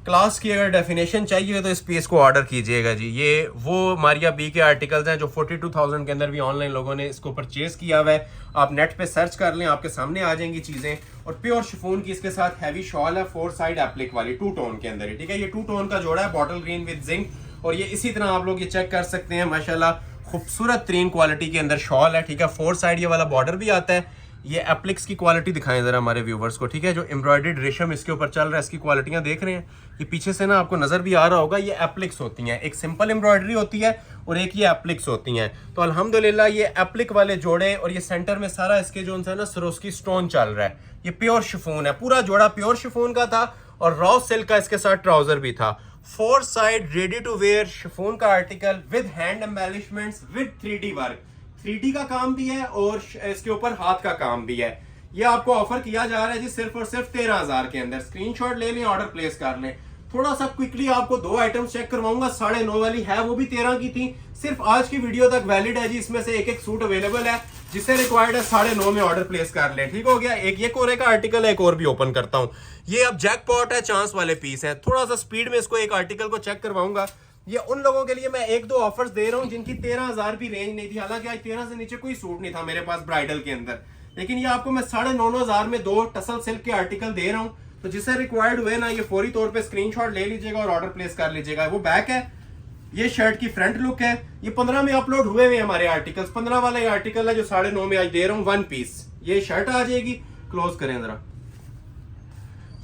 क्लास की अगर डेफिनेशन चाहिए तो इस पीस को ऑर्डर कीजिएगा जी। ये वो मारिया बी के आर्टिकल्स हैं जो 42,000 के अंदर भी ऑनलाइन लोगों ने इसको परचेज किया हुआ है। आप नेट पे सर्च कर लें, आपके सामने आ जाएंगी चीज़ें। और प्योर शिफॉन की इसके साथ हैवी शॉल है, 4 साइड एप्लिक वाली, 2 टोन के अंदर ही। ठीक है, ये 2 टोन का जोड़ा है, बॉटल ग्रीन विद जिंक। और ये इसी तरह आप लोग ये चेक कर सकते हैं, माशाल्लाह खूबसूरत तरीन क्वालिटी के अंदर शॉल है। ठीक है, 4 साइड ये वाला बॉर्डर भी आता है। ये एप्लिक्स की क्वालिटी दिखाएं जरा हमारे व्यूवर्स को। ठीक है, जो एम्ब्रॉयडर्ड रेशम इसके ऊपर चल रहा है, इसकी क्वालिटियां देख रहे हैं। ये पीछे से ना आपको नजर भी आ रहा होगा, ये एप्लिक्स होती हैं। एक सिंपल एम्ब्रॉयडरी होती है और एक ये एप्लिक्स होती हैं। तो अल्हम्दुलिल्लाह ये एप्लिक वाले जोड़े, और ये सेंटर में सारा इसके जो है ना सरोस्की स्टोन चल रहा है। ये प्योर शिफॉन है, पूरा जोड़ा प्योर शिफॉन का था। और रॉ सिल्क का इसके साथ ट्राउजर भी था। 4 side ready to wear chiffon का article with hand embellishments with 3D work. 3D का काम भी है और इसके ऊपर हाथ का काम भी है। ये आपको ऑफर किया जा रहा है जी सिर्फ और सिर्फ 13,000 के अंदर। स्क्रीनशॉट ले लें, ऑर्डर प्लेस कर लें। थोड़ा सा क्विकली आपको 2 आइटम्स चेक करवाऊंगा। 9.5 वाली है, वो भी 13 की थी। सिर्फ आज की वीडियो तक वैलिड है जी। इसमें से एक सूट अवेलेबल है, जिसे रिक्वायर्ड है 9.5 में ऑर्डर प्लेस कर लें। ठीक हो गया। एक ये कोरे का आर्टिकल है, एक और भी ओपन करता हूँ। ये अब जैकपॉट है, चांस वाले पीस है। थोड़ा सा स्पीड में इसको एक आर्टिकल को चेक करवाऊंगा। ये उन लोगों के लिए मैं 1-2 ऑफर्स दे रहा हूँ जिनकी 13,000 भी रेंज नहीं थी। हालांकि आज 13 से नीचे कोई सूट नहीं था मेरे पास ब्राइडल के अंदर, लेकिन ये आपको मैं 9,500 में 2 टसल सिल्क के आर्टिकल दे रहा हूँ। तो जिसे रिक्वायर्ड हुए ना, ये फौरी तौर पे स्क्रीनशॉट ले लीजिएगा और ऑर्डर प्लेस कर लीजिएगा। वो बैक है, ये शर्ट की फ्रंट लुक है। ये 15 में अपलोड हुए हुए हमारे आर्टिकल्स। 15 वाला ये आर्टिकल है जो 9.5 में आज दे रहा हूँ, 1 पीस। ये शर्ट आ जाएगी। क्लोज करें जरा।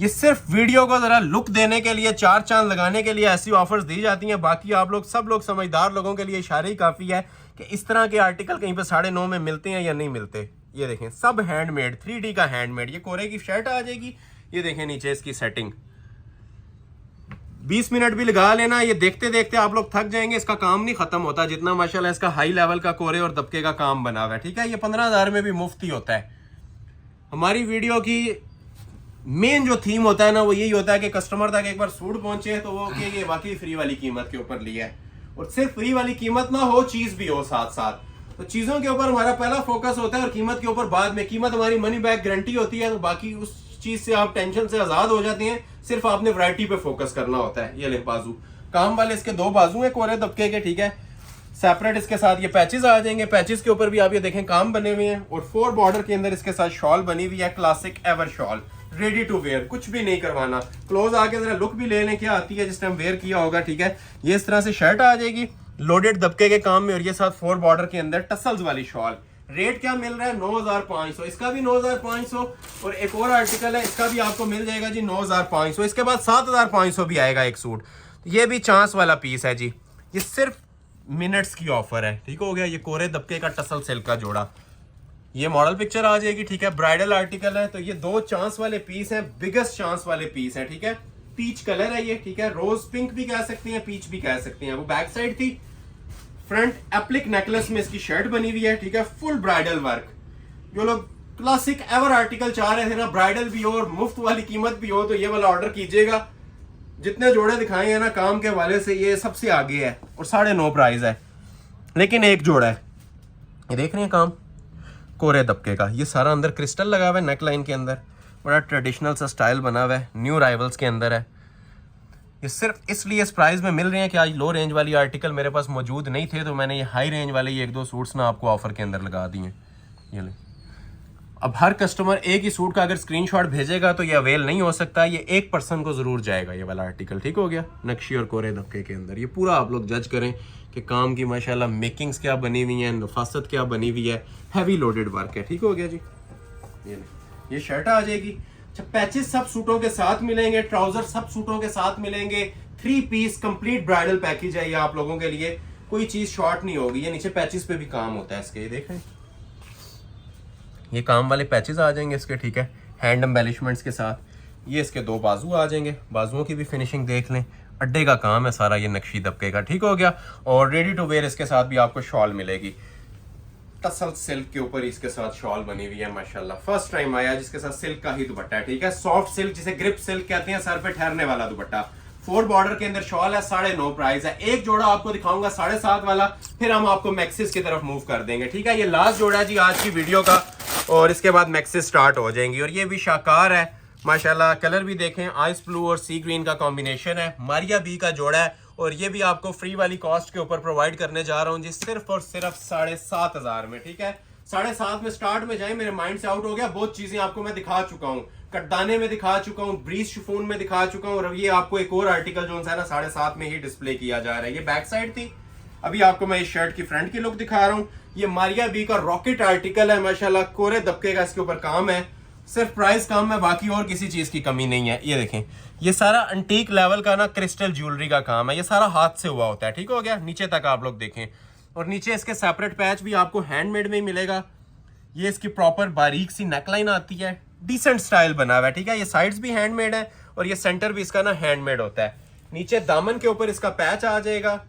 ये सिर्फ वीडियो को जरा लुक देने के लिए, 4 चांद लगाने के लिए ऐसी ऑफर्स दी जाती हैं। बाकी आप लोग सब लोग समझदार लोगों के लिए इशारे ही काफी है कि इस तरह के आर्टिकल कहीं पे 9.5 में मिलते हैं या नहीं मिलते। ये देखें, सब हैंडमेड, 3D का हैंडमेड। ये कोरे की शर्ट आ जाएगी। ये देखें नीचे इसकी सेटिंग। 20 मिनट भी लगा लेना, ये देखते देखते आप लोग थक जाएंगे। इसका काम नहीं खत्म होता, जितना माशाल्लाह इसका हाई लेवल का कोरे और दबके का काम बना हुआ है। ठीक है, ये 15,000 में भी मुफ्त ही होता है। हमारी वीडियो की मेन जो थीम होता है ना, वो यही होता है कि कस्टमर तक एक बार सूट पहुंचे तो वो कि ये वाकई फ्री वाली कीमत के ऊपर लिया है। और सिर्फ फ्री वाली कीमत ना हो, चीज भी हो साथ साथ। तो चीजों के ऊपर हमारा पहला फोकस होता है और कीमत के ऊपर बाद में। कीमत हमारी मनी बैक गारंटी होती है, तो बाकी उस चीज से आप टेंशन से आजाद हो जाते हैं। सिर्फ आपने वैरायटी पे फोकस करना होता है। ये ले बाजू, काम वाले इसके 2 बाजू हैं कोरे दबके के। ठीक है, सेपरेट इसके साथ ये पैचेस आ जाएंगे। पैचेस के ऊपर भी आप ये देखें काम बने हुए हैं। और 4 बॉर्डर के अंदर इसके साथ शॉल बनी हुई है, classic ever shawl, ready to wear, कुछ भी नहीं करवाना। क्लोज आके जरा लुक भी ले लें क्या आती है जिस टाइम वेयर किया होगा। ठीक है, ये इस तरह से शर्ट आ जाएगी लोडेड दबके के काम में, और ये साथ 4 बॉर्डर के अंदर टसल्स वाली शॉल। रेट क्या मिल रहा है? 9,500। इसका भी 9,500। और एक और आर्टिकल है, इसका भी आपको मिल जाएगा जी 9,500। इसके बाद 7,500 भी आएगा एक सूट। ये भी चांस वाला पीस है जी। ये सिर्फ मिनट्स की ऑफर है। ठीक हो गया। ये कोरे दबके का टसल सिल्क का जोड़ा, ये मॉडल पिक्चर आ जाएगी। ठीक है, ब्राइडल आर्टिकल है। तो ये 2 चांस वाले पीस हैं, बिगेस्ट चांस वाले पीस हैं। ठीक है, पीच कलर है ये। ठीक है, रोज पिंक भी कह सकते हैं, पीच भी कह सकते हैं। वो बैक साइड थी। फ्रंट एप्लिक नेकलेस में इसकी शर्ट बनी हुई है। ठीक है, फुल ब्राइडल वर्क। जो लोग क्लासिक एवर आर्टिकल चाह रहे थे ना, ब्राइडल भी हो और मुफ्त वाली कीमत भी हो, तो ये वाला ऑर्डर कीजिएगा। जितने जोड़े दिखाए हैं ना काम के हवाले से, ये सबसे आगे है और 9.5 प्राइस है। लेकिन एक जोड़ा है, ये देख रहे हैं काम कोरे दबके का। ये सारा अंदर क्रिस्टल लगा हुआ है नेक लाइन के अंदर, बड़ा ट्रेडिशनल सा स्टाइल बना हुआ है। न्यू राइवल्स के अंदर है। ये सिर्फ इसलिए इस प्राइस में मिल रहे हैं कि आज लो रेंज वाली आर्टिकल मेरे पास मौजूद नहीं थे, तो मैंने ये हाई रेंज वाले ये 1-2 सूट्स ना आपको ऑफर के अंदर लगा दिए। ये ले। अब हर कस्टमर एक ही सूट का अगर स्क्रीनशॉट भेजेगा तो ये अवेल नहीं हो सकता, ये एक पर्सन को ज़रूर जाएगा ये वाला आर्टिकल। ठीक हो गया, नक्शी और कोरे दबके के अंदर। ये पूरा आप लोग जज करें कि काम की माशाल्लाह मेकिंग्स क्या बनी हुई हैं, नफासत क्या बनी हुई है, हैवी लोडेड वर्क है। ठीक हो गया जी। ये शर्ट आ जाएगी। अच्छा, पैचेस सब सूटों के साथ मिलेंगे, ट्राउजर सब सूटों के साथ मिलेंगे। 3 पीस कंप्लीट ब्राइडल पैकेज है ये आप लोगों के लिए, कोई चीज शॉर्ट नहीं होगी। ये नीचे पैचेस पे भी काम होता है इसके, ये देखें, ये काम वाले पैचेस आ जाएंगे इसके। ठीक है, हैंड एम्बेलिशमेंट्स के साथ। ये इसके 2 बाजू आ जाएंगे, बाजुओं की भी फिनिशिंग देख लें, अड्डे का काम है सारा ये नक्शी दबके का। ठीक हो गया। और रेडी टू वेयर इसके साथ भी आपको शॉल मिलेगी, टसल सिल्क के ऊपर इसके साथ शॉल बनी हुई है माशाल्लाह। फर्स्ट टाइम आया जिसके साथ सिल्क का ही दुपट्टा है। ठीक है, सॉफ्ट सिल्क जिसे ग्रिप सिल्क कहते हैं, सर पे ठहरने वाला दुपट्टा। 4 बॉर्डर के अंदर शॉल है, 9.5 प्राइस है। एक जोड़ा आपको दिखाऊंगा 7.5 वाला, फिर हम आपको मैक्सिस की तरफ मूव कर देंगे। ठीक है, ये लास्ट जोड़ा है जी आज की वीडियो का, और इसके बाद मैक्सिस स्टार्ट हो जाएंगी। और ये भी शाकार है माशाल्लाह, कलर भी देखें, आइस ब्लू और सी ग्रीन का कॉम्बिनेशन है। मारिया बी का जोड़ा है, और ये भी आपको फ्री वाली कॉस्ट के ऊपर प्रोवाइड करने जा रहा हूँ जी, सिर्फ और सिर्फ 7,500 में। ठीक है, 7.5 में स्टार्ट में जाए, मेरे माइंड से आउट हो गया। बहुत चीजें आपको मैं दिखा चुका हूँ, कटदाने में दिखा चुका हूँ, ब्रीज शिफॉन में दिखा चुका हूँ, और ये आपको एक और आर्टिकल जो है ना 7.5 में ही डिस्प्ले किया जा रहा है। ये बैक साइड थी, अभी आपको मैं इस शर्ट की फ्रंट की लुक दिखा रहा हूँ। ये मारिया बी का रॉकेट आर्टिकल है माशाल्लाह, कोरे दबके का इसके ऊपर काम है, सिर्फ प्राइस कम है, बाकी और किसी चीज की कमी नहीं है। ये देखें, ये सारा अंटीक लेवल का ना क्रिस्टल ज्वेलरी का काम है, ये सारा हाथ से हुआ होता है। ठीक हो गया, नीचे तक आप लोग देखें, और नीचे इसके सेपरेट पैच भी आपको हैंडमेड में ही मिलेगा। ये इसकी प्रॉपर बारीक सी नेकलाइन आती है, डिसेंट स्टाइल बना हुआ है। ठीक है, ये साइड्स भी हैंडमेड है, और ये सेंटर भी इसका ना हैंडमेड होता है। नीचे दामन के ऊपर इसका पैच आ जाएगा।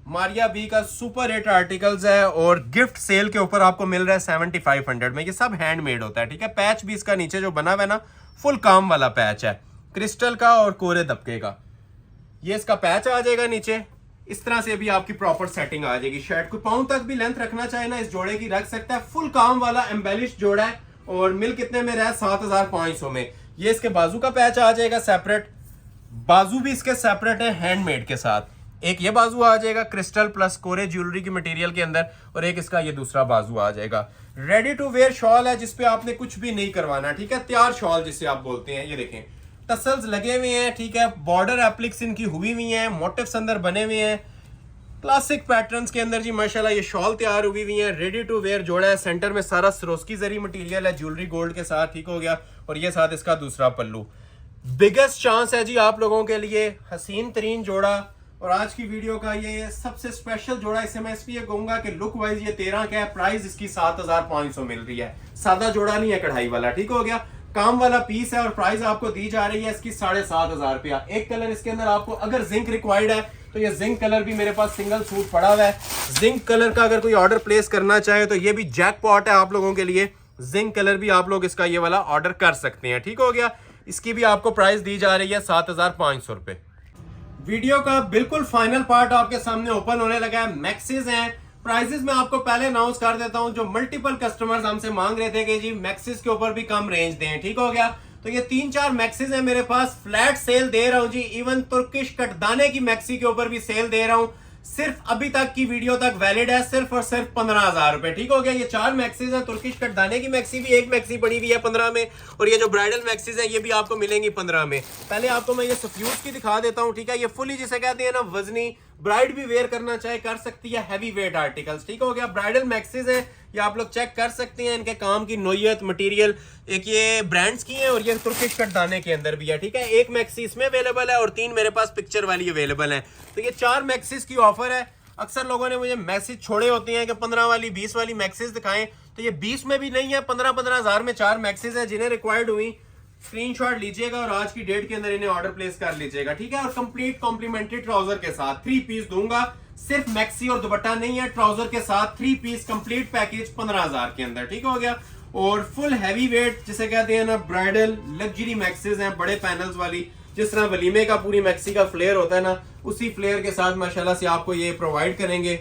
मारिया बी का सुपर हिट आर्टिकल्स है, और गिफ्ट सेल के ऊपर आपको मिल रहा है 7,500 में। ये सब हैंडमेड होता है। ठीक है, पैच भी इसका नीचे जो बना हुआ है ना, फुल काम वाला पैच है, क्रिस्टल का और कोरे दबके का। ये इसका पैच आ जाएगा नीचे, इस तरह से भी आपकी प्रॉपर सेटिंग आ जाएगी। शर्ट को पाँव तक भी लेंथ रखना चाहे ना, इस जोड़े की रख सकता है। फुल काम वाला एम्बेलिश जोड़ा है, और मिल कितने में रहा है, 7,500 में। ये इसके बाजू का पैच आ जाएगा सेपरेट, बाजू भी इसके सेपरेट है हैंडमेड के साथ। एक ये बाजू आ जाएगा क्रिस्टल प्लस कोरे ज्वेलरी की मटेरियल के अंदर, और एक इसका ये दूसरा बाजू आ जाएगा। रेडी टू वेयर शॉल है, जिसपे आपने कुछ भी नहीं करवाना। ठीक है, तैयार शॉल जिसे आप बोलते हैं। ये देखें, टसल्स लगे हुए हैं। ठीक है, बॉर्डर एप्लिक्स इनकी हुई हुई हैं, मोटिव्स अंदर बने हुए हैं, क्लासिक पैटर्न्स के अंदर जी माशाल्लाह। ये शॉल तैयार हुई हुई है, रेडी टू वेयर जोड़ा है। सेंटर में सारा सरोस्की जरी मटेरियल है, ज्वेलरी गोल्ड के साथ। ठीक हो गया, और ये साथ इसका दूसरा पल्लू। बिगेस्ट चांस है जी आप लोगों के लिए, हसीन तरीन जोड़ा, और आज की वीडियो का ये सबसे स्पेशल जोड़ा। इसे मैं इसलिए कहूंगा कि लुक वाइज ये 13 का है, प्राइस इसकी 7,500 मिल रही है। सादा जोड़ा नहीं है, कढ़ाई वाला। ठीक हो गया, काम वाला पीस है, और प्राइस आपको दी जा रही है इसकी 7,500 रुपया। एक कलर इसके अंदर आपको अगर जिंक रिक्वायर्ड है तो ये जिंक कलर भी मेरे पास सिंगल सूट पड़ा हुआ है। जिंक कलर का अगर कोई ऑर्डर प्लेस करना चाहे तो ये भी जैकपॉट है आप लोगों के लिए। जिंक कलर भी आप लोग इसका ये वाला ऑर्डर कर सकते हैं। ठीक हो गया, इसकी भी आपको प्राइस दी जा रही है 7,500 रुपए। वीडियो का बिल्कुल फाइनल पार्ट आपके सामने ओपन होने लगा है। मैक्सिस हैं, प्राइसेस मैं आपको पहले अनाउंस कर देता हूं। जो मल्टीपल कस्टमर्स हमसे मांग रहे थे कि जी मैक्सिस के ऊपर भी कम रेंज दें, ठीक हो गया, तो ये 3-4 मैक्सिस है मेरे पास, फ्लैट सेल दे रहा हूं जी। इवन तुर्किश कटदाने की मैक्सी के ऊपर भी सेल दे रहा हूं। सिर्फ अभी तक की वीडियो तक वैलिड है, सिर्फ और सिर्फ 15,000 रुपए। ठीक हो गया, ये 4 मैक्सीज हैं। तुर्किश कटदाने की मैक्सी भी एक मैक्सी पड़ी हुई है 15 में, और ये जो ब्राइडल मैक्सीज है ये भी आपको मिलेंगी 15 में। पहले आपको मैं ये सफ्यूज की दिखा देता हूँ। ठीक है, ये फुली जिसे कहते हैं ना वजनी, ब्राइड भी वेयर करना चाहे कर सकती है, हैवी वेट आर्टिकल्स। ठीक हो गया, ब्राइडल मैक्सीज है, ये आप लोग चेक कर सकते हैं। इनके काम की नोयत, मटेरियल, एक ये ब्रांड्स की है और ये तुर्किश कटदाने के अंदर भी है। ठीक है, एक मैक्सी इसमें अवेलेबल है और 3 मेरे पास पिक्चर वाली अवेलेबल है। तो ये 4 मैक्सीज की ऑफर है। अक्सर लोगों ने मुझे मैसेज छोड़े होते हैं कि 15 वाली 20 वाली मैक्सीज दिखाएं, तो ये 20 में भी नहीं है, 15-15 हज़ार में 4 मैक्सीज है। जिन्हें रिक्वायर्ड हुई स्क्रीनशॉट लीजिएगा और आज की डेट के अंदर इन्हें ऑर्डर प्लेस कर लीजिएगा। ठीक है, और कंप्लीट कॉम्प्लीमेंट्री ट्राउजर के साथ 3 पीस दूंगा। सिर्फ मैक्सी और दुपट्टा नहीं है, ट्राउजर के साथ 3 पीस कंप्लीट पैकेज 15,000 के अंदर। ठीक हो गया, और फुल हैवी वेट जिसे कहते हैं ना ब्राइडल लग्जरी मैक्सीज हैं, बड़े पैनल्स वाली, जिस तरह वलीमे का पूरी मैक्सी का फ्लेयर होता है ना, उसी फ्लेयर के साथ माशाल्लाह से आपको ये प्रोवाइड करेंगे।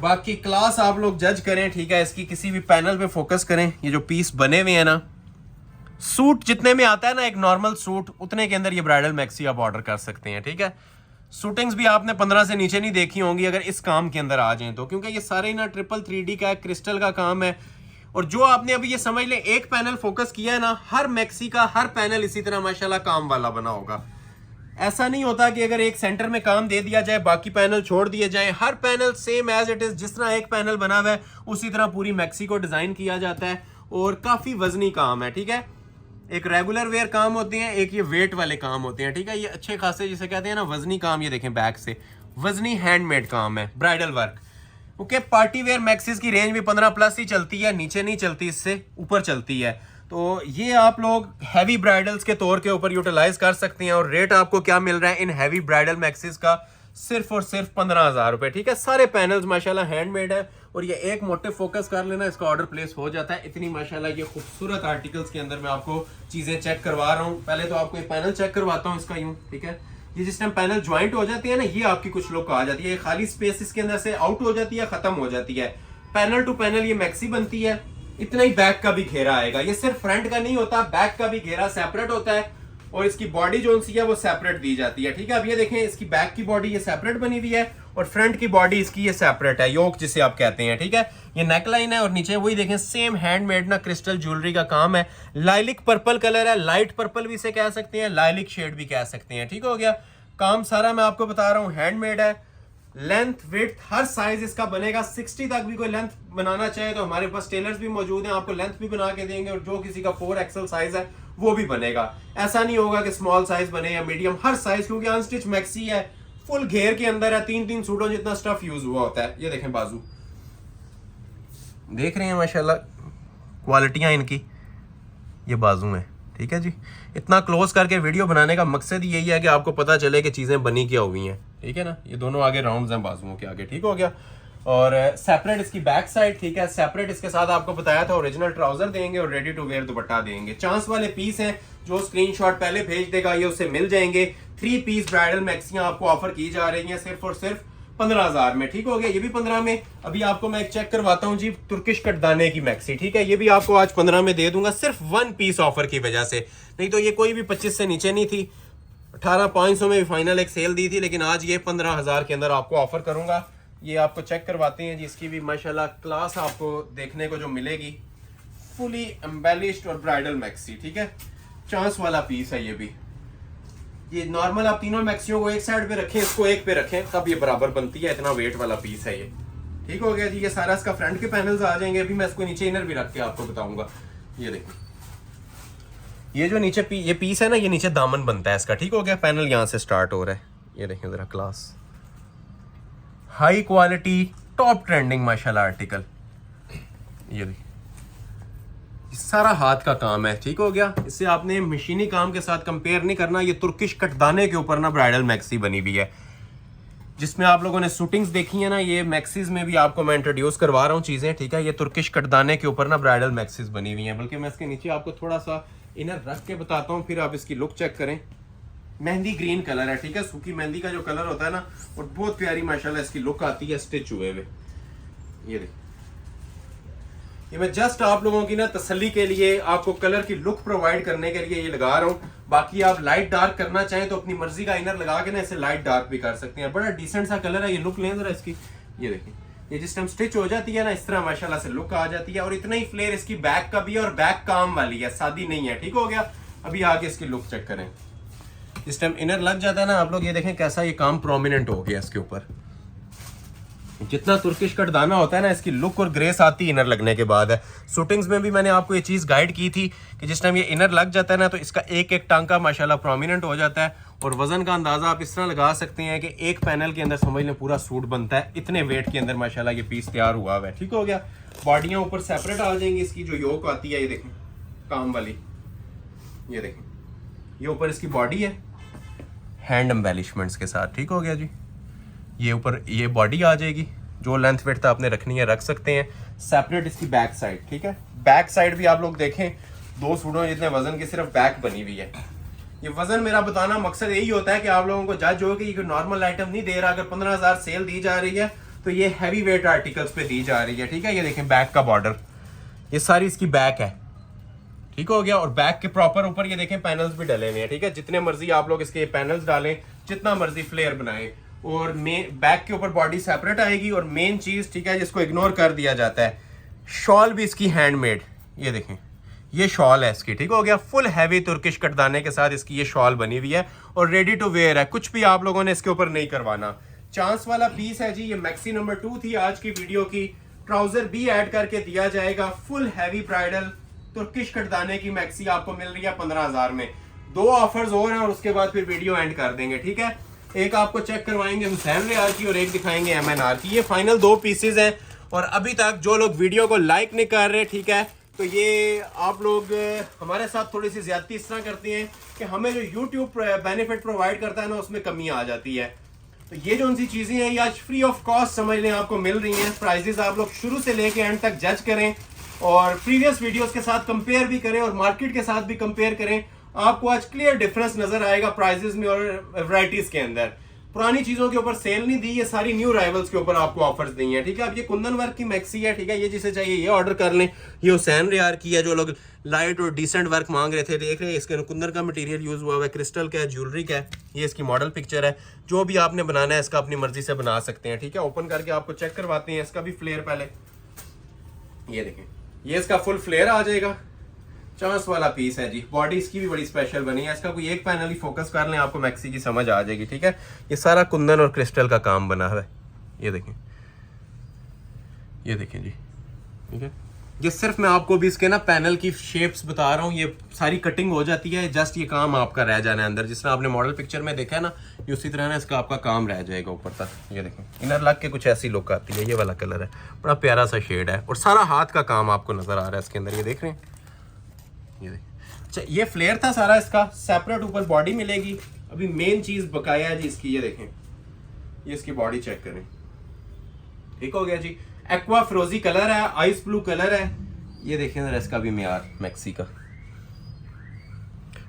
बाकी क्लास आप लोग जज करें। ठीक है, इसकी किसी भी पैनल पे फोकस करें। ये जो पीस बने हुए हैं ना, सूट जितने में आता है ना एक नॉर्मल सूट, उतने के अंदर ये ब्राइडल मैक्सी आप ऑर्डर कर सकते हैं। ठीक है, शूटिंग्स भी आपने 15 से नीचे नहीं देखी होंगी अगर इस काम के अंदर आ जाएं तो, क्योंकि ये सारे ना ट्रिपल 3D का है, क्रिस्टल का काम है। और जो आपने अभी ये समझ लें एक पैनल फोकस किया है ना, हर मैक्सी का हर पैनल इसी तरह माशाल्लाह काम वाला बना होगा। ऐसा नहीं होता कि अगर एक सेंटर में काम दे दिया जाए बाकी पैनल छोड़ दिए जाए, हर panel same as it is, जिस तरह एक पैनल बना हुआ है उसी तरह पूरी मैक्सी को डिजाइन किया जाता है और काफी वजनी काम है। ठीक है, एक रेगुलर वेयर काम होते हैं, एक ये वेट वाले काम होते हैं। ठीक है, ये अच्छे खासे जिसे कहते हैं ना वजनी काम, ये देखें बैक से वजनी हैंडमेड काम है, bridal work. Okay, party wear maxis की रेंज भी 15 प्लस ही चलती है, नीचे नहीं चलती, इससे ऊपर चलती है। तो ये आप लोग हैवी ब्राइडल्स के तौर के ऊपर यूटिलाइज कर सकते हैं। और रेट आपको क्या मिल रहा है इन हैवी ब्राइडल मैक्सिस का, सिर्फ और सिर्फ 15,000 रुपए। ठीक है, सारे पैनल्स माशाल्लाह हैंडमेड है और ये एक मोटे फोकस कर लेना, इसका ऑर्डर प्लेस हो जाता है। इतनी माशाल्लाह ये खूबसूरत आर्टिकल्स के अंदर मैं आपको चीजें चेक करवा रहा हूँ। पहले तो आपको एक पैनल चेक करवाता हूँ इसका यूं। ठीक है, ये जिस टाइम पैनल ज्वाइंट हो जाती है ना, ये आपकी कुछ लुक आ जाती है, खाली स्पेस इसके अंदर से आउट हो जाती है, खत्म हो जाती है। पैनल टू पैनल ये मैक्सी बनती है। इतना ही बैक का भी घेरा आएगा, ये सिर्फ फ्रंट का नहीं होता, बैक का भी घेरा सेपरेट होता है और इसकी बॉडी जो सी है वो सेपरेट दी जाती है। ठीक है, अब ये देखें इसकी बैक की बॉडी ये सेपरेट बनी हुई है और फ्रंट की बॉडी इसकी ये सेपरेट है, योक जिसे आप कहते हैं। ठीक है, ये नेकलाइन है और नीचे वही देखें सेम हैंडमेड ना क्रिस्टल ज्वेलरी का काम है। लाइलिक पर्पल कलर है, लाइट पर्पल भी इसे कह सकते हैं, लाइलिक शेड भी कह सकते हैं। ठीक हो गया, काम सारा मैं आपको बता रहा हूँ हैंडमेड है। लेंथ विड्थ हर साइज इसका बनेगा। 60 तक भी कोई लेंथ बनाना चाहे तो हमारे पास टेलर्स भी मौजूद हैं, आपको लेंथ भी बना के देंगे और जो किसी का 4XL साइज है वो भी बनेगा। ऐसा नहीं होगा कि स्मॉल साइज बने या मीडियम, हर साइज, क्योंकि अनस्टिच मैक्सी है, फुल घेर के अंदर है, 3-3 सूटों जितना स्टफ यूज हुआ होता है। ये देखें बाजू, देख रहे हैं माशाल्लाह क्वालिटियां इनकी, ये बाजू है। ठीक है जी, इतना क्लोज करके वीडियो बनाने का मकसद यही है कि आपको पता चले कि चीजें बनी क्या हुई हैं। ठीक है ना, ये दोनों आगे राउंड्स हैं बाजुओं के आगे। ठीक हो गया, और सेपरेट इसकी बैक साइड। ठीक है, सेपरेट इसके साथ आपको बताया था ओरिजिनल ट्राउजर देंगे और रेडी टू वेयर दुपट्टा देंगे। चांस वाले पीस हैं, जो स्क्रीनशॉट पहले भेज देगा ये उससे मिल जाएंगे। 3 पीस ब्राइडल मैक्सियां आपको ऑफर की जा रही हैं सिर्फ और सिर्फ 15,000 में। ठीक हो गया, ये भी 15 में। अभी आपको मैं एक चेक करवाता हूँ जी, तुर्किश कटदाने की मैक्सी। ठीक है, ये भी आपको आज 15 में दे दूंगा, सिर्फ 1 पीस ऑफर की वजह से, नहीं तो ये कोई भी 25 से नीचे नहीं थी। 18,500 में भी फाइनल एक सेल दी थी, लेकिन आज ये 15,000 के अंदर आपको ऑफर करूंगा। ये आपको चेक करवाते हैं जी, इसकी भी माशाल्लाह क्लास आपको देखने को जो मिलेगी, फुली एम्बेलिश्ड और ब्राइडल मैक्सी। ठीक है, चांस वाला पीस है ये भी। ये नॉर्मल आप तीनों मैक्सियों को एक साइड पे रखें, इसको एक पे रखें, तब ये बराबर बनती है। इतना वेट वाला पीस है ये। ठीक हो गया जी, ये सारा इसका फ्रंट के पैनल्स आ जाएंगे। अभी मैं इसको नीचे इनर भी रख के आपको बताऊंगा। ये देखो, ये जो नीचे ये पीस है ना, ये नीचे दामन बनता है इसका। ठीक हो गया, पैनल यहाँ से स्टार्ट हो रहा है। ये देखें जरा, class, high quality, top trending माशाल्लाह आर्टिकल। ये देखिए, सारा हाथ का काम है। ठीक हो गया, इससे आपने मशीनी काम के साथ कंपेयर नहीं करना। ये तुर्किश कटदाने के ऊपर ना ब्राइडल मैक्सी बनी हुई है, जिसमें आप लोगों ने शूटिंग्स देखी है ना, ये मैक्सीज में भी आपको मैं इंट्रोड्यूस करवा रहा हूँ चीजें। ठीक है, ये तुर्किश कटदाने के ऊपर ना ब्राइडल मैक्सीज बनी हुई है। बल्कि मैं इसके नीचे आपको थोड़ा सा इनर रख के बताता हूँ, फिर आप इसकी लुक चेक करें। मेहंदी ग्रीन कलर है। ठीक है, सूखी मेहंदी का जो कलर होता है ना, और बहुत प्यारी माशाल्लाह इसकी लुक आती है स्टिच हुए हुए। ये देखिए, ये मैं जस्ट आप लोगों की ना तसल्ली के लिए, आपको कलर की लुक प्रोवाइड करने के लिए ये लगा रहा हूँ। बाकी आप लाइट डार्क करना चाहें तो अपनी मर्जी का इनर लगा के ना इसे लाइट डार्क भी कर सकते हैं। बड़ा डिसेंट सा कलर है, ये लुक लें जरा इसकी। ये देखिए, ये जिस टाइम स्टिच हो जाती है ना, इस तरह माशाल्लाह से लुक आ जाती है। और इतना ही फ्लेयर इसकी बैक का भी है, और बैक काम वाली है, सादी नहीं है। ठीक हो गया, अभी आगे इसकी लुक चेक करें। इस टाइम इनर लग जाता है ना, आप लोग ये देखें कैसा ये काम प्रोमिनेंट हो गया इसके ऊपर। जितना तुर्किश कटदाना होता है ना, इसकी लुक और ग्रेस आती इनर लगने के बाद है। शूटिंग्स में भी मैंने आपको ये चीज़ गाइड की थी कि जिस टाइम ये इनर लग जाता है ना, तो इसका एक एक टांका माशाल्लाह प्रोमिनेंट हो जाता है। और वजन का अंदाजा आप इस तरह लगा सकते हैं कि एक पैनल के अंदर समझ लें पूरा सूट बनता है। इतने वेट के अंदर माशाल्लाह ये पीस तैयार हुआ है। ठीक हो गया, बॉडियाँ ऊपर सेपरेट आ जाएंगी। इसकी जो योक आती है, ये देखें काम वाली, ये देखें, ये ऊपर इसकी बॉडी है हैंड एम्बेलिशमेंट्स के साथ। ठीक हो गया जी, ये ऊपर ये बॉडी आ जाएगी। जो लेंथ विड्थ आपने रखनी है रख सकते हैं। सेपरेट इसकी बैक साइड। ठीक है, बैक साइड भी आप लोग देखें, 2 सूटों जितने वजन की सिर्फ बैक बनी हुई है। ये वजन मेरा बताना मकसद यही होता है कि आप लोगों को जज हो कि ये नॉर्मल आइटम नहीं दे रहा। अगर 15,000 सेल दी जा रही है तो ये हैवी वेट आर्टिकल्स पे दी जा रही है। ठीक है, ये देखें बैक का बॉर्डर, ये सारी इसकी बैक है। ठीक हो गया, और बैक के प्रॉपर ऊपर ये देखें पैनल्स भी डले हुए हैं। ठीक है, जितने मर्जी आप लोग इसके पैनल्स डालें, जितना मर्जी फ्लेयर बनाएं। और मेन बैक के ऊपर बॉडी सेपरेट आएगी। और मेन चीज, ठीक है, जिसको इग्नोर कर दिया जाता है, शॉल भी इसकी हैंडमेड, ये देखें ये शॉल है इसकी, ठीक हो गया। फुल हैवी तुर्किश कटदाने के साथ इसकी ये शॉल बनी हुई है और रेडी टू वेयर है, कुछ भी आप लोगों ने इसके ऊपर नहीं करवाना। चांस वाला पीस है जी, ये मैक्सी नंबर 2 थी आज की वीडियो की। ट्राउजर भी ऐड करके दिया जाएगा। फुल हैवी ब्राइडल तुर्किश कटदाने की मैक्सी आपको मिल रही है 15,000 में। 2 ऑफर्स और हैं और उसके बाद फिर वीडियो एंड कर देंगे, ठीक है। एक आपको चेक करवाएंगे हुसैन रियाज की और एक दिखाएंगे MNR की। ये फाइनल 2 पीसेज हैं और अभी तक जो लोग वीडियो को लाइक नहीं कर रहे, ठीक है, तो ये आप लोग हमारे साथ थोड़ी सी ज्यादती इस तरह करती हैं कि हमें जो YouTube बेनिफिट प्रोवाइड करता है ना, उसमें कमी आ जाती है। तो ये जो उनसी चीजें हैं ये आज फ्री ऑफ कॉस्ट समझ लें आपको मिल रही हैं। प्राइजेस आप लोग शुरू से लेके एंड तक जज करें और प्रीवियस वीडियोस के साथ कंपेयर भी करें और मार्केट के साथ भी कंपेयर करें। आपको आज क्लियर डिफरेंस नजर आएगा प्राइजेस में और वैरायटीज के अंदर। पुरानी चीजों के ऊपर सेल नहीं दी, ये सारी न्यू राइवल्स के ऊपर आपको ऑफर्स दी हैं, ठीक है। अब ये कुंदन वर्क की मैक्सी है, ठीक है, ये जिसे चाहिए ये ऑर्डर कर लें। ये हुसैन रियार की है, जो लोग लाइट और डिसेंट वर्क मांग रहे थे, देख रहे हैं इसके कुंदन का मटेरियल यूज हुआ है, क्रिस्टल का है, ज्वेलरी का है। ये इसकी मॉडल पिक्चर है। जो भी आपने बनाना है इसका अपनी मर्जी से बना सकते हैं, ठीक है। ओपन करके आपको चेक करवाते हैं इसका भी फ्लेयर पहले। ये देखें, ये इसका फुल फ्लेयर आ जाएगा। चांस वाला पीस है जी। बॉडी इसकी भी बड़ी स्पेशल बनी है। इसका कोई एक पैनल ही फोकस कर लें, आपको मैक्सी की समझ आ जाएगी, ठीक है। ये सारा कुंदन और क्रिस्टल का काम बना हुआ है। ये देखें, ये देखें जी, ठीक है। ये सिर्फ मैं आपको भी इसके ना पैनल की शेप्स बता रहा हूँ। ये सारी कटिंग हो जाती है, जस्ट ये काम आपका रह जाना है अंदर। जिस तरह आपने मॉडल पिक्चर में देखा है ना, ये उसी तरह ना इसका आपका काम रह जाएगा ऊपर तक। ये देखें, इनर लग के कुछ ऐसी लुक आती है। ये वाला कलर है, बड़ा प्यारा सा शेड है और सारा हाथ का काम आपको नजर आ रहा है इसके अंदर। ये देख रहे हैं, ये देखिए। अच्छा, ये फ्लेयर था सारा इसका। सेपरेट ऊपर बॉडी मिलेगी। अभी मेन चीज बकाया है जी इसकी। ये देखें, ये इसकी बॉडी चेक करें, ठीक हो गया जी। एक्वा फ्रोजी कलर है, आइस ब्लू कलर है। ये देखें जरा इसका भी म्यार मैक्सी का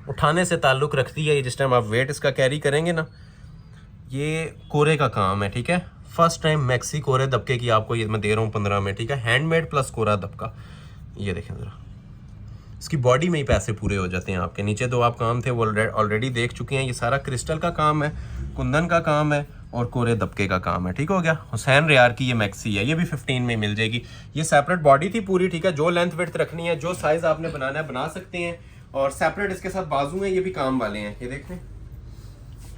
उठाने से ताल्लुक रखती है। ये जिस टाइम आप वेट इसका कैरी करेंगे ना, ये कोरे का काम है, ठीक है। फर्स्ट टाइम मैक्सी कोरे दबके की आपको ये मैं दे रहा हूँ 15 में, ठीक है। हैंडमेड प्लस कोरा दबका। ये देखें जरा, इसकी बॉडी में ही पैसे पूरे हो जाते हैं आपके। नीचे 2 आप काम थे वो ऑलरेडी देख चुके हैं। ये सारा क्रिस्टल का काम है, कुंदन का काम है और कोरे दबके का काम है, ठीक हो गया। हुसैन रियार की ये मैक्सी है, ये भी 15 में मिल जाएगी। ये सेपरेट बॉडी थी पूरी, ठीक है। जो लेंथ विड्थ रखनी है, जो साइज आपने बनाना है बना सकते हैं। और सेपरेट इसके साथ बाजू हैं, ये भी काम वाले हैं। ये देख रहे हैं,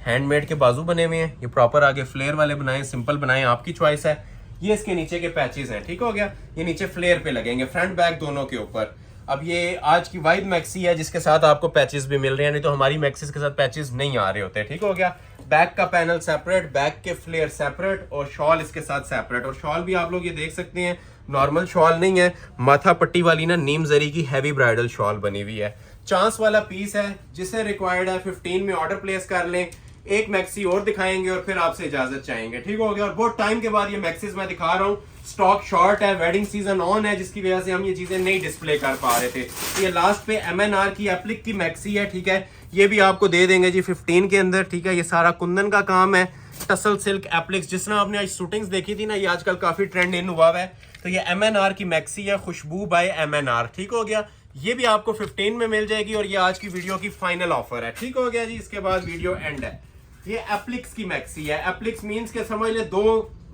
हैंडमेड के बाजू बने हुए हैं। ये प्रॉपर आगे फ्लेयर वाले बनाए, सिंपल बनाए, आपकी चॉइस है। ये इसके नीचे के पैचेस हैं, ठीक हो गया। ये नीचे फ्लेयर पे लगेंगे, फ्रंट बैक दोनों के ऊपर। अब ये आज की वाइड मैक्सी है जिसके साथ आपको पैचेस भी मिल रहे हैं, नहीं तो हमारी मैक्सीज के साथ पैचेस नहीं आ रहे होते, ठीक हो गया। बैक का पैनल सेपरेट, बैक के फ्लेयर सेपरेट और शॉल इसके साथ सेपरेट। और शॉल भी आप लोग ये देख सकते हैं, नॉर्मल शॉल नहीं है, माथा पट्टी वाली ना नीम जरी की हैवी ब्राइडल शॉल बनी हुई है। चांस वाला पीस है, जिसे रिक्वायर्ड है 15 में ऑर्डर प्लेस कर लें। एक मैक्सी और दिखाएंगे और फिर आपसे इजाजत चाहेंगे, ठीक हो गया। और बहुत टाइम के बाद ये मैक्सीज मैं दिखा रहा हूँ। स्टॉक शॉर्ट है, वेडिंग सीजन ऑन है, जिसकी वजह से हम ये चीजें नहीं डिस्प्ले कर पा रहे थे। ये लास्ट पे MNR की एप्लिक की मैक्सी है, ठीक है। ये भी आपको दे देंगे जी 15 के अंदर, ठीक है। ये सारा कुंदन का काम है, टसल सिल्क एप्लिक्स। जिस तरह आपने आज शूटिंग्स देखी थी ना, ये आजकल काफी ट्रेंड इन हुआ है। तो ये MNR की मैक्सी है, खुशबू बाय MNR, ठीक हो गया। ये भी आपको 15 में मिल जाएगी और ये आज की वीडियो की फाइनल ऑफर है, ठीक हो गया जी। इसके बाद वीडियो एंड है। ये एप्लिक्स की मैक्सी है। एप्लिक्स मींस के समझ ले 2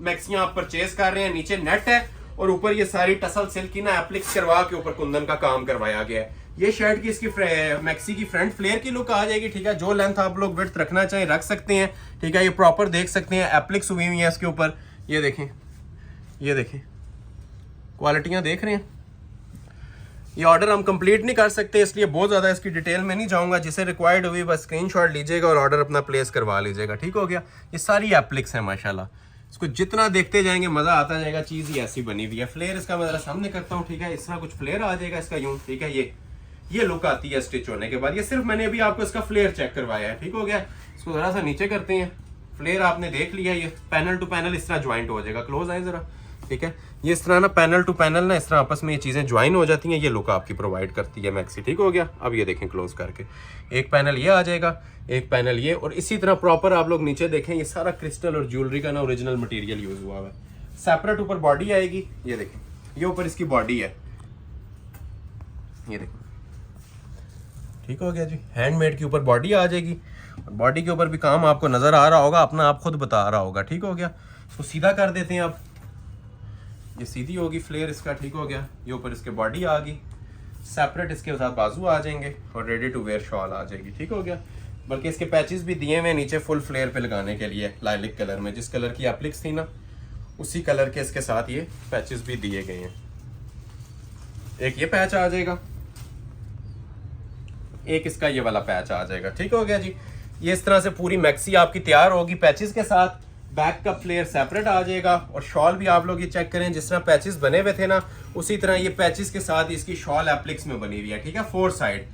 मैक्सियां आप परचेज कर रहे हैं। नीचे नेट है और ऊपर ये सारी टसल सिल्क की ना एप्लिक्स करवा के ऊपर कुंदन का काम करवाया गया है। ये शर्ट की इसकी मैक्सी की फ्रंट फ्लेयर की लुक आ जाएगी, ठीक है। जो लेंथ आप लोग विड्थ रखना चाहें रख सकते हैं, ठीक है। ये प्रॉपर देख सकते हैं, एप्लिक्स हुई हुई है इसके ऊपर। ये देखें, ये देखें, क्वालिटियां देख रहे हैं। ये ऑर्डर हम कंप्लीट नहीं कर सकते, इसलिए बहुत ज़्यादा इसकी डिटेल में नहीं जाऊंगा। जिसे रिक्वायर्ड हुई बस स्क्रीनशॉट लीजिएगा और ऑर्डर अपना प्लेस करवा लीजिएगा, ठीक हो गया। ये सारी एप्लिक्स है माशाल्लाह। इसको जितना देखते जाएंगे मज़ा आता जाएगा। चीज़ ही ऐसी बनी हुई है। फ्लेयर इसका मैं ज़रा सामने करता हूँ, ठीक है। इस तरह कुछ फ्लेयर आ जाएगा इसका यूँ, ठीक है। ये लुक आती है स्टिच होने के बाद। ये सिर्फ मैंने अभी आपको इसका फ्लेयर चेक करवाया है, ठीक हो गया। इसको ज़रा सा नीचे करते हैं। फ्लेयर आपने देख लिया, ये पैनल टू पैनल इस तरह ज्वाइंट हो जाएगा। क्लोज आए ज़रा, ठीक है। ये इस तरह ना पैनल टू पैनल ना इस तरह आपस में ये चीज़ें ज्वाइन हो जाती हैं। ये लुक आपकी प्रोवाइड करती है मैक्सी, ठीक हो गया। अब ये देखें क्लोज करके, एक पैनल ये आ जाएगा, एक पैनल ये, और इसी तरह प्रॉपर आप लोग नीचे देखें, ये सारा क्रिस्टल और ज्वेलरी का ना ओरिजिनल मटेरियल यूज हुआ है। सेपरेट ऊपर बॉडी आएगी। ये देखें, ये ऊपर इसकी बॉडी है, ये देखें, ठीक हो गया जी। हैंडमेड के ऊपर बॉडी आ जाएगी और बॉडी के ऊपर भी काम आपको नजर आ रहा होगा, अपना आप खुद बता रहा होगा, ठीक हो गया। इसको सीधा कर देते हैं आप। ये सीधी होगी, फ्लेयर इसका ठीक हो गया, ये ऊपर इसके बॉडी आ गई, सेपरेट इसके साथ बाजू आ जाएंगे और रेडी टू वेयर शॉल आ जाएगी, ठीक हो गया। बल्कि इसके पैचेस भी दिए हुए नीचे फुल फ्लेयर पे लगाने के लिए, लाइलिक कलर में, जिस कलर की एप्लिक्स थी ना उसी कलर के इसके साथ ये पैचेस भी दिए गए हैं। एक ये पैच आ जाएगा, एक इसका ये वाला पैच आ जाएगा, ठीक हो गया जी। ये इस तरह से पूरी मैक्सी आपकी तैयार होगी पैचेस के साथ। बैक का फ्लेयर सेपरेट आ जाएगा और शॉल भी आप लोग ये चेक करें, जिस तरह पैचेस बने हुए थे ना उसी तरह ये पैचेस के साथ इसकी शॉल एप्लिक्स में बनी हुई है, ठीक है, 4 साइड।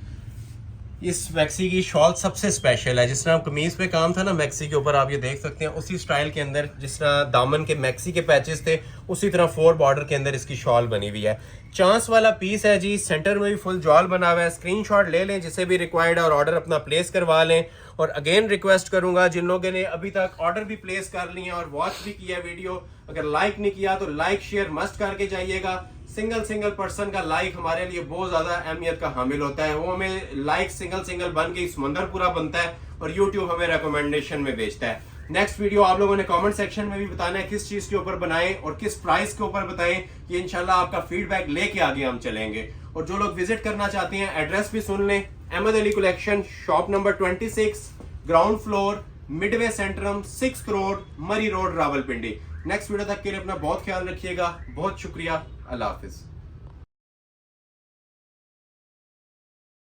इस मैक्सी की शॉल सबसे स्पेशल है, जिस तरह कमीज पे काम था ना मैक्सी के ऊपर, आप ये देख सकते हैं उसी स्टाइल के अंदर, जिस तरह दामन के मैक्सी के पैचेस थे उसी तरह 4 बॉर्डर के अंदर इसकी शॉल बनी हुई है। चांस वाला पीस है जी, सेंटर में भी फुल जॉल बना हुआ है। स्क्रीनशॉट ले लें जिसे भी रिक्वायर्ड है और ऑर्डर अपना प्लेस करवा लें। और अगेन रिक्वेस्ट करूंगा, जिन लोगों ने अभी तक ऑर्डर भी प्लेस कर लिए और वॉच भी किया वीडियो, अगर लाइक नहीं किया तो लाइक शेयर मस्ट करके जाइएगा। सिंगल पर्सन का लाइक हमारे लिए बहुत ज्यादा अहमियत का हामिल होता है, वो हमें लाइक सिंगल बन के समंदर पूरा बनता है और यूट्यूब हमें रिकमेंडेशन में भेजता है। नेक्स्ट वीडियो आप लोगों ने कमेंट सेक्शन में भी बताना है किस चीज के ऊपर बनाएं और किस प्राइस के ऊपर बताएं, ये इंशाल्लाह आपका फीडबैक लेके आगे हम चलेंगे। और जो लोग विजिट करना चाहते हैं एड्रेस भी सुन लें, Ahmad Ali collection, shop number 26, ground floor, midway centrum, 6 करोड़, Murree road, Rawalpindi. Next video तक के लिए अपना बहुत ख्याल रखिएगा, बहुत शुक्रिया, अल्लाह हाफिज।